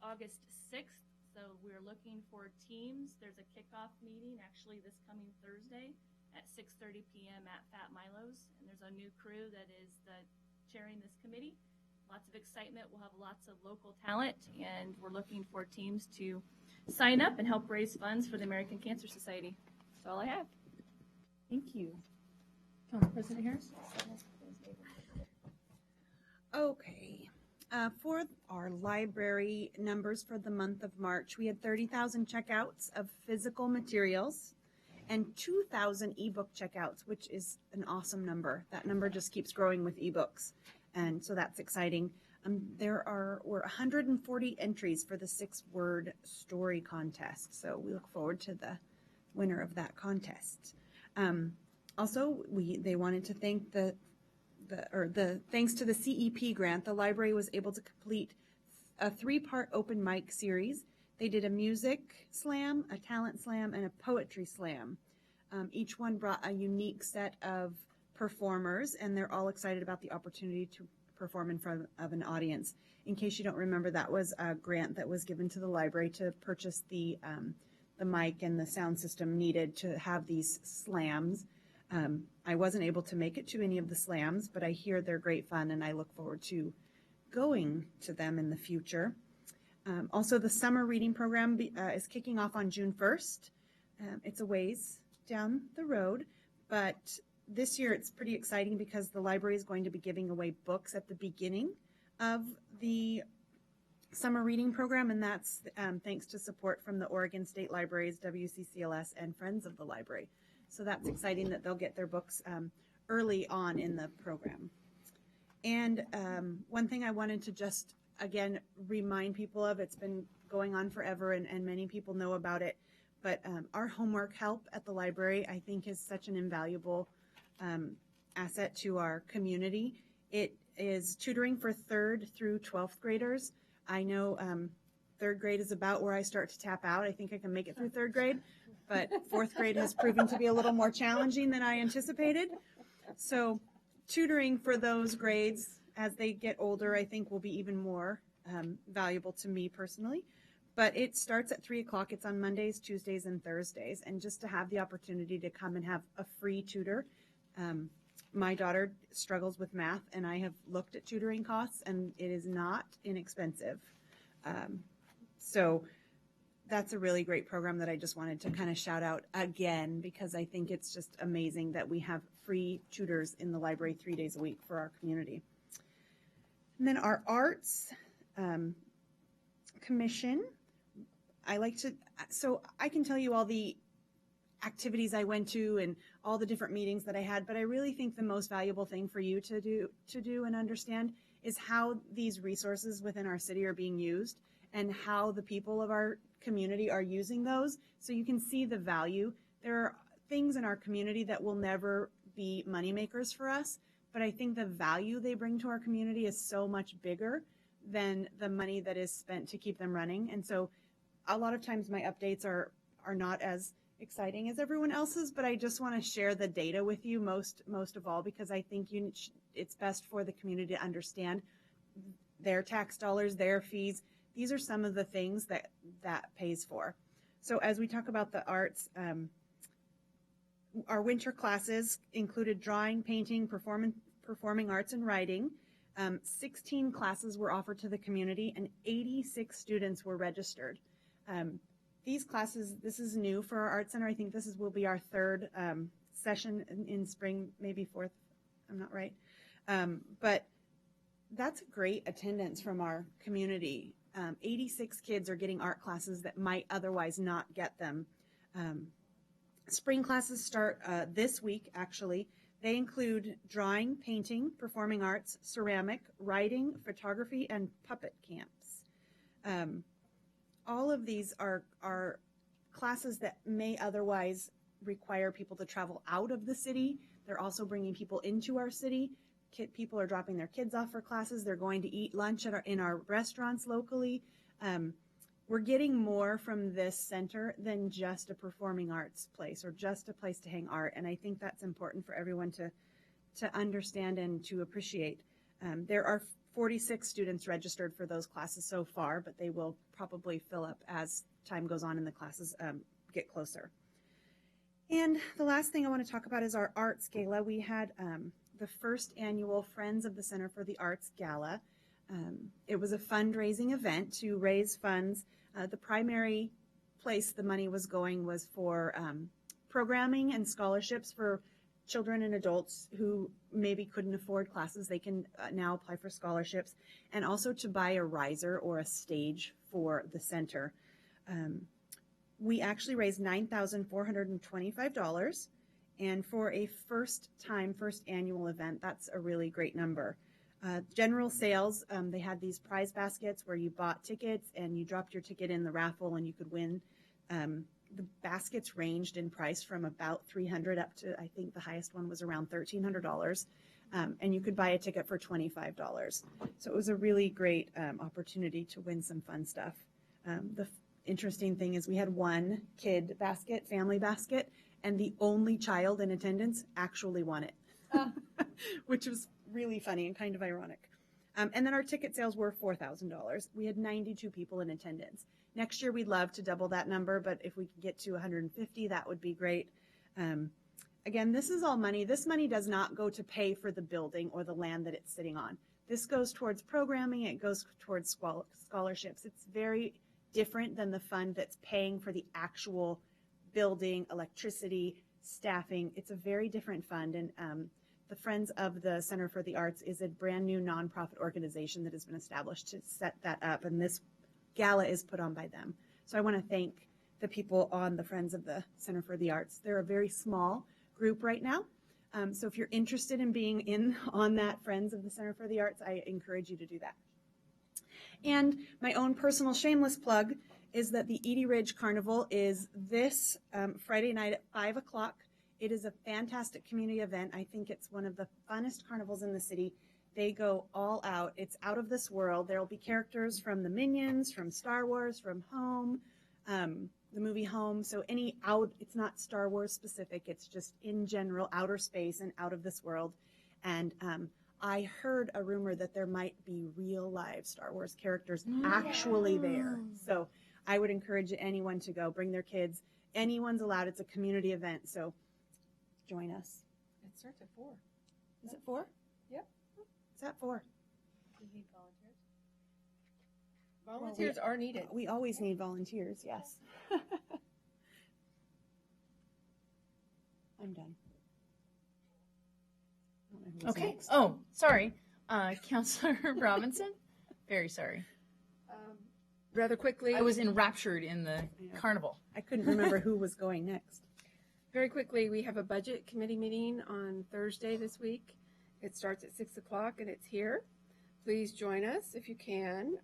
August 6th. So we're looking for teams. There's a kickoff meeting actually this coming Thursday at 6:30 p.m. at Fat Milo's. And there's a new crew that is chairing this committee. Lots of excitement. We'll have lots of local talent, and we're looking for teams to sign up and help raise funds for the American Cancer Society. That's all I have. Thank you. Council President Harris? Okay. For our library numbers for the month of March, we had 30,000 checkouts of physical materials and 2,000 ebook checkouts, which is an awesome number. That number just keeps growing with ebooks, and so that's exciting. There were 140 entries for the 6-word story contest, so we look forward to the winner of that contest. Also, they wanted to thank thanks to the CEP grant, the library was able to complete a 3-part open mic series. They did a music slam, a talent slam, and a poetry slam. Each one brought a unique set of performers, and they're all excited about the opportunity to perform in front of an audience. In case you don't remember, that was a grant that was given to the library to purchase the mic and the sound system needed to have these slams. I wasn't able to make it to any of the slams, but I hear they're great fun, and I look forward to going to them in the future. Also, the summer reading program is kicking off on June 1st. It's a ways down the road, but this year it's pretty exciting because the library is going to be giving away books at the beginning of the summer reading program, and that's thanks to support from the Oregon State Libraries, WCCLS, and Friends of the Library. So that's exciting that they'll get their books early on in the program. And one thing I wanted to just, again, remind people of, it's been going on forever and many people know about it, but our homework help at the library, I think, is such an invaluable asset to our community. It is tutoring for 3rd through 12th graders. I know 3rd grade is about where I start to tap out. I think I can make it through 3rd grade, but 4th grade has proven to be a little more challenging than I anticipated. So tutoring for those grades as they get older, I think, will be even more valuable to me personally. But it starts at 3 o'clock. It's on Mondays, Tuesdays, and Thursdays. And just to have the opportunity to come and have a free tutor. My daughter struggles with math, and I have looked at tutoring costs, and it is not inexpensive. So that's a really great program that I just wanted to kind of shout out again, because I think it's just amazing that we have free tutors in the library 3 days a week for our community. And then our arts commission, so I can tell you all the activities I went to and all the different meetings that I had, but I really think the most valuable thing for you to do and understand is how these resources within our city are being used and how the people of our community are using those, so you can see the value. There are things in our community that will never be moneymakers for us, but I think the value they bring to our community is so much bigger than the money that is spent to keep them running. And so a lot of times my updates are not as exciting as everyone else's, but I just want to share the data with you most of all, because I think it's best for the community to understand their tax dollars, their fees. These are some of the things that pays for. So as we talk about the arts, our winter classes included drawing, painting, performing arts, and writing. 16 classes were offered to the community, and 86 students were registered. These classes, this is new for our Art Center. I think will be our 3rd session in spring, maybe 4th, I'm not right. But that's great attendance from our community. 86 kids are getting art classes that might otherwise not get them. Spring classes start this week, actually. They include drawing, painting, performing arts, ceramic, writing, photography, and puppet camps. All of these are classes that may otherwise require people to travel out of the city. They're also bringing people into our city. People are dropping their kids off for classes. They're going to eat lunch in our restaurants locally. We're getting more from this center than just a performing arts place or just a place to hang art, and I think that's important for everyone to understand and to appreciate. There are 46 students registered for those classes so far, but they will probably fill up as time goes on and the classes get closer. And the last thing I want to talk about is our arts gala. We had the first annual Friends of the Center for the Arts Gala. It was a fundraising event to raise funds. The primary place the money was going was for programming and scholarships for children and adults who maybe couldn't afford classes. They can now apply for scholarships, and also to buy a riser or a stage for the center. We actually raised $9,425, and for a first annual event, that's a really great number. General sales, they had these prize baskets where you bought tickets and you dropped your ticket in the raffle and you could win. The baskets ranged in price from about $300 up to, I think the highest one was around $1,300. And you could buy a ticket for $25. So it was a really great opportunity to win some fun stuff. The interesting thing is we had one kid basket, family basket, and the only child in attendance actually won it, which was really funny and kind of ironic. And then our ticket sales were $4,000. We had 92 people in attendance. Next year, we'd love to double that number, but if we could get to 150, that would be great. Again, this is all money. This money does not go to pay for the building or the land that it's sitting on. This goes towards programming. It goes towards scholarships. It's very different than the fund that's paying for the actual building, electricity, staffing. It's a very different fund. And the Friends of the Center for the Arts is a brand new nonprofit organization that has been established to set that up. And this gala is put on by them. So I want to thank the people on the Friends of the Center for the Arts. They're a very small group right now. So if you're interested in being in on that Friends of the Center for the Arts, I encourage you to do that. And my own personal shameless plug is that the Edie Ridge Carnival is this Friday night at 5 o'clock. It is a fantastic community event. I think it's one of the funnest carnivals in the city. They go all out. It's out of this world. There will be characters from the Minions, from Star Wars, from Home, the movie Home. So it's not Star Wars specific. It's just in general outer space and out of this world. And I heard a rumor that there might be real live Star Wars characters actually there. So I would encourage anyone to go. Bring their kids. Anyone's allowed. It's a community event. So join us. It starts at 4. Is it 4? Yep. It's at 4. We need volunteers. Volunteers are needed. We always need volunteers, yes. I'm done. Okay. Oh, sorry. Counselor Robinson? Very sorry. Rather quickly. I was enraptured in the carnival. I couldn't remember who was going next. Very quickly, we have a budget committee meeting on Thursday this week. It starts at 6 o'clock and it's here. Please join us if you can.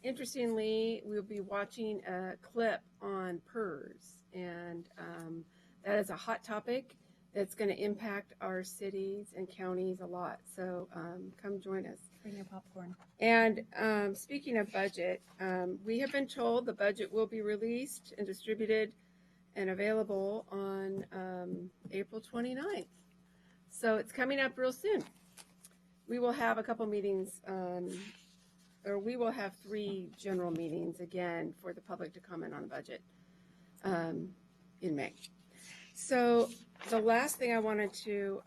Interestingly, we'll be watching a clip on PERS, and that is a hot topic that's going to impact our cities and counties a lot. So come join us. Bring your popcorn. And speaking of budget, we have been told the budget will be released and distributed and available on April 29th. So it's coming up real soon. We will have a couple meetings, or we will have 3 general meetings again for the public to comment on the budget in May. So the last thing I wanted to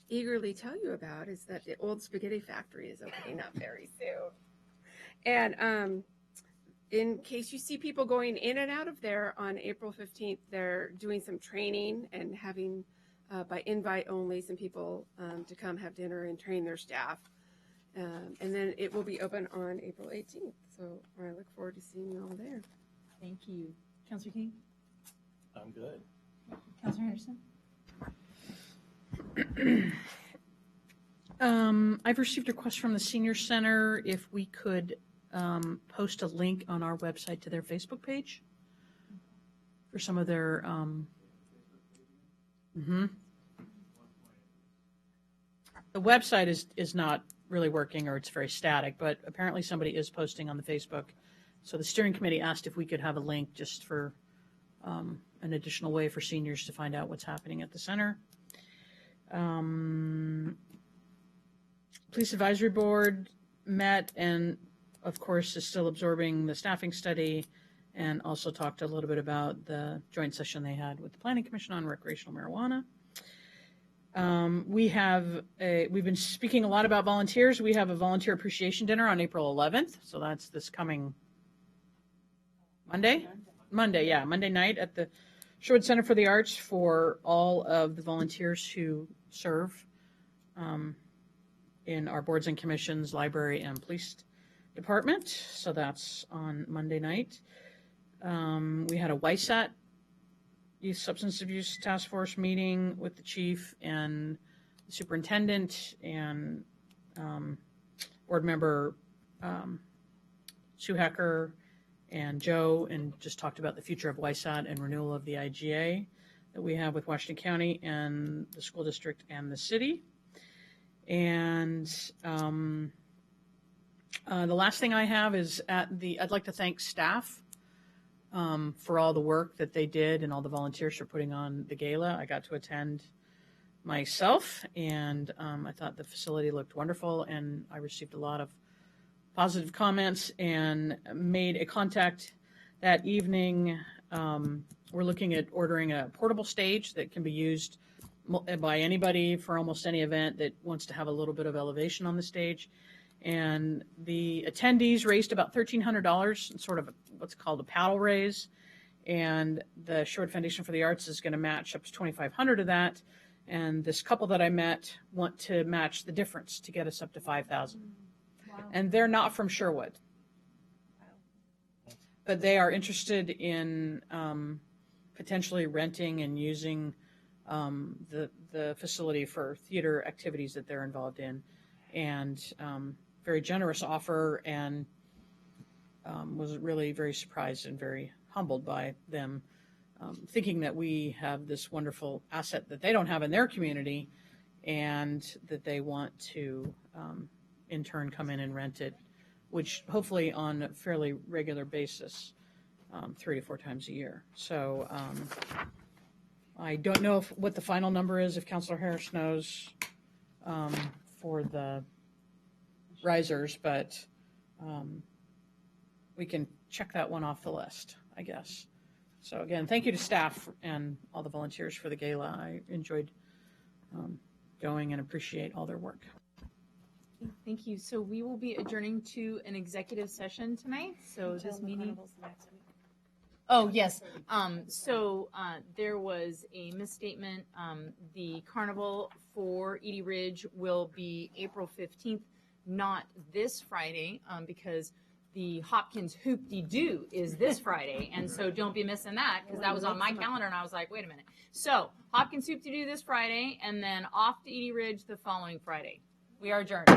eagerly tell you about is that the old spaghetti factory is opening up very soon. And in case you see people going in and out of there on April 15th, they're doing some training and having, by invite only, some people to come have dinner and train their staff. And then it will be open on April 18th. So I look forward to seeing you all there. Thank you. Counselor King? I'm good. Counselor Henderson? I've received a request from the Senior Center if we could post a link on our website to their Facebook page for some of their the website is not really working, or it's very static, but apparently somebody is posting on the Facebook. So the steering committee asked if we could have a link just for an additional way for seniors to find out what's happening at the center. Police Advisory Board met and, of course, is still absorbing the staffing study. and also talked a little bit about the joint session they had with the Planning Commission on recreational marijuana. We've been speaking a lot about volunteers. We have a volunteer appreciation dinner on April 11th, so that's this coming Monday night at the Sherwood Center for the Arts for all of the volunteers who serve in our boards and commissions, library, and police department. So that's on Monday night. We had a YSAT, Youth Substance Abuse Task Force meeting with the chief and the superintendent and board member Sue Hecker and Joe, and just talked about the future of YSAT and renewal of the IGA that we have with Washington County and the school district and the city. And the last thing I have is I'd like to thank staff for all the work that they did and all the volunteers for putting on the gala. I got to attend myself, and I thought the facility looked wonderful, and I received a lot of positive comments and made a contact that evening. We're looking at ordering a portable stage that can be used by anybody for almost any event that wants to have a little bit of elevation on the stage. And the attendees raised about $1,300, sort of what's called a paddle raise. And the Sherwood Foundation for the Arts is going to match up to $2,500 of that. And this couple that I met want to match the difference to get us up to $5,000. Wow. And they're not from Sherwood. Wow. But they are interested in potentially renting and using the facility for theater activities that they're involved in. And very generous offer, and was really very surprised and very humbled by them thinking that we have this wonderful asset that they don't have in their community, and that they want to in turn come in and rent it, which hopefully on a fairly regular basis, 3 to 4 times a year. So I don't know what the final number is, if Councilor Harris knows, for the risers, but we can check that one off the list, I guess. So again, thank you to staff and all the volunteers for the gala. I enjoyed going and appreciate all their work. Thank you. So we will be adjourning to an executive session tonight. So this meeting. Oh, yes. There was a misstatement. The carnival for Edie Ridge will be April 15th, not this Friday, because the Hopkins Hoop-de-Doo is this Friday. And so don't be missing that, because that was on my calendar, and I was like, wait a minute. So Hopkins Hoop-de-Doo this Friday, and then off to Edie Ridge the following Friday. We are adjourned. Well,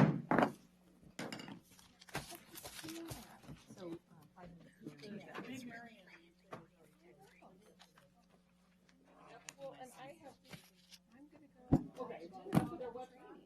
and I have